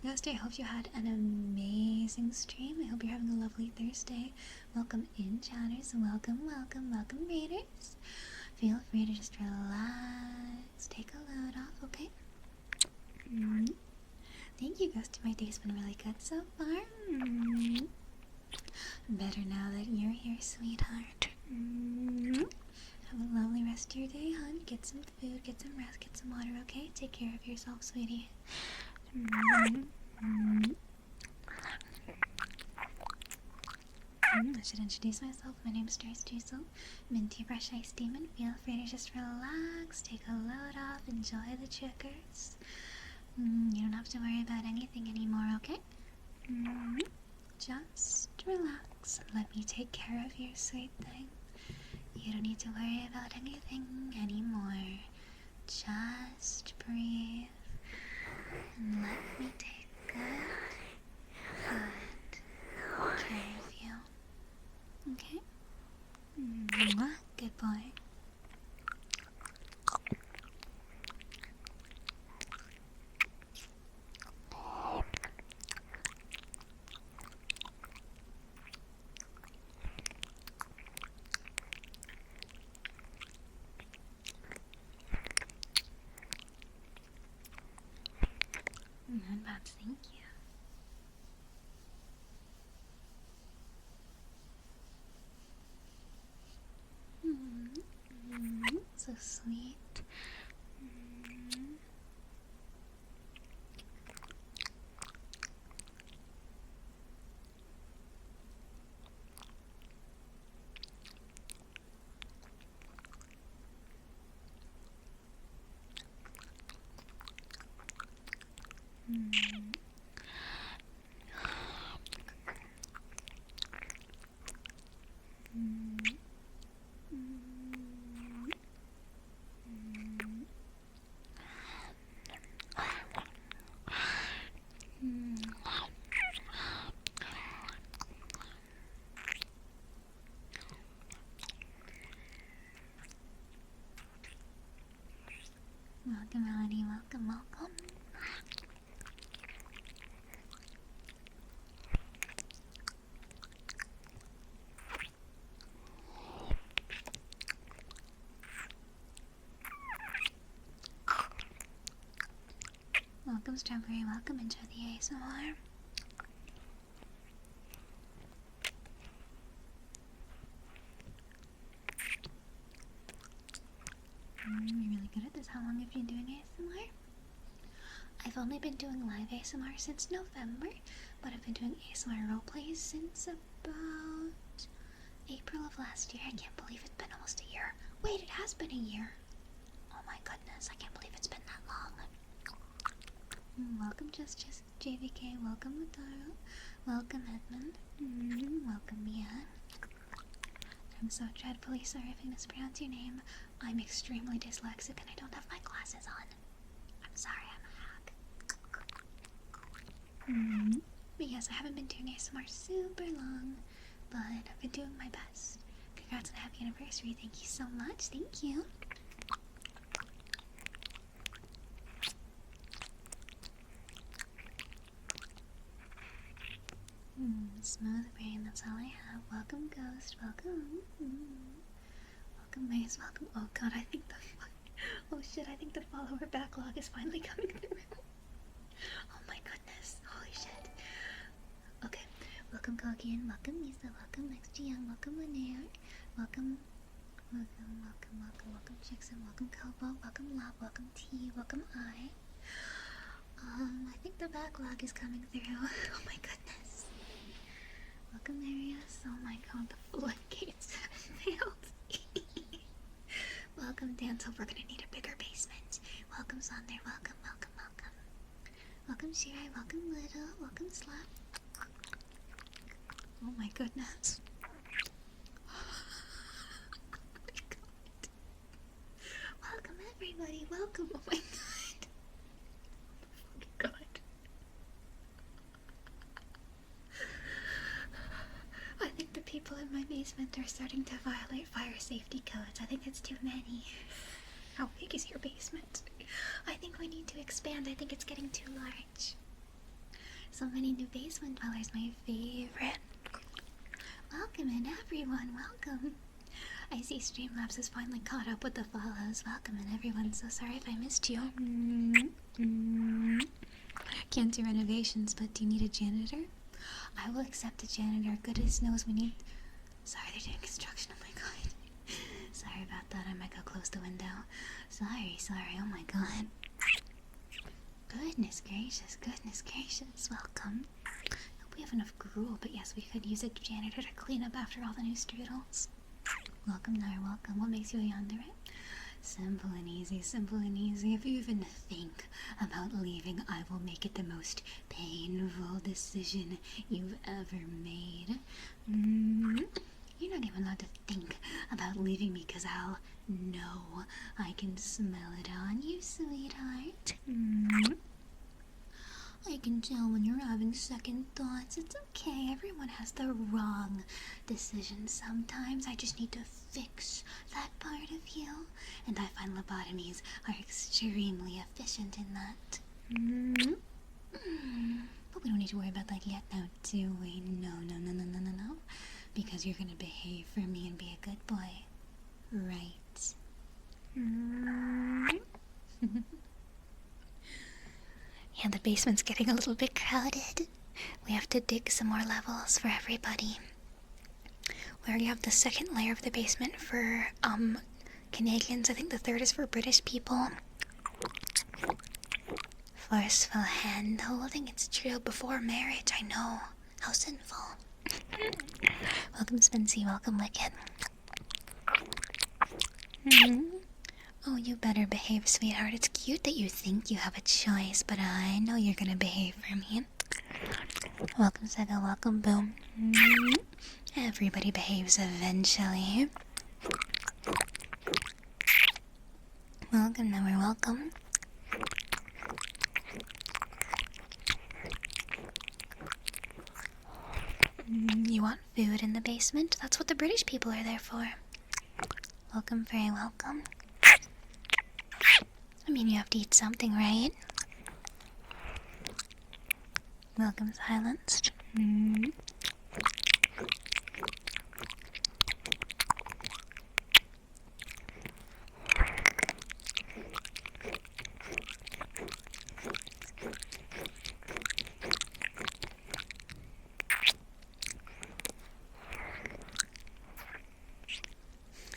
Ghosty, I hope you had an amazing stream. I hope you're having a lovely Thursday. Welcome in, chatters. Welcome, welcome, welcome, raiders. Feel free to just relax, take a load off, okay? Thank you, Ghosty. My day's been really good so far. Better now that you're here, sweetheart. Have a lovely rest of your day, hon. Get some food, get some rest, get some water, okay? Take care of yourself, sweetie. I should introduce myself. My name is Streissel. Minty Fresh Ice Demon. Feel free to just relax, take a load off, enjoy the triggers. You don't have to worry about anything anymore, okay? Just relax and let me take care of your sweet thing. You don't need to worry about anything anymore. Just breathe and let me take good care of you. Okay? Good boy. Not bad, thank you. So sweet. Welcome, Melody. Welcome, welcome. welcome Strawberry, welcome into the ASMR. You're really good at this. How long have you been doing ASMR? I've only been doing live ASMR since November, but I've been doing ASMR roleplays since about April of last year. I can't believe it's been almost a year. Wait, it has been a year. Oh my goodness, I can't believe it's been that long. Welcome Just JVK, welcome Mataro, welcome Edmund, welcome Mia. I'm so dreadfully sorry if I mispronounce your name. I'm extremely dyslexic and I don't have my glasses on. I'm sorry, I'm a hack. But yes, I haven't been doing ASMR super long, but I've been doing my best. Congrats on a happy anniversary. Thank you so much. Thank you. Smooth brain, that's all I have. Welcome Ghost, welcome. Welcome Maze, welcome. Oh god, I think the follower backlog is finally coming through. Oh my goodness, holy shit. Okay, welcome Kogian, welcome Misa, welcome Next Young, welcome Linear, welcome Chickson, welcome Kobo, welcome Love, welcome T, welcome I. I think the backlog is coming through. Oh my goodness. Welcome Arias. Oh my god, the floodgates have failed. Welcome Dantel. We're gonna need a bigger basement. Welcome Sonder. Welcome. Welcome Shirai. Welcome Little. Welcome Slap. Oh my goodness. Oh my god. Welcome everybody. Welcome. Oh my god. God. I think the people in my basement are starting to violate fire safety codes. I think it's too many. How big is your basement? I think we need to expand. I think it's getting too large. So many new basement dwellers, my favorite. Welcome in everyone, welcome. I see Streamlabs has finally caught up with the follows. Welcome in everyone, so sorry if I missed you. Can't do renovations, but do you need a janitor? I will accept a janitor. Goodness knows we need... Sorry, they're doing construction. Oh my god. Sorry about that. I might go close the window. Sorry. Oh my god. Goodness gracious. Welcome. Hope we have enough gruel, but yes, we could use a janitor to clean up after all the new strudels. Welcome, Nar. Welcome. What makes you a yandere? Simple and easy. If you even think about leaving, I will make it the most painful decision you've ever made. You're not even allowed to think about leaving me because I'll know. I can smell it on you, sweetheart. I can tell when you're having second thoughts. It's okay. Everyone has the wrong decision sometimes. I just need to fix that part of you. And I find lobotomies are extremely efficient in that. But we don't need to worry about that yet now, do we? No. Because you're gonna behave for me and be a good boy. Right. Yeah, the basement's getting a little bit crowded. We have to dig some more levels for everybody. We already have the second layer of the basement for Canadians. I think the third is for British people. Forceful hand holding, it's true. Before marriage, I know. How sinful. Welcome Spency, welcome Wicked. Oh, you better behave, sweetheart. It's cute that you think you have a choice, but I know you're gonna behave for me. Welcome Sega, welcome Boom. Everybody behaves eventually. Welcome, now we're welcome. You want food in the basement? That's what the British people are there for. Welcome, very welcome. I mean, you have to eat something, right? Welcome, Silenced.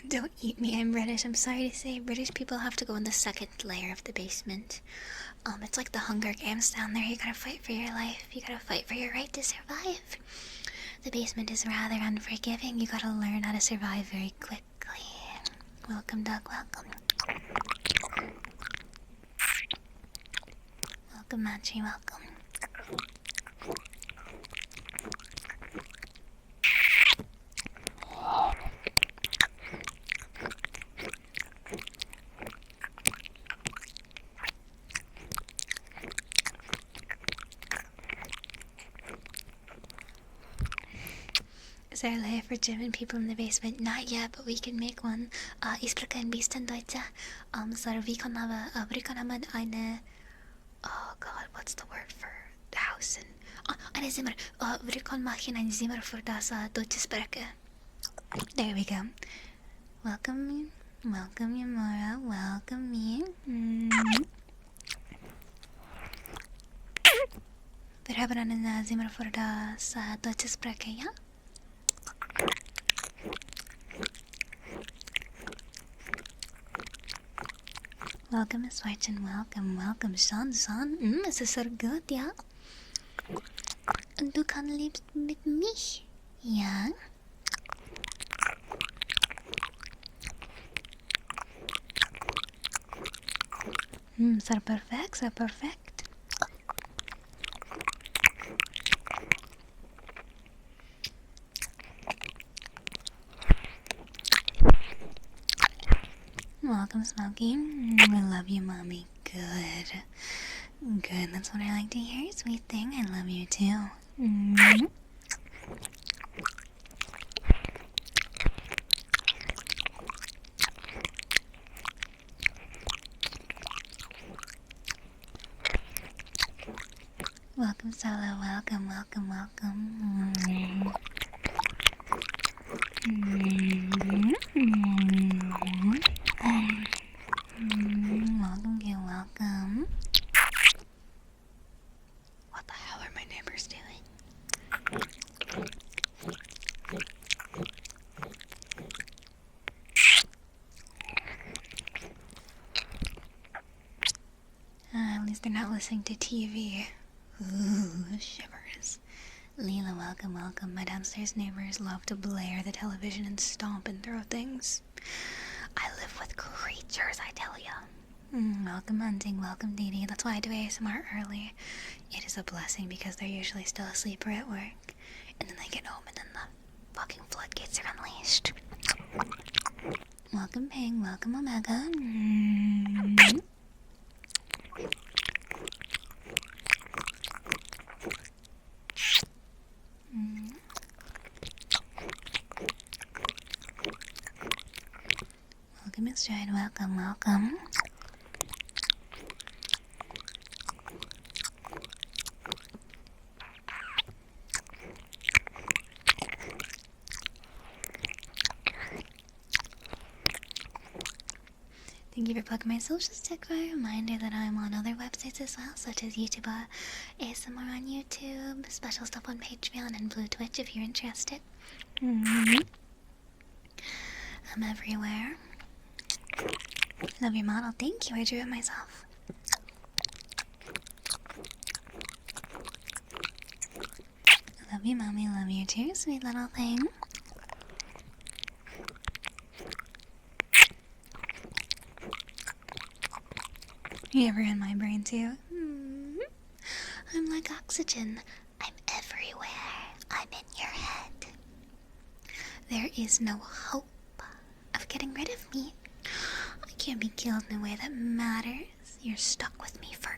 Don't eat me, I'm British. I'm sorry to say, British people have to go in the second layer of the basement. It's like the Hunger Games down there. You gotta fight for your life. You gotta fight for your right to survive. The basement is rather unforgiving. You gotta learn how to survive very quickly. Welcome, Doug, welcome. Welcome, Matchy, welcome. Is there a layer for German people in the basement? Not yet, but we can make one. Ich spreche ein bisschen Deutsch. So we can have eine... Oh god, what's the word for the house? Eine Zimmer. Wir können machen ein Zimmer für das deutsche Sprache. There we go. Welcome, welcome Yamura, welcome me. Wir haben ein Zimmer für das deutsche Sprache, ja? Welcome, Miss Fortune, welcome, welcome, Sean. Es ist so gut, ja? Und du kannst lebst mit mich, ja? So perfect, so perfect. Welcome, Smokey. I love you, Mommy. Good. Good, that's what I like to hear, sweet thing. I love you, too. Welcome, Solo. Welcome, welcome, welcome. Welcome, you welcome. What the hell are my neighbors doing? At least they're not listening to TV. Ooh, shivers. Leela, welcome, welcome. My downstairs neighbors love to blare the television and stomp and throw things. I live with creatures, I tell ya. Welcome, Hunting, welcome, Dee Dee. That's why I do ASMR early. It is a blessing because they're usually still asleep or at work. And then they get home and then the fucking floodgates are unleashed. Welcome, Ping, welcome, Omega. Welcome, Miss Jade. Welcome, welcome. Thank you for plugging my social stick for a reminder that I'm on other websites as well, such as YouTube, ASMR on YouTube, special stuff on Patreon, and Blue Twitch if you're interested. I'm everywhere. Love your model. Thank you. I drew it myself. Love you, Mommy. Love you too, sweet little thing. You ever in my brain too? I'm like oxygen. I'm everywhere. I'm in your head. There is no hope of getting rid of me. I can't be killed in a way that matters. You're stuck with me forever.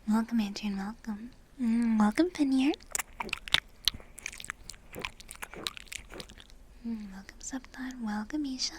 Welcome, Adrian. Welcome. Welcome, Pinier. Welcome, Subthought. Welcome, Isha.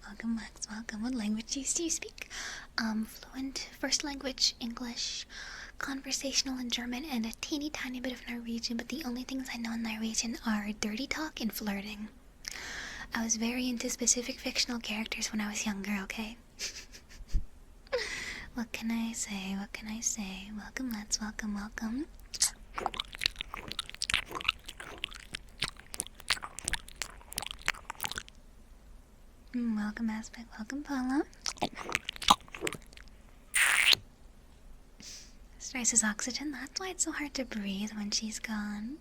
Welcome, Max. Welcome. What languages do you speak? fluent first language English, conversational in German, and a teeny tiny bit of Norwegian, but the only things I know in Norwegian are dirty talk and flirting. I was very into specific fictional characters when I was younger, okay? What can I say? What can I say? Welcome, let's welcome, welcome. Welcome, Aspect. Welcome, Paula. Streissel's oxygen. That's why it's so hard to breathe when she's gone.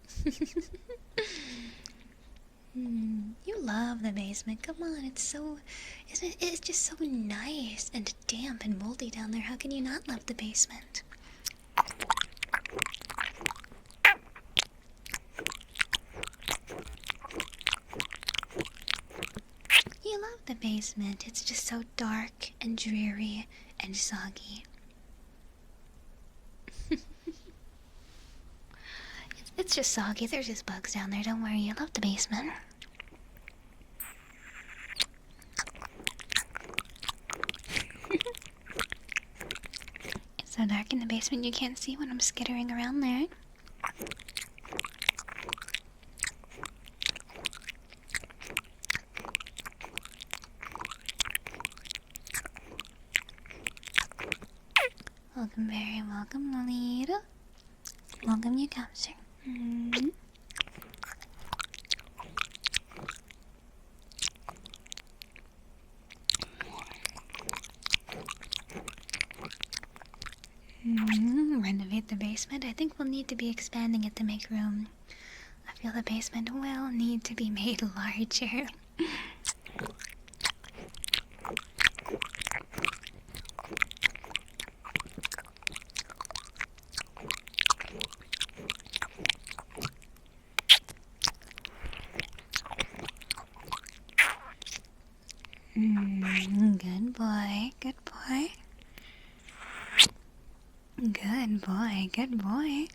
You love the basement. Come on, it's so... Isn't it? It's just so nice and damp and moldy down there. How can you not love the basement? You love the basement. It's just so dark and dreary and soggy. It's just soggy. There's just bugs down there. Don't worry. You love the basement. It's so dark in the basement you can't see when I'm skittering around there. Welcome, Barry. Welcome, Lolita. Welcome, you capture. Renovate the basement. I think we'll need to be expanding it to make room. I feel the basement will need to be made larger. Good boy, good boy. Good boy, good boy.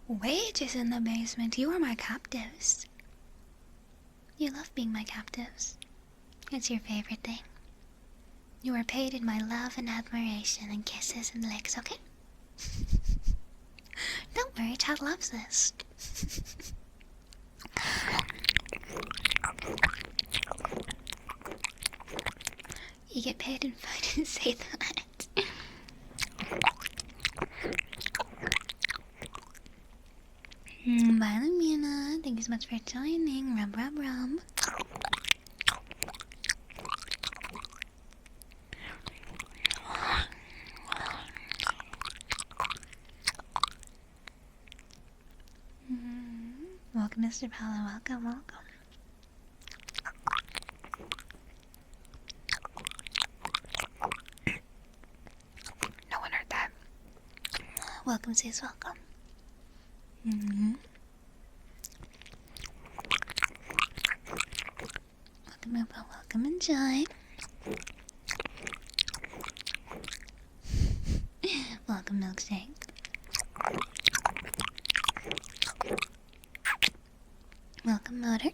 Wages in the basement. You are my captives. You love being my captives. It's your favorite thing. You are paid in my love and admiration and kisses and licks, okay? Don't worry, Chad loves this. You get paid in fun to say that. Bye, Lumina. Thank you so much for joining. Rum, rum, rum. Welcome, Mr. Paolo. Welcome, welcome. No one heard that. Welcome, sis. Welcome. Welcome, welcome, enjoy. Welcome, milkshake. Welcome, motor.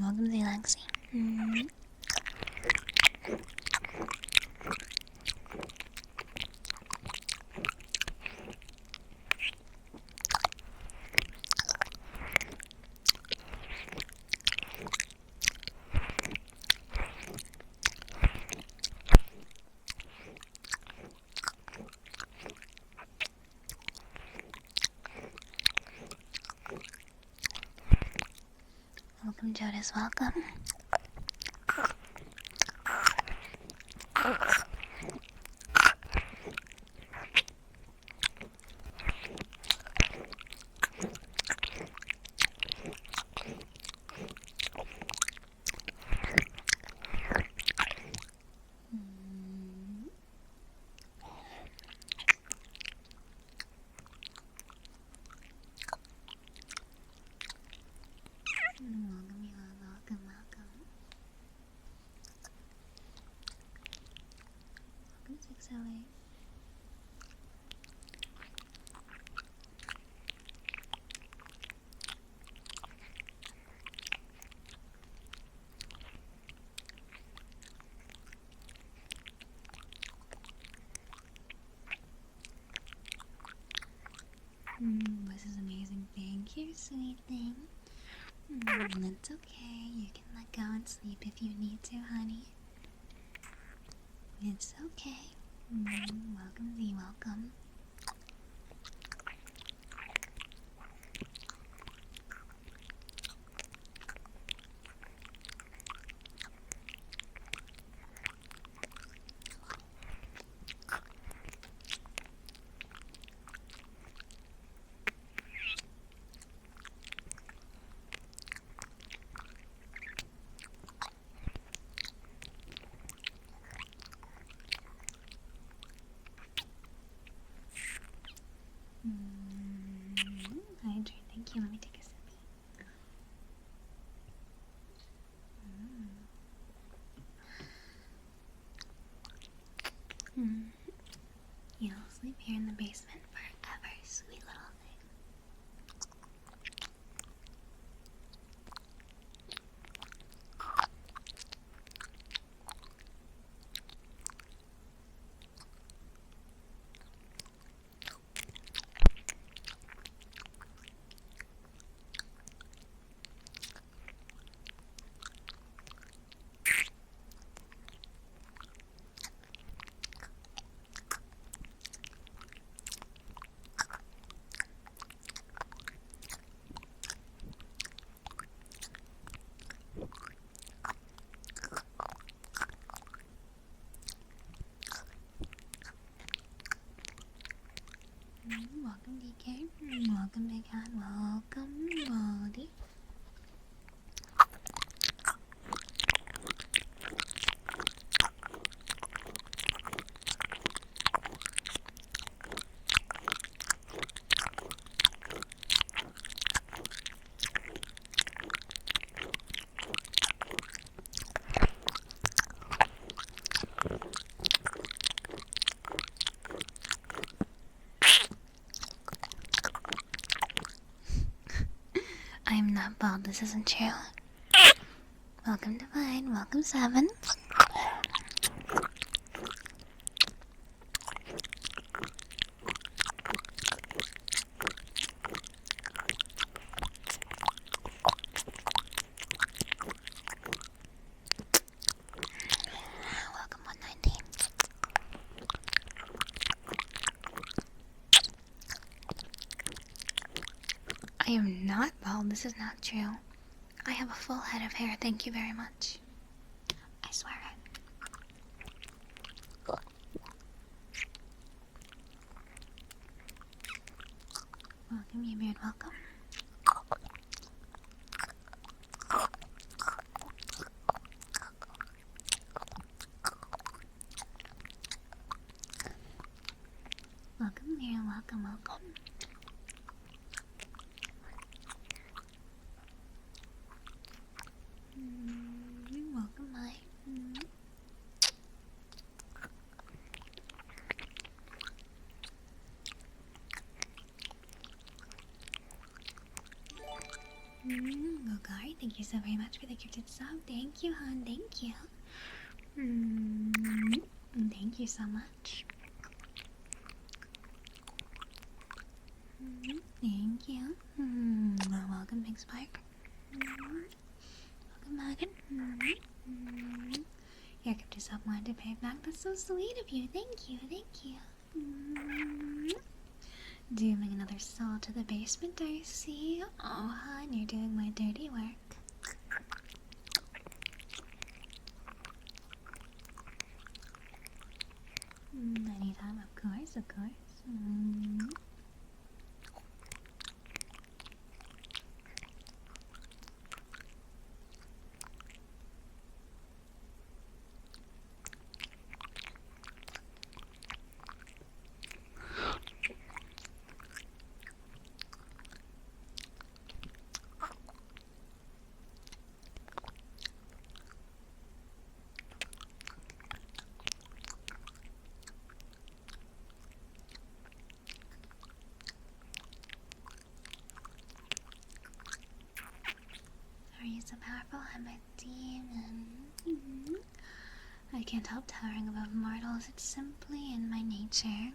Welcome, Zelaxi. Welcome, Jodas. Welcome. This is amazing. Thank you, sweet thing. It's okay. You can let go and sleep if you need to, honey. It's okay. Welcome, Z. Welcome. Hydrate, thank you. Let me take a sip. You'll sleep here in the basement forever, sweet little thing. Welcome, DK. Welcome, Big Hat. Welcome, Baldy. I'm not bald, this isn't true. Welcome Divine, welcome Seven. Welcome 190. I am not bald, this is not true. I have a full head of hair, thank you very much. I swear it. Welcome, you beard, welcome. Welcome, Miriam, welcome, welcome. Welcome, Mike. Gogari, thank you so very much for the gifted sub. Thank you, hon. Thank you. Thank you so much. Thank you. Welcome, Big Spike. Welcome, Megan. Your gift is up, wanted to pay back. That's so sweet of you. Thank you, thank you. Doing another soul to the basement, I see. Oh, hon, you're doing my dirty work. Anytime, of course, of course. Are you so powerful? I'm a demon. I can't help towering above mortals. It's simply in my nature.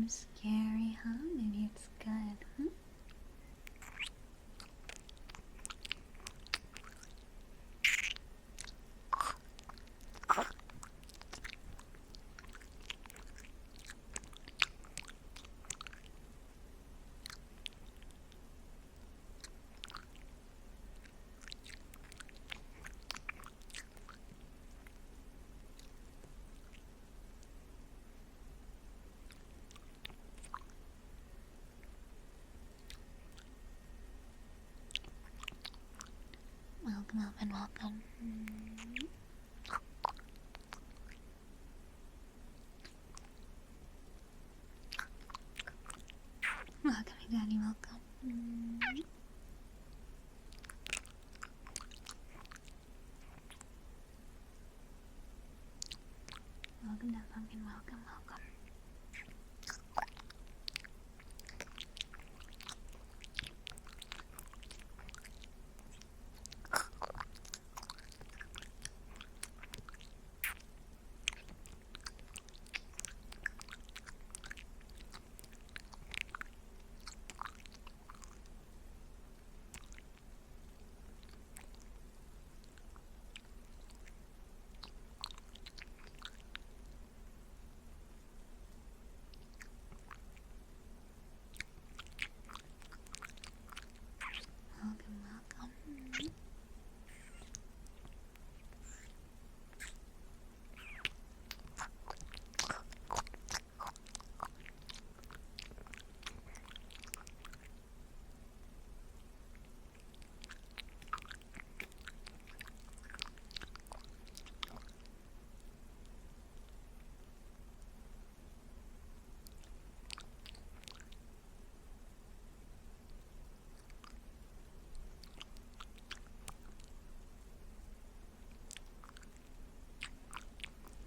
scary, huh? Maybe it's good, huh? Welcome, welcome, welcome. Welcome, Daddy, welcome. Welcome, that pumpkin, welcome, welcome. Welcome, welcome.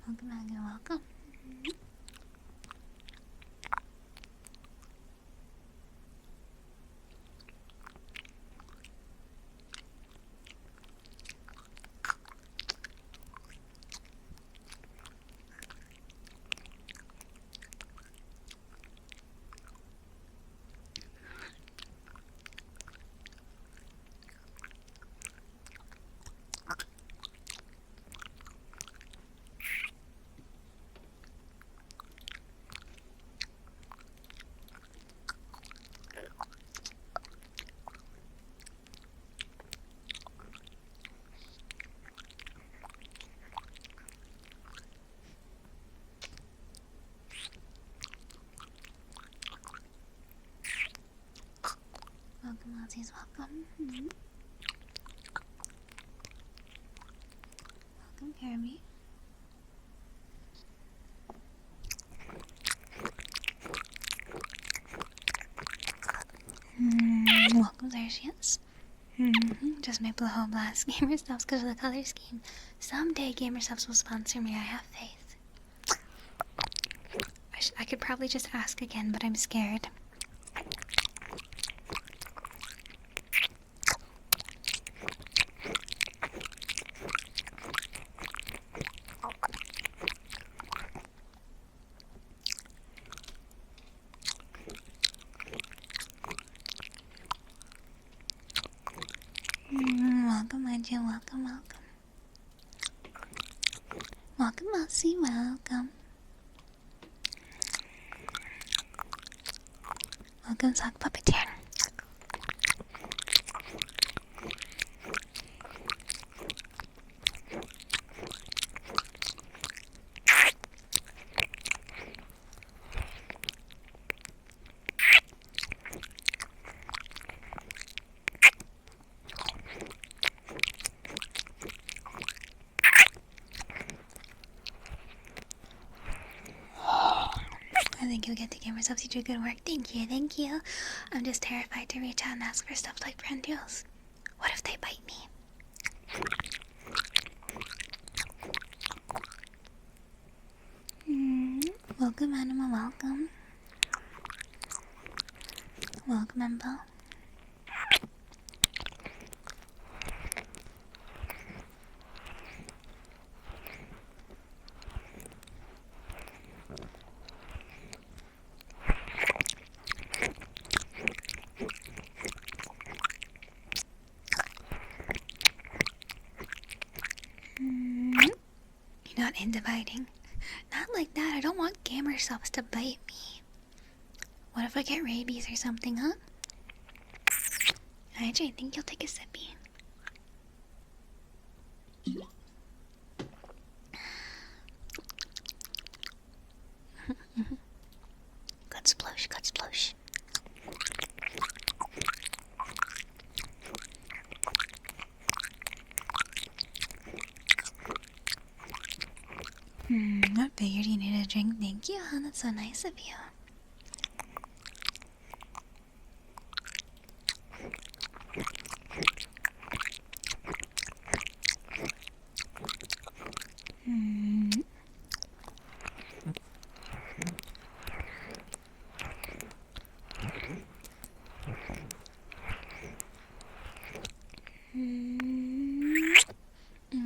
Welcome, Megan, welcome. Welcome, Aussies, welcome. Welcome, Kirby. Welcome, Xerxes. Just my blow blast. Gamer Subs because of the color scheme. Someday Gamer Subs will sponsor me, I have faith. I could probably just ask again, but I'm scared. Welcome, Legend. Welcome, welcome. Welcome, Elsie. Welcome. Welcome, Sock Puppeteer. I think you'll get the Gamer Subs. You do good work. Thank you, thank you. I'm just terrified to reach out and ask for stuff like brand deals. What if they bite me? Welcome, Anima, welcome. Welcome, Embo. not into biting. Not like that. I don't want gamer subs to bite me. What if I get rabies or something, huh? Alright, I think you'll take a sippy. Good splosh, good splosh. I figured you needed a drink. Thank you, huh? That's so nice of you.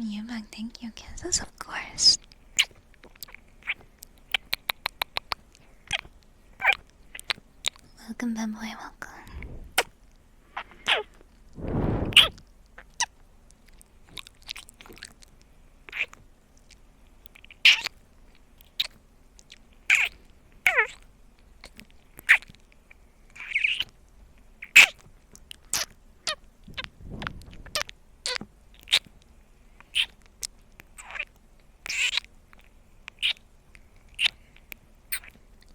You back, thank you, kisses, of course. Welcome, bad boy, welcome.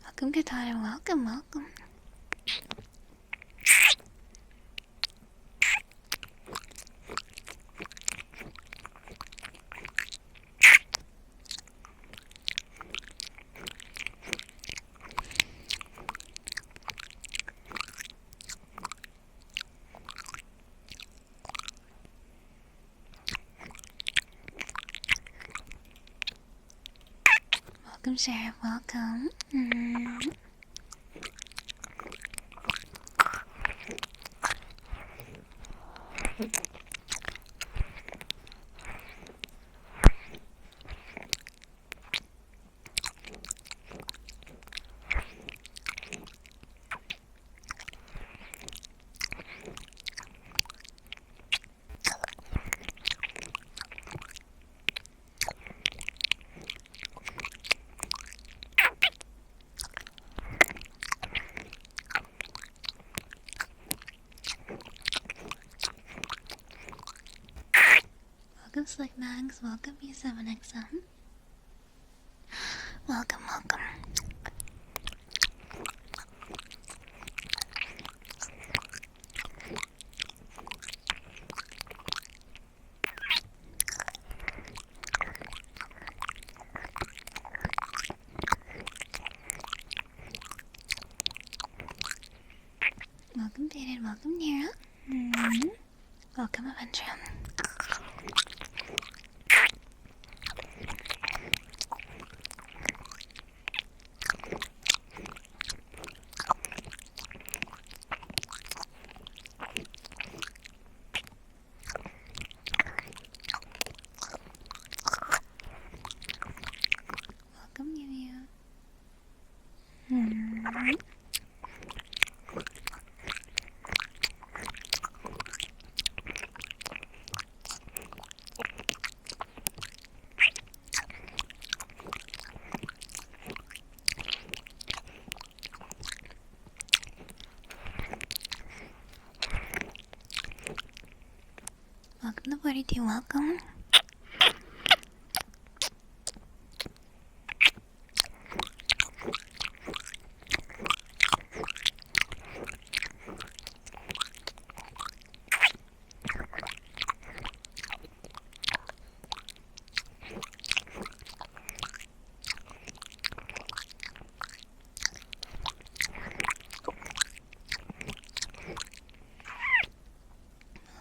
Welcome, Katana, welcome, welcome. Welcome, Sheriff, welcome. Welcome, Slick Mags. Welcome, U7XM. Welcome, welcome. Welcome, Dated. Welcome, Nira. Welcome, Avenger. Welcome, Yu. Welcome to 42, welcome.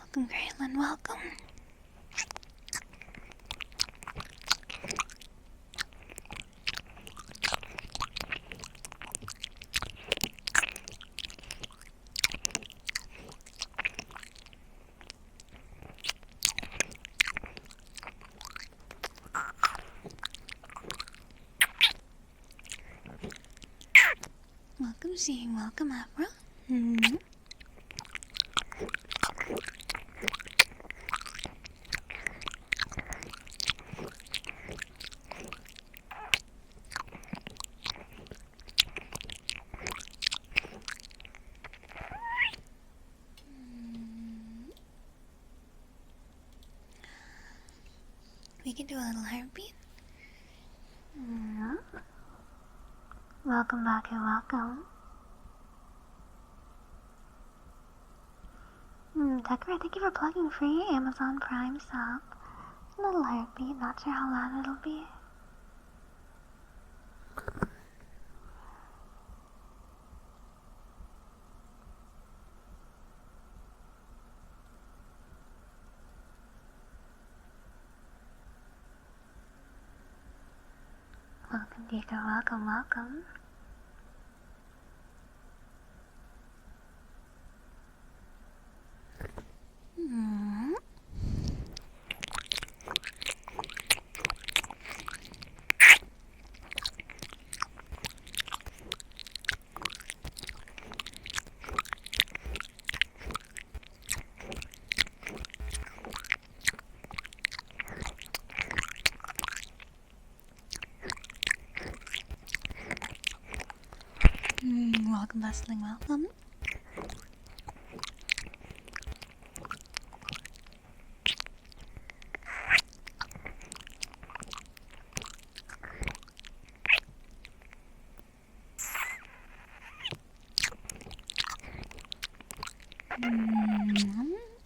Welcome, Graylin, welcome. Welcome, seeing, welcome, Afro. We can do a little heartbeat. Welcome back and welcome. Tucker, thank you for plugging free Amazon Prime sub. A little heartbeat, not sure how loud it'll be. Welcome, Deacon, welcome. Welcome, bustling, welcome.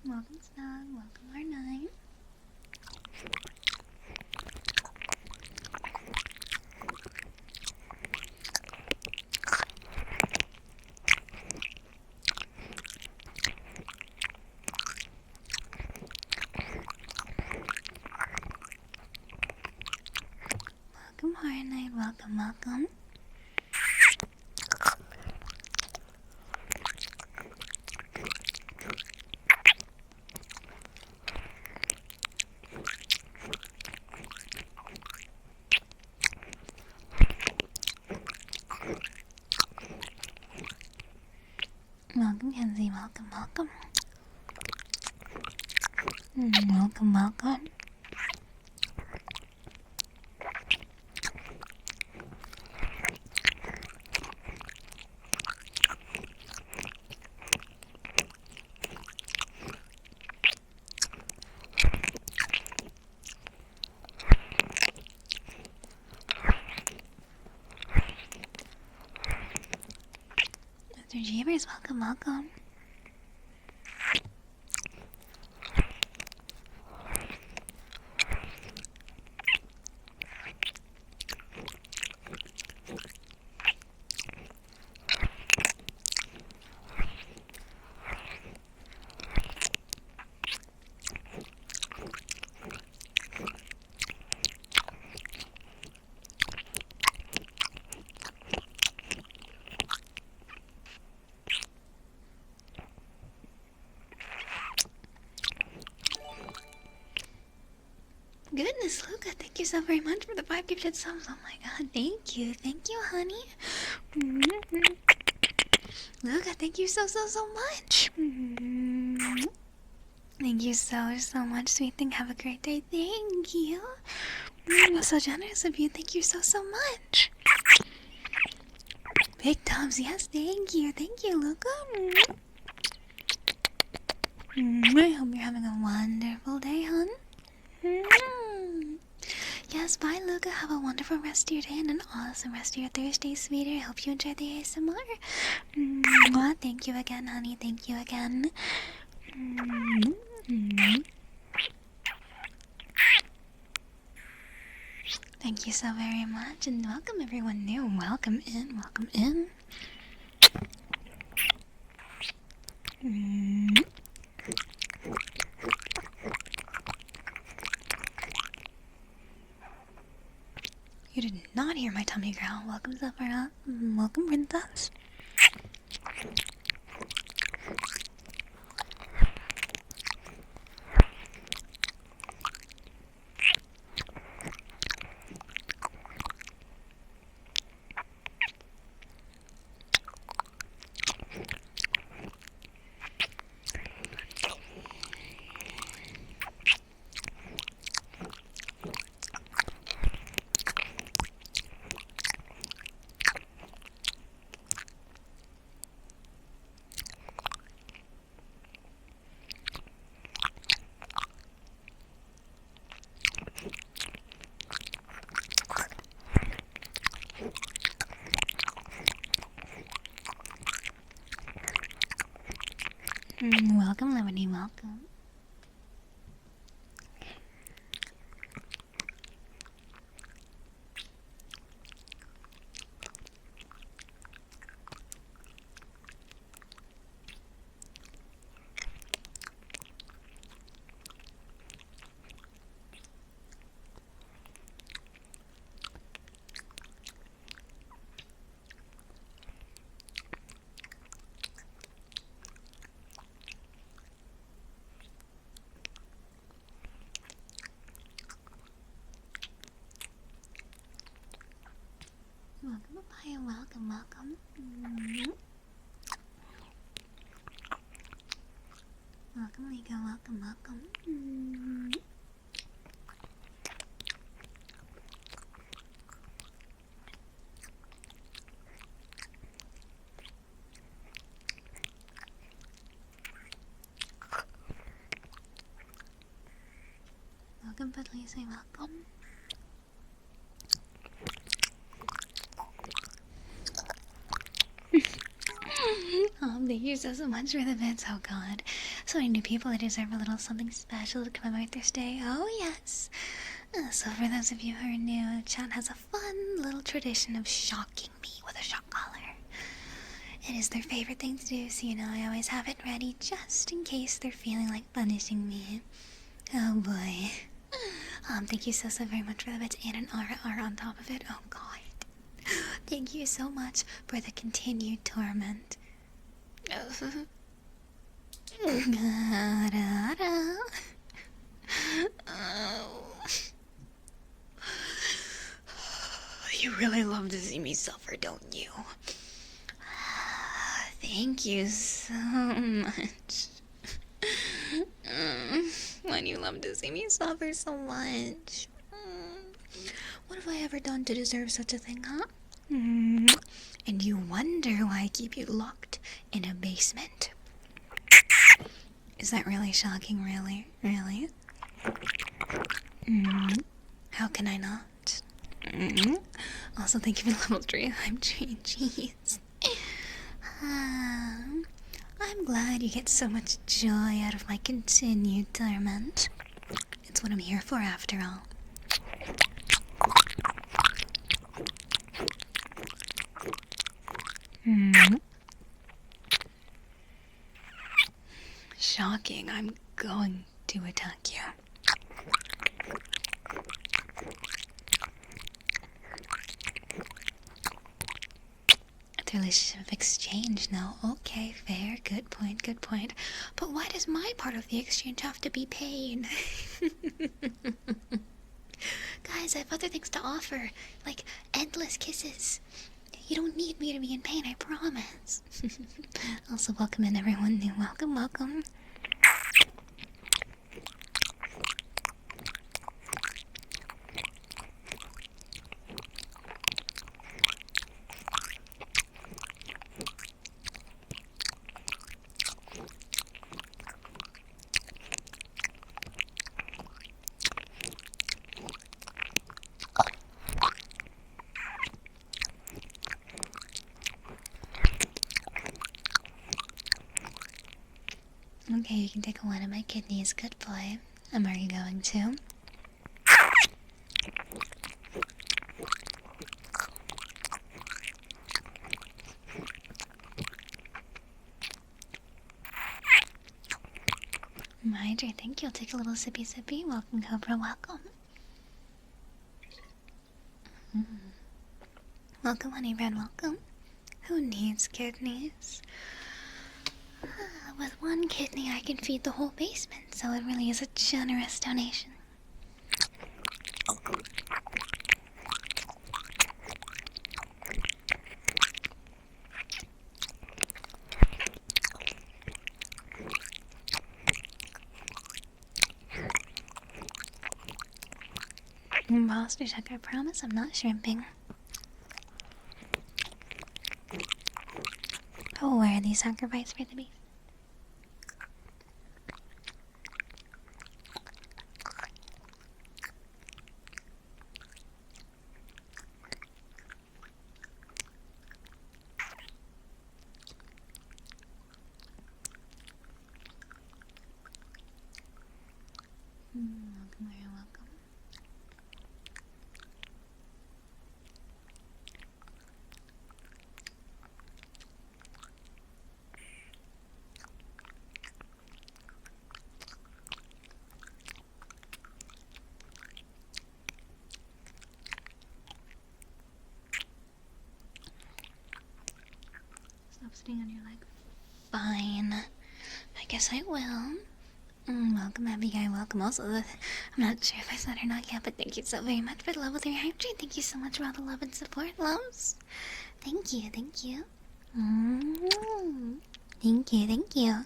Welcome, Snug. Welcome, R9. Welcome, R9. Welcome. Welcome, Kenzie. Welcome. Welcome. Mr. Jeebers, welcome. Goodness, Luca, thank you so very much for the 5 gifted subs. Oh my god, thank you, honey. Luca, thank you so much. Thank you so much, sweet thing. Have a great day. Thank you. So generous of you. Thank you so much. Big Tubs, yes, thank you, Luca. I hope you're having a wonderful day, hon. Yes, bye, Luca. Have a wonderful rest of your day and an awesome rest of your Thursday, sweetie. I hope you enjoyed the ASMR. Thank you again, honey. Thank you again. Thank you so very much, and welcome everyone new. Welcome in. You did not hear my tummy growl. Welcome, Zephyra. Welcome, Princess. Welcome, Liberty, welcome. Welcome, Papaya, welcome, welcome. Welcome, Rico, welcome, welcome. Welcome, but Lisa, welcome. Thank you so much for the bits. Oh god. So many new people that deserve a little something special to commemorate their stay. Oh yes. So for those of you who are new, chat has a fun little tradition of shocking me with a shock collar. It is their favorite thing to do, so you know I always have it ready just in case they're feeling like punishing me. Oh boy. Thank you so very much for the bits and an RR on top of it. Oh god. Thank you so much for the continued torment. You really love to see me suffer, don't you? Thank you so much. Why do you love to see me suffer so much? What have I ever done to deserve such a thing, huh? And you wonder why I keep you locked in a basement. Is that really shocking, really? Really? How can I not? Also, thank you for level 3. I'm jeez. I'm glad you get so much joy out of my continued torment. It's what I'm here for, after all. Shocking, I'm going to attack you. Relationship exchange, no, okay, fair, good point. But why does my part of the exchange have to be paid? Guys, I have other things to offer, like endless kisses. You don't need me to be in pain, I promise. Also, welcome in everyone new. Welcome. Okay, you can take one of my kidneys, good boy. Are you going to? My dear, thank you. I'll take a little sippy. Welcome, Cobra, welcome. Welcome, honey bread, welcome. Who needs kidneys? With one kidney, I can feed the whole basement, so it really is a generous donation. Imposter check, I promise I'm not shrimping. Oh, where are these hunger bites for the beef? sitting on your leg. Fine. I guess I will. Welcome, Abigail. Welcome. Also, I'm not sure if I said or not yet, but thank you so very much for the love with your hype train. Thank you so much for all the love and support, loves. Thank you, thank you. Thank you, thank you.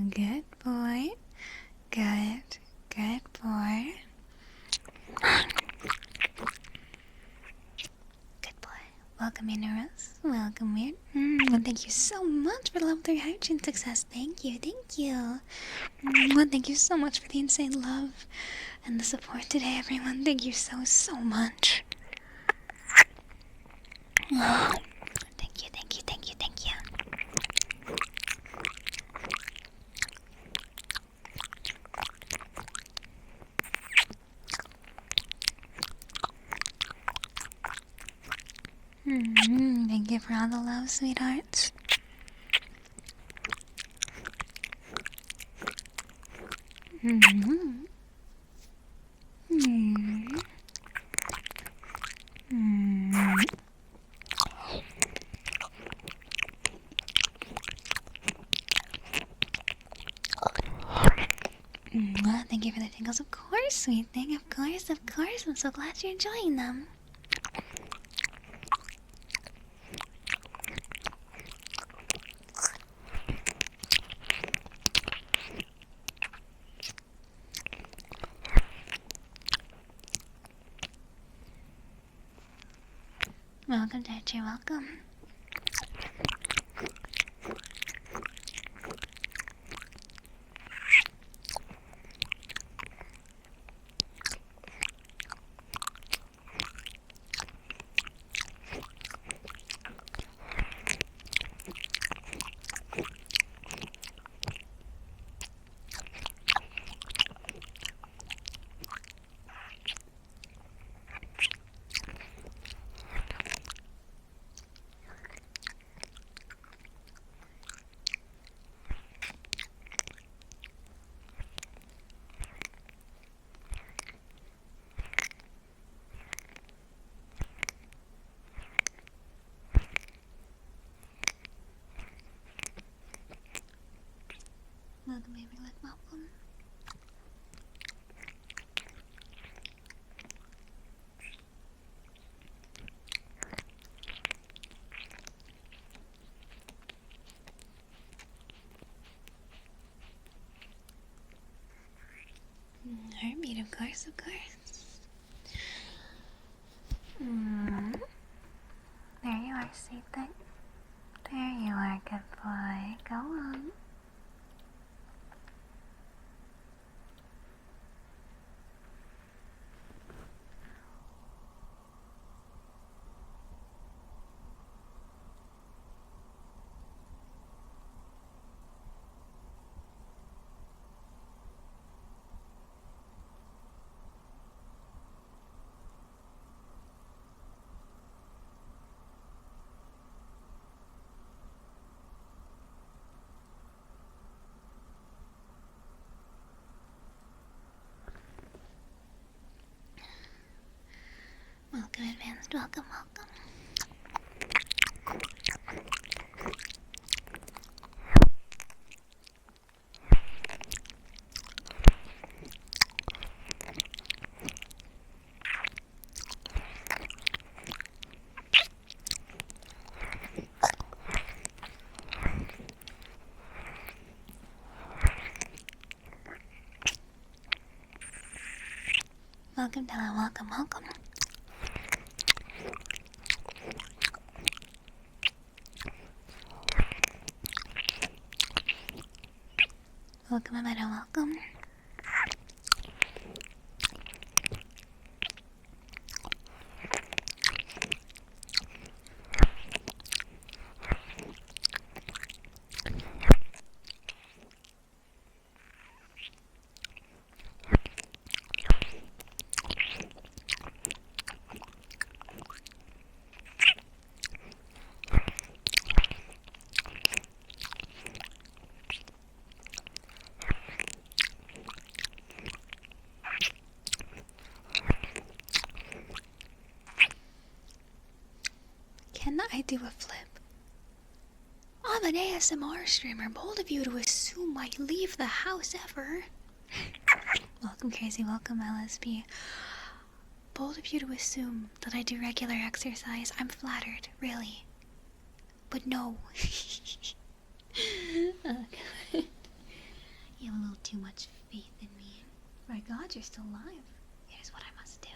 Good boy. Good boy. Good boy. Welcome, Inaros. Welcome, Weird. Well, thank you so much for the level 3 hygiene success. Thank you, thank you. Well, thank you so much for the insane love and the support today, everyone. Thank you so much. Thank you, thank you, thank you, thank you. Thank you for all the love, sweethearts. Thank you for the tingles. Of course, sweet thing. Of course, of course. I'm so glad you're enjoying them. Welcome, Dad. Welcome. Welcome, baby. Welcome. Heartbeat, of course, of course. There you are, sweet thing. There you are, good boy. Go on. Welcome, Advanced. Welcome. Welcome, Della. Welcome. Welcome, Amanda. Welcome. I do a flip. I'm an ASMR streamer. Bold of you to assume I leave the house ever. Welcome, Crazy. Welcome, LSP. Bold of you to assume that I do regular exercise. I'm flattered, really. But no. Oh, God. You have a little too much faith in me. My God, you're still alive. Here's what I must do.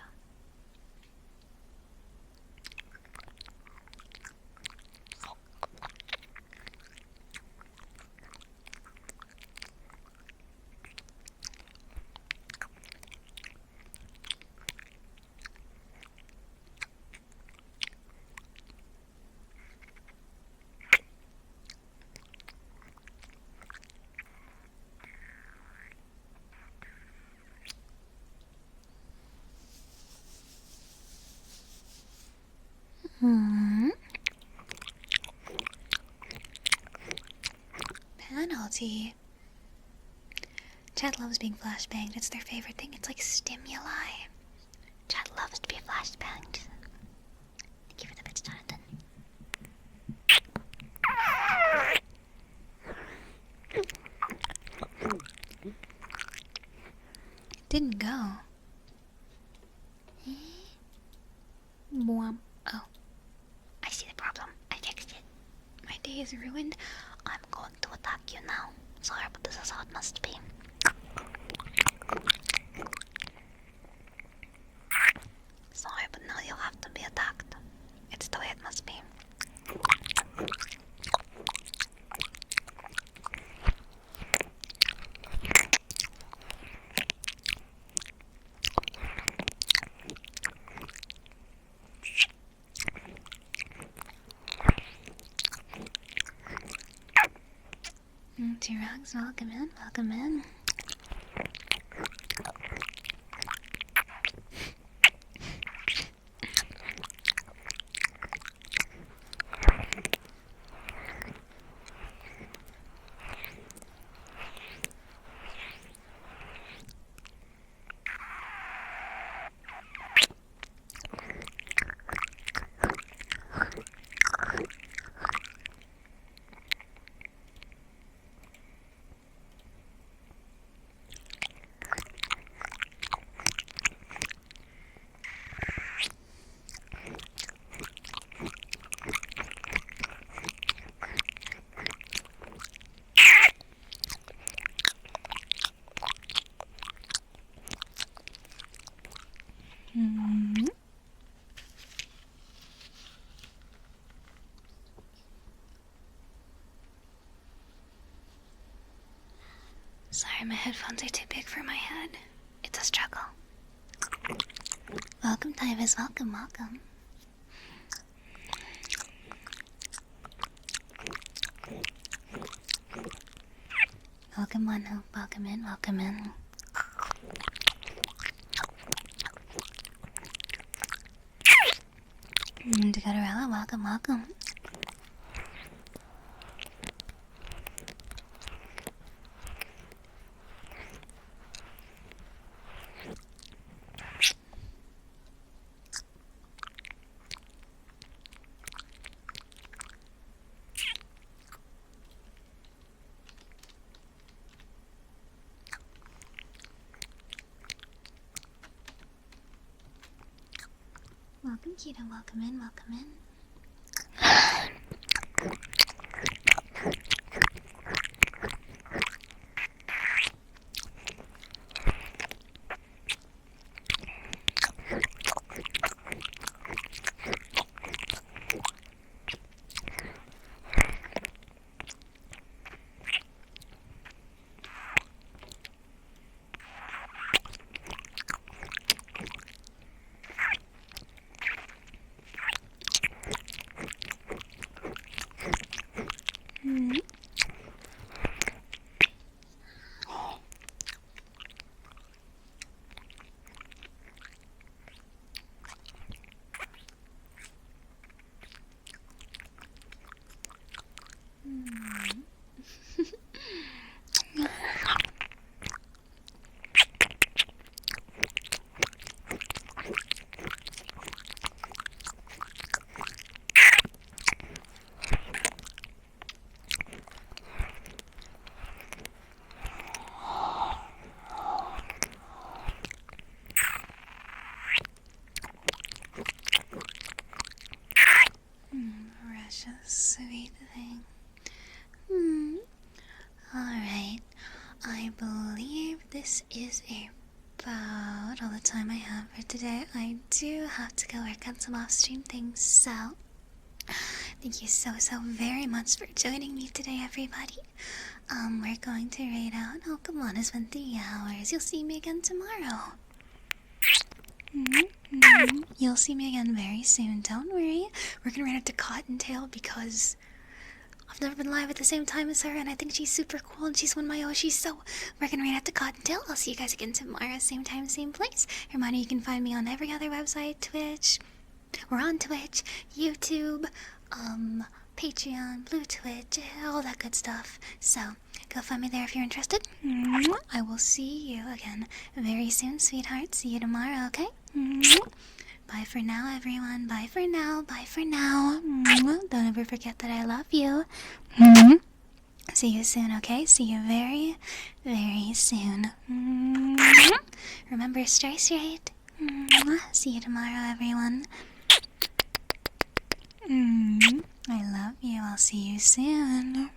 Penalty. Chad loves being flashbanged. It's their favorite thing. It's like stimuli. Chad loves to be flashbanged. Thank you for the bits, Jonathan. Didn't go. Boom. Oh. I see the problem. I fixed it. My day is ruined. I'm going to attack you now. Sorry, but this is how it must be. Sorry, but now you'll have to be attacked. It's the way it must be. T-Rex, welcome in, welcome in. Sorry, my headphones are too big for my head. It's a struggle. Welcome, Tyvis. Welcome, welcome. Welcome, One Hope. Welcome in, welcome in. Dakotarella, welcome, welcome. Welcome, Keto. Welcome in, welcome in. sweet thing. Hmm. Alright. I believe this is about all the time I have for today. I do have to go work on some off-stream things, so thank you so very much for joining me today, everybody. We're going to raid out. Oh, come on, it's been 3 hours. You'll see me again tomorrow. You'll see me again very soon. Don't worry. We're gonna raid out to Cottontail because I've never been live at the same time as her, and I think she's super cool, and she's one of my Oshis, so we're gonna raid out to Cottontail. I'll see you guys again tomorrow, same time, same place. Reminder, you can find me on every other website, Twitch. We're on Twitch, YouTube, Patreon, Blue Twitch, all that good stuff. So, go find me there if you're interested. I will see you again very soon, sweetheart. See you tomorrow, okay? Bye for now, everyone. Bye for now. Bye for now. Don't ever forget that I love you. See you soon, okay? See you very, very soon. Remember, stress rate. See you tomorrow, everyone. I love you. I'll see you soon.